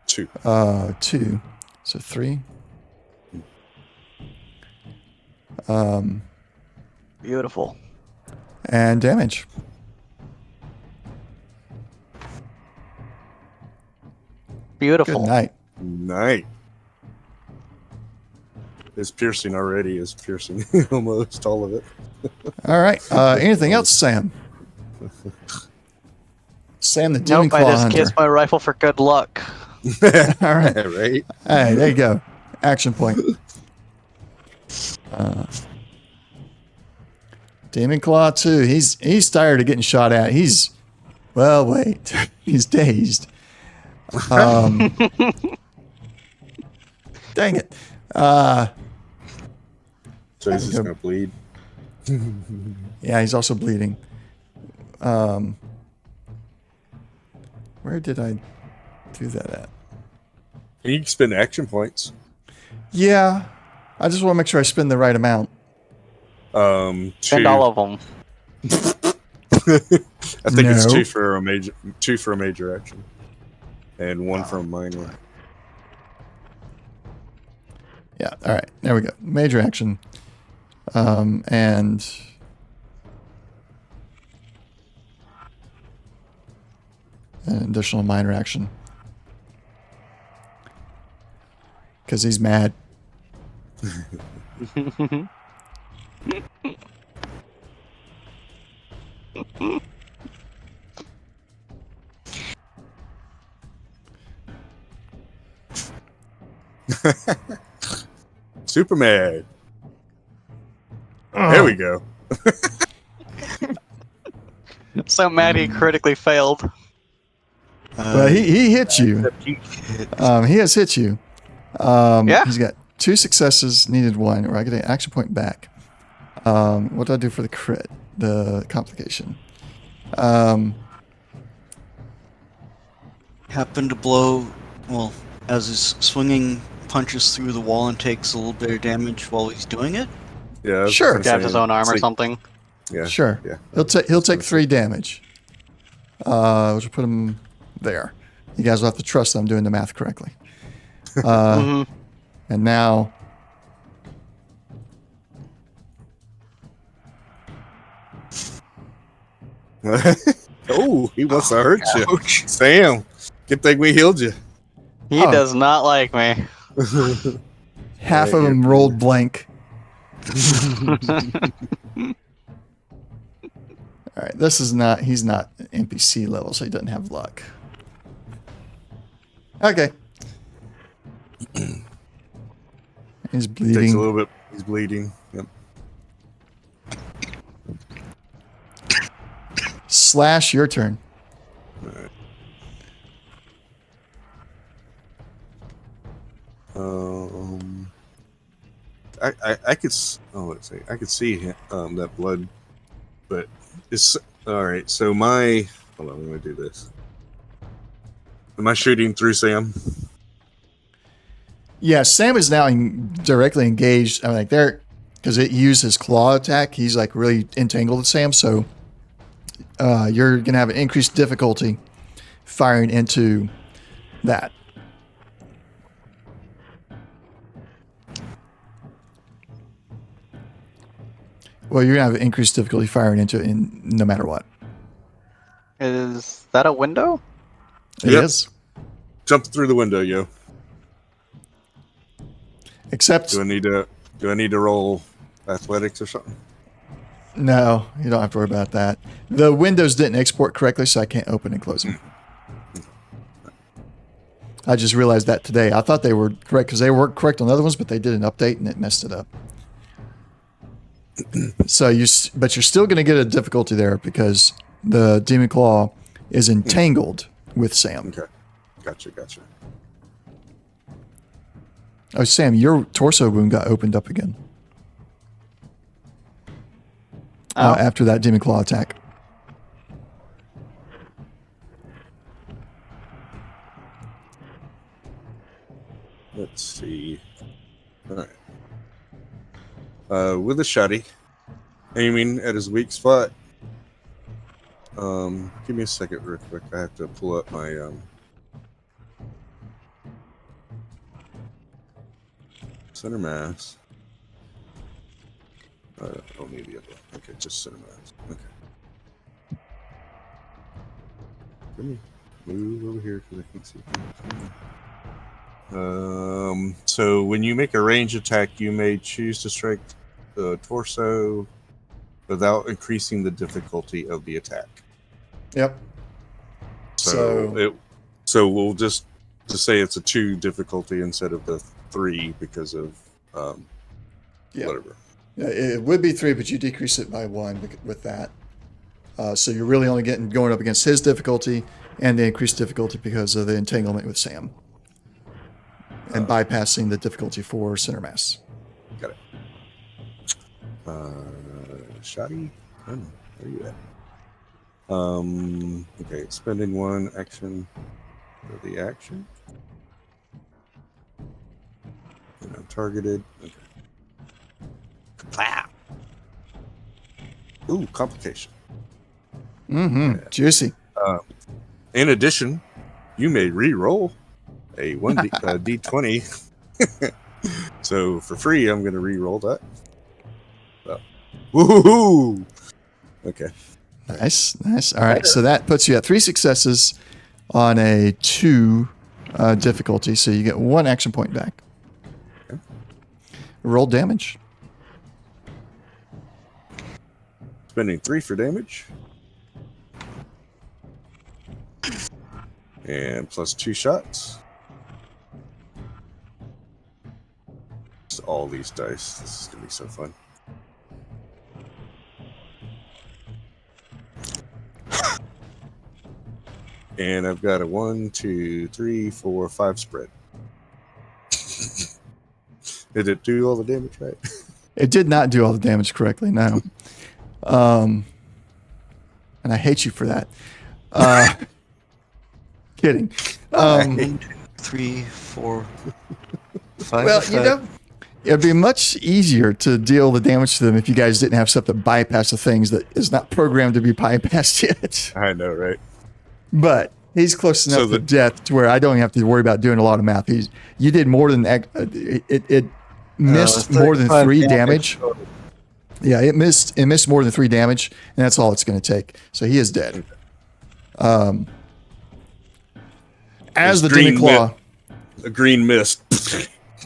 2.
2, so 3.
Beautiful.
And damage.
Beautiful.
Good night.
Night. It's piercing already. It's piercing almost all of it.
All right. Anything else, Sam? Sam, the demon
Nope, I
claw
just
hunter.
kissed my rifle for good luck.
All right.
Right?
Hey, there you go. Action point. Demon Claw 2. He's tired of getting shot at. Well, wait. He's dazed. Dang it.
So he's just going to bleed.
Yeah, he's also bleeding. Where did I do that at?
And you can spend action points.
Yeah. I just want to make sure I spend the right amount.
Spend
Two.
all of them.
I think it's
No.
two for a major action, and one for a minor.
Yeah, all right. There we go. Major action. And an additional minor action. Because he's mad.
Super mad. There we go.
So mad he critically failed.
Well, he hit you. He has hit you.
Yeah.
He's got 2 successes, needed 1, or I get an action point back. What do I do for the crit? The complication.
Happen to blow, well, as his swinging punches through the wall and takes a little bit of damage while he's doing it?
Yeah. I was
Sure.
gonna
Grabs
say,
his own arm
it's
or
like-
something.
Yeah.
Sure.
Yeah.
He'll take 3 damage. Which will put him there. You guys will have to trust that I'm doing the math correctly. And now,
Oh, he wants to hurt you. Sam, good thing we healed you.
He
Oh.
does not like me.
half
Right,
of them
you're-
rolled blank. All right, he's not NPC level, so he doesn't have luck. Okay. He's
Takes a
bleeding.
little bit. He's bleeding. Yep.
Slash, your turn.
I could. Let's see. I could see that blood, but it's all right. So my hold on. Let me do this. Am I shooting through Sam?
Yeah, Sam is now directly engaged. I mean, like there, because it used his claw attack. He's like really entangled with Sam, so you're gonna have an increased difficulty firing into that. Well, you're gonna have an increased difficulty firing into it no matter what.
Is that a window?
It
Yep.
is.
Jump through the window, yo.
Except
Do I need to roll athletics or something?
no, you don't have to worry about that. The windows didn't export correctly, so I can't open and close them. I just realized that today. I thought they were correct because they were correct on the other ones, but they did an update and it messed it up. So but you're still going to get a difficulty there because the demon claw is entangled with Sam.
Okay. Gotcha.
Oh, Sam, your torso wound got opened up again after that demon claw attack.
Let's see. All right. With a shotty, aiming at his weak spot. Give me a second, real quick. I have to pull up my center mass. I don't need the other one. Okay, just center mass. Okay. Give me. move over here because I can't see. So when you make a range attack, you may choose to strike the torso without increasing the difficulty of the attack.
Yep.
So we'll just say it's a 2 difficulty instead of the 3 because of whatever.
Yeah, it would be 3, but you decrease it by 1 with that. So you're really only going up against his difficulty and the increased difficulty because of the entanglement with Sam. And bypassing the difficulty for center mass.
Got it. Shoddy? Where are you at? Okay, spending 1 action for the action. And I'm targeted. Okay. Wow. Ooh, complication.
Juicy.
In addition, you may re-roll a 1d20. So for free, I'm going to re-roll that. So. Woohoo! Okay.
Nice. All right, so that puts you at 3 successes on a 2 difficulty, so you get 1 action point back.
Okay.
Roll damage.
Spending 3 for damage. And plus 2 shots. Just all these dice. This is going to be so fun. And I've got a 1, 2, 3, 4, 5 spread. Did it do all the damage right?
It did not do all the damage correctly, no. And I hate you for that. Kidding.
3, 4, 5.
Well, you know, it'd be much easier to deal the damage to them if you guys didn't have stuff that bypass the things that is not programmed to be bypassed yet.
I know, right?
But he's close enough to death to where I don't have to worry about doing a lot of math. You did more than it missed more than 3 damage. Yeah, it missed more than 3 damage, and that's all it's going to take. So he is dead. As the Demon Claw,
a green mist.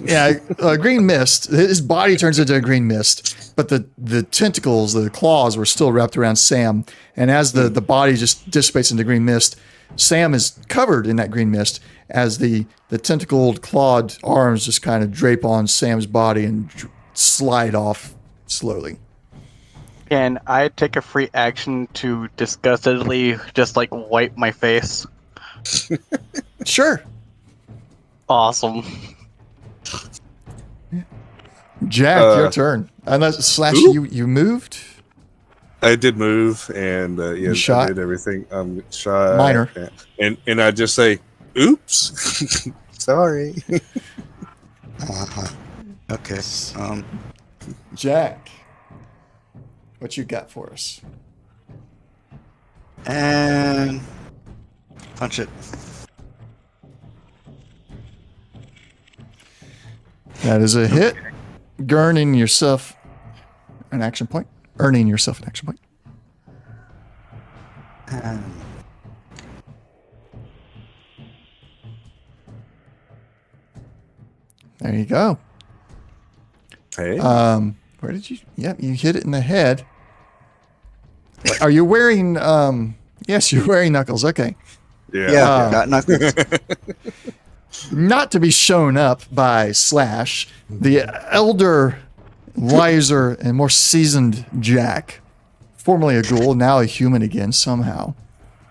yeah, green mist. His body turns into a green mist, but the tentacles, the claws, were still wrapped around Sam. And as the body just dissipates into green mist, Sam is covered in that green mist as the tentacled, clawed arms just kind of drape on Sam's body and slide off slowly.
Can I take a free action to disgustedly just like wipe my face?
Sure.
Awesome.
Jack, your turn. Unless Slash, you moved.
I did move, and yeah,
shot?
I did everything. Shot.
Minor.
And I just say, "Oops, sorry."
Okay.
Jack, what you got for us?
And punch it.
That is a hit. Earning yourself an action point.
And
There you go.
Hey.
Where did you? Yep, you hit it in the head. Are you wearing? Yes, you're wearing knuckles. Okay.
Yeah.
got knuckles.
Not to be shown up by Slash, the elder, wiser, and more seasoned Jack, formerly a ghoul, now a human again somehow,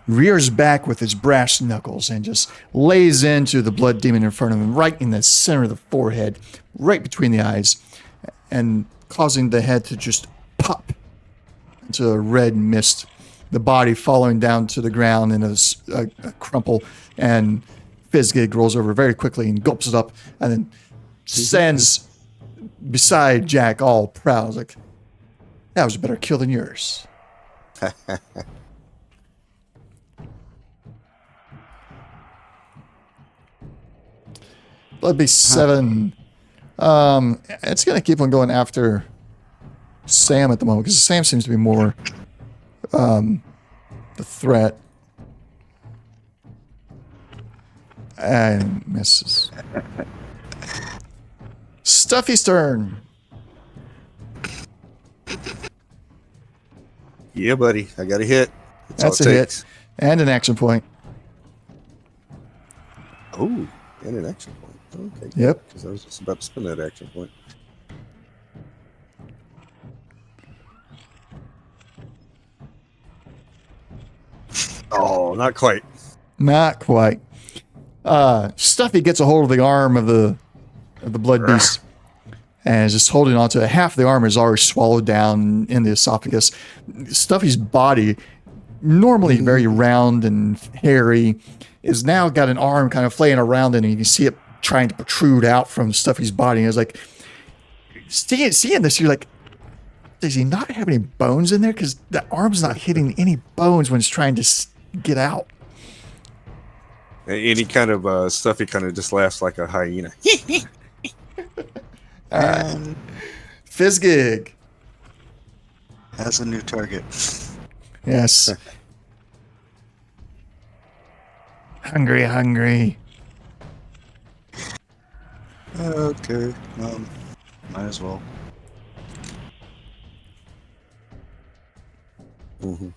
rears back with his brass knuckles and just lays into the blood demon in front of him, right in the center of the forehead, right between the eyes, and causing the head to just pop into a red mist, the body falling down to the ground in a crumple, and Fizzgig rolls over very quickly and gulps it up, and then stands beside Jack all proud, like, that was a better kill than yours. That'd be 7. It's going to keep on going after Sam at the moment, because Sam seems to be more the threat. And misses. Stuffy's turn.
Yeah, buddy. I got a hit.
That's
all
a
it
hit.
takes.
And an action point.
Oh, and an action point. Okay.
Yep.
Because I was just about to spend that action point. Oh, not quite.
Not quite. Stuffy gets a hold of the arm of the blood beast and is just holding on to it. Half the arm is already swallowed down in the esophagus. Stuffy's body, normally very round and hairy, is now got an arm kind of flaying around it, and you can see it trying to protrude out from Stuffy's body. And it's like, seeing this, you're like, does he not have any bones in there? Because the arm's not hitting any bones when it's trying to get out.
Any kind of stuff, he kind of just laughs like a hyena.
And
Fizzgig.
has a new target.
Yes. Hungry.
Okay. Might as well.
Mm-hmm.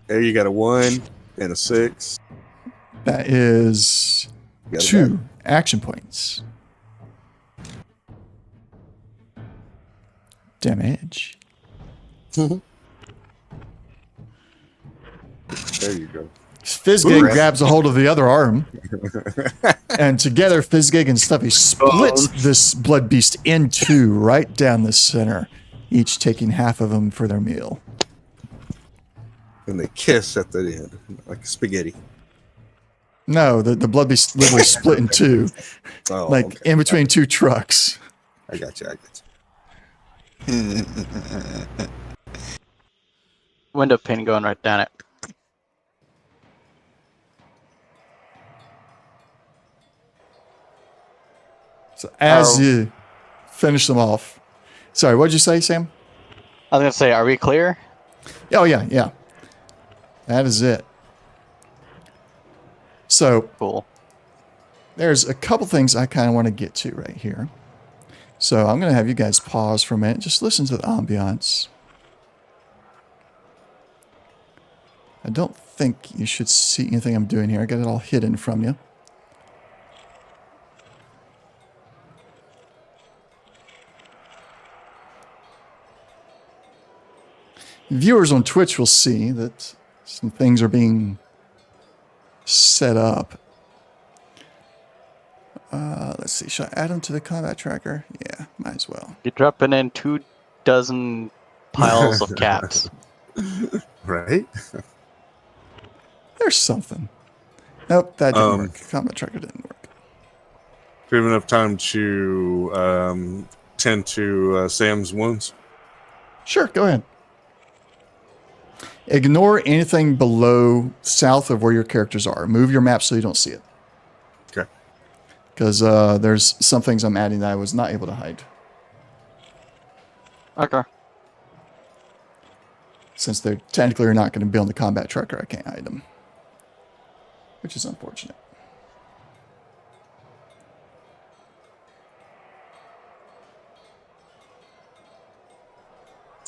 There you got a 1 and a 6.
That is
You got a
2 action points. Damage.
There you go.
Fizzgig
Ooh.
grabs a hold of the other arm, and together Fizzgig and Stuffy split this blood beast in 2 right down the center, each taking half of them for their meal.
And they kiss at the end, like spaghetti.
No, the blood beast literally split in 2,
Oh,
like
okay.
in between 2 trucks.
I got you.
Window pane going right down it.
So as
Oh.
you finish them off, sorry, what did you say, Sam?
I was gonna say, are we clear?
Oh yeah. That is it. So
Cool.
there's a couple things I kind of want to get to right here. So I'm going to have you guys pause for a minute. Just listen to the ambiance. I don't think you should see anything I'm doing here. I got it all hidden from you. Viewers on Twitch will see that some things are being set up. Let's see. Should I add them to the combat tracker? Yeah, might as well.
You're dropping in 24 piles of caps.
Right?
There's something. Nope, that didn't
Um,
work. Combat tracker didn't work.
Do you have enough time to tend to Sam's wounds?
Sure, go ahead. Ignore anything below south of where your characters are. Move your map so you don't see it.
Okay.
Because there's some things I'm adding that I was not able to hide.
Okay.
Since they're technically are not going to be on the combat tracker, I can't hide them. Which is unfortunate.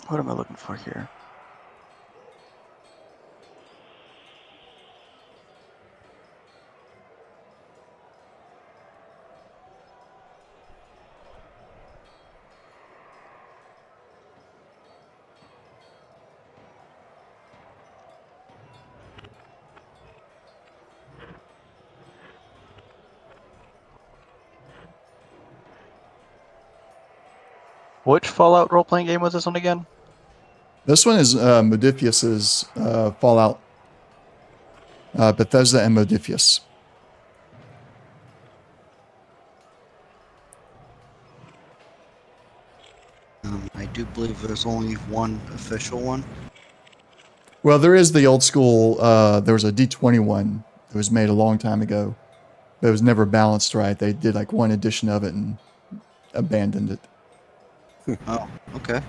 What am I looking for here? Which Fallout role-playing game was this one again?
This one is Modifius's Fallout. Bethesda and Modifius.
I do believe there's only one official one.
Well, there is the old school. There was a D21 that was made a long time ago. But it was never balanced right. They did like one edition of it and abandoned it.
Oh, okay.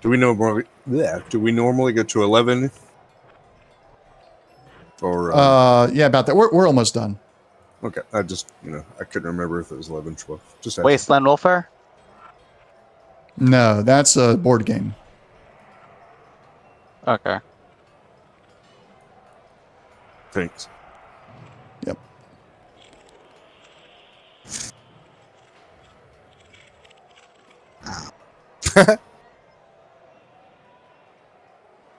Do we normally go to 11? Or
yeah, about that. We're almost done.
okay, I just I couldn't remember if it was 11, 12. Just asking.
Wasteland Warfare?
No, that's a board game.
Okay.
Thanks.
Yep.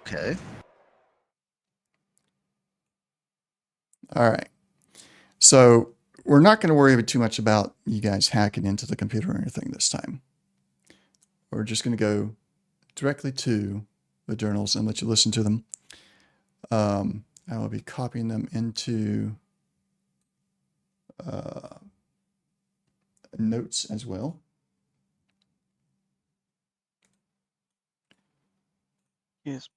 Okay.
All right. So we're not going to worry too much about you guys hacking into the computer or anything this time. We're just going to go directly to the journals and let you listen to them. I will be copying them into notes as well.
Yes.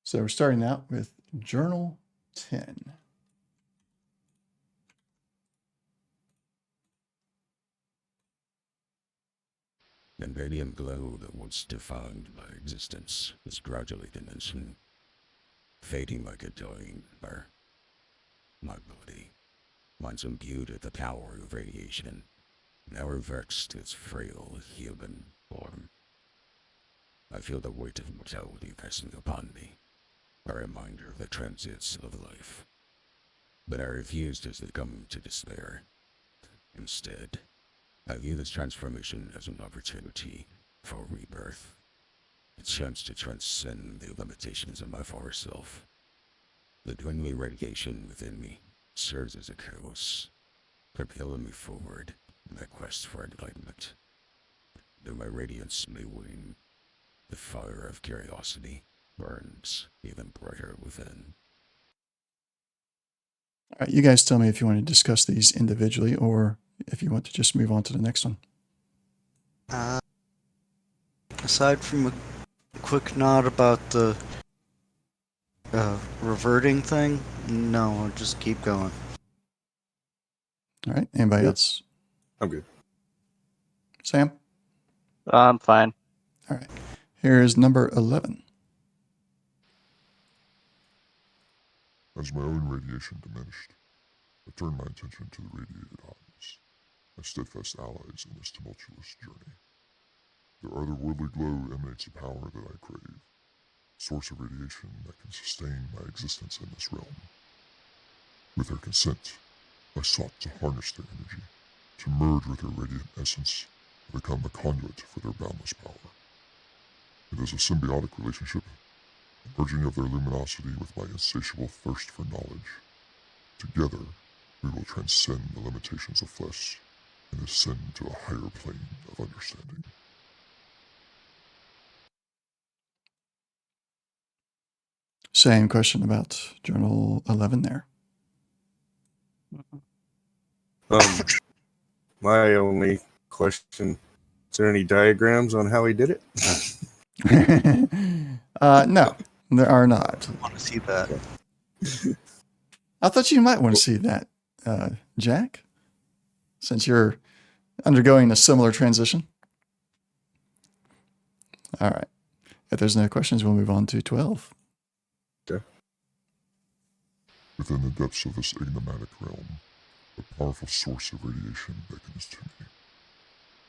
So we're starting out with Journal 10.
The radiant glow that once defined my existence is gradually diminishing, fading like a dying fire. My body, once imbued with the power of radiation, now reverts to its frail human form. I feel the weight of mortality pressing upon me, a reminder of the transits of life. But I refuse to succumb to despair. Instead, I view this transformation as an opportunity for rebirth, a chance to transcend the limitations of my former self. The dwindling radiation within me serves as a catalyst, propelling me forward in my quest for enlightenment. Though my radiance may wane, the fire of curiosity burns even brighter within.
All right, you guys tell me if you want to discuss these individually or if you want to just move on to the next one.
Aside from a quick nod about the reverting thing, no, I'll just keep going.
All right, anybody
Good.
else?
I'm good.
Sam?
I'm fine.
All right, here's number 11.
As my own radiation diminished, I turned my attention to the radiated eyes, my steadfast allies in this tumultuous journey. Their otherworldly glow emanates a power that I crave, a source of radiation that can sustain my existence in this realm. With their consent, I sought to harness their energy, to merge with their radiant essence, and become a conduit for their boundless power. It is a symbiotic relationship, a merging of their luminosity with my insatiable thirst for knowledge. Together, we will transcend the limitations of flesh and ascend to a higher plane of understanding.
Same question about Journal 11 there.
My only question: is there any diagrams on how he did it?
No, there are not.
I want to see that.
I thought you might want to see that, Jack, since you're undergoing a similar transition. All right. If there's no questions, we'll move on to 12.
Okay.
Within the depths of this enigmatic realm, a powerful source of radiation beckons to me.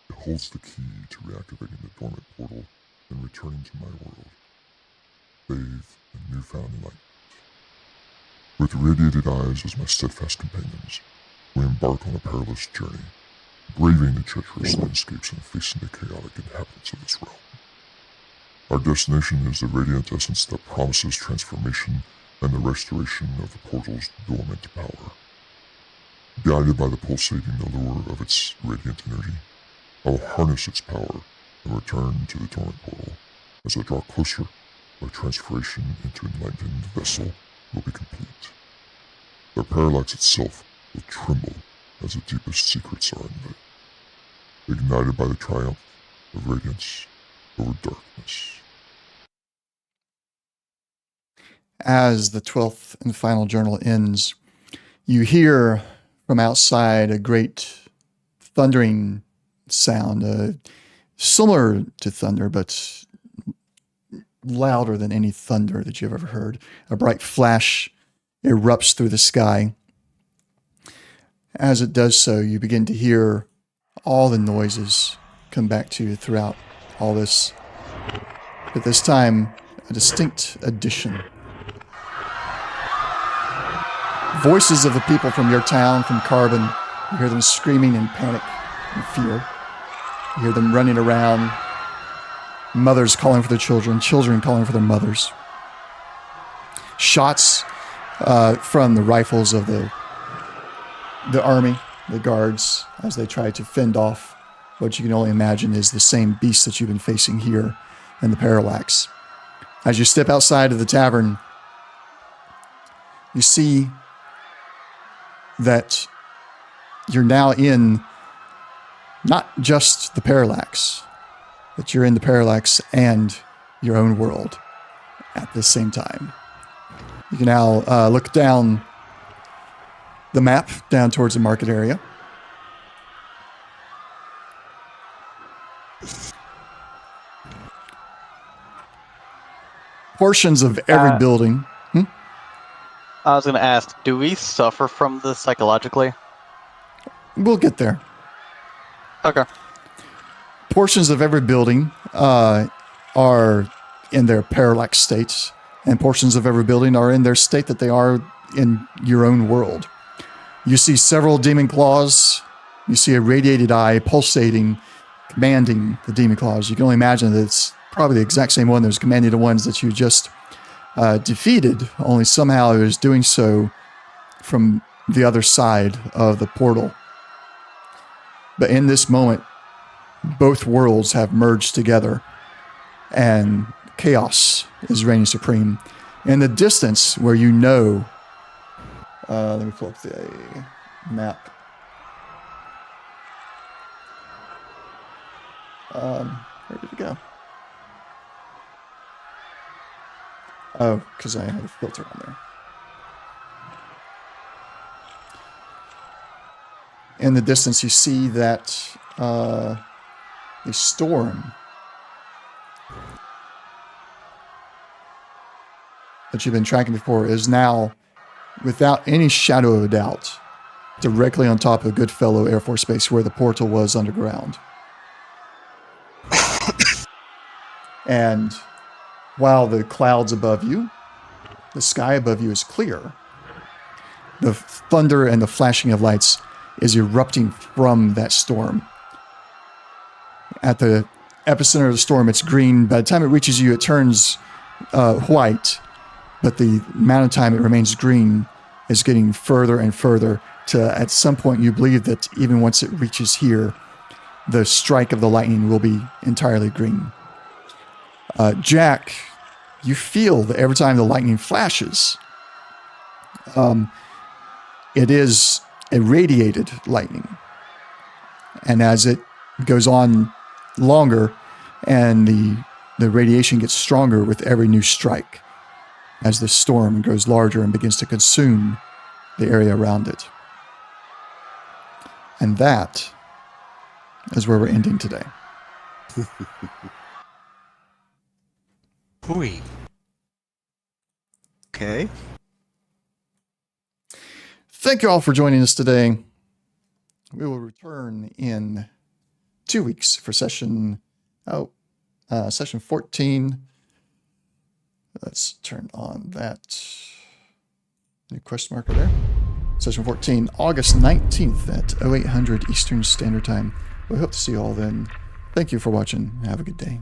It holds the key to reactivating the dormant portal and returning to my world, bathed in newfound enlightenment. With radiated eyes as my steadfast companions, we embark on a perilous journey, braving the treacherous landscapes and facing the chaotic inhabitants of this realm. Our destination is the radiant essence that promises transformation and the restoration of the portal's dormant power. Guided by the pulsating allure of its radiant energy, I will harness its power and return to the dormant portal. As I draw closer, my transformation into an enlightened vessel will be complete. Their parallax itself will tremble as the deepest secrets are unveiled, ignited by the triumph of radiance over darkness.
As the 12th and final journal ends, you hear from outside a great thundering sound, similar to thunder, but louder than any thunder that you've ever heard. A bright flash erupts through the sky. As it does so, you begin to hear all the noises come back to you throughout all this. But this time, a distinct addition. Voices of the people from your town, from Carbon. You hear them screaming in panic and fear. You hear them running around. Mothers calling for their children, children calling for their mothers. Shots from the rifles of the army, the guards, as they try to fend off what you can only imagine is the same beast that you've been facing here in the Parallax. As you step outside of the tavern, you see that you're now in not just the Parallax, but you're in the Parallax and your own world at the same time. You can now look down the map, down towards the market area. Portions of every building.
I was going to ask, do we suffer from this psychologically?
We'll get there.
Okay.
Portions of every building are in their parallax states, and portions of every building are in their state that they are in your own world. You see several demon claws. You see a radiated eye pulsating, commanding the demon claws. You can only imagine that it's probably the exact same one that was commanding the ones that you just defeated, only somehow it was doing so from the other side of the portal. But in this moment, both worlds have merged together, and chaos is reigning supreme. In the distance, where you know, let me pull up the map. Where did it go? Oh, because I had a filter on there. In the distance, you see that the storm that you've been tracking before is now, without any shadow of a doubt, directly on top of Goodfellow Air Force Base, where the portal was underground. And while the clouds above you, the sky above you is clear, the thunder and the flashing of lights is erupting from that storm. At the epicenter of the storm, it's green. By the time it reaches you, it turns white. But the amount of time it remains green is getting further and further to, at some point, you believe that even once it reaches here, the strike of the lightning will be entirely green. Jack, you feel that every time the lightning flashes, it is irradiated lightning. And as it goes on longer and the radiation gets stronger with every new strike, as the storm grows larger and begins to consume the area around it. And that is where we're ending today.
Hooey. Okay.
Thank you all for joining us today. We will return in 2 weeks for session 14. Let's turn on that new question marker there. Session 14, August 19th at 0800 Eastern Standard Time. We hope to see you all then. Thank you for watching. Have a good day.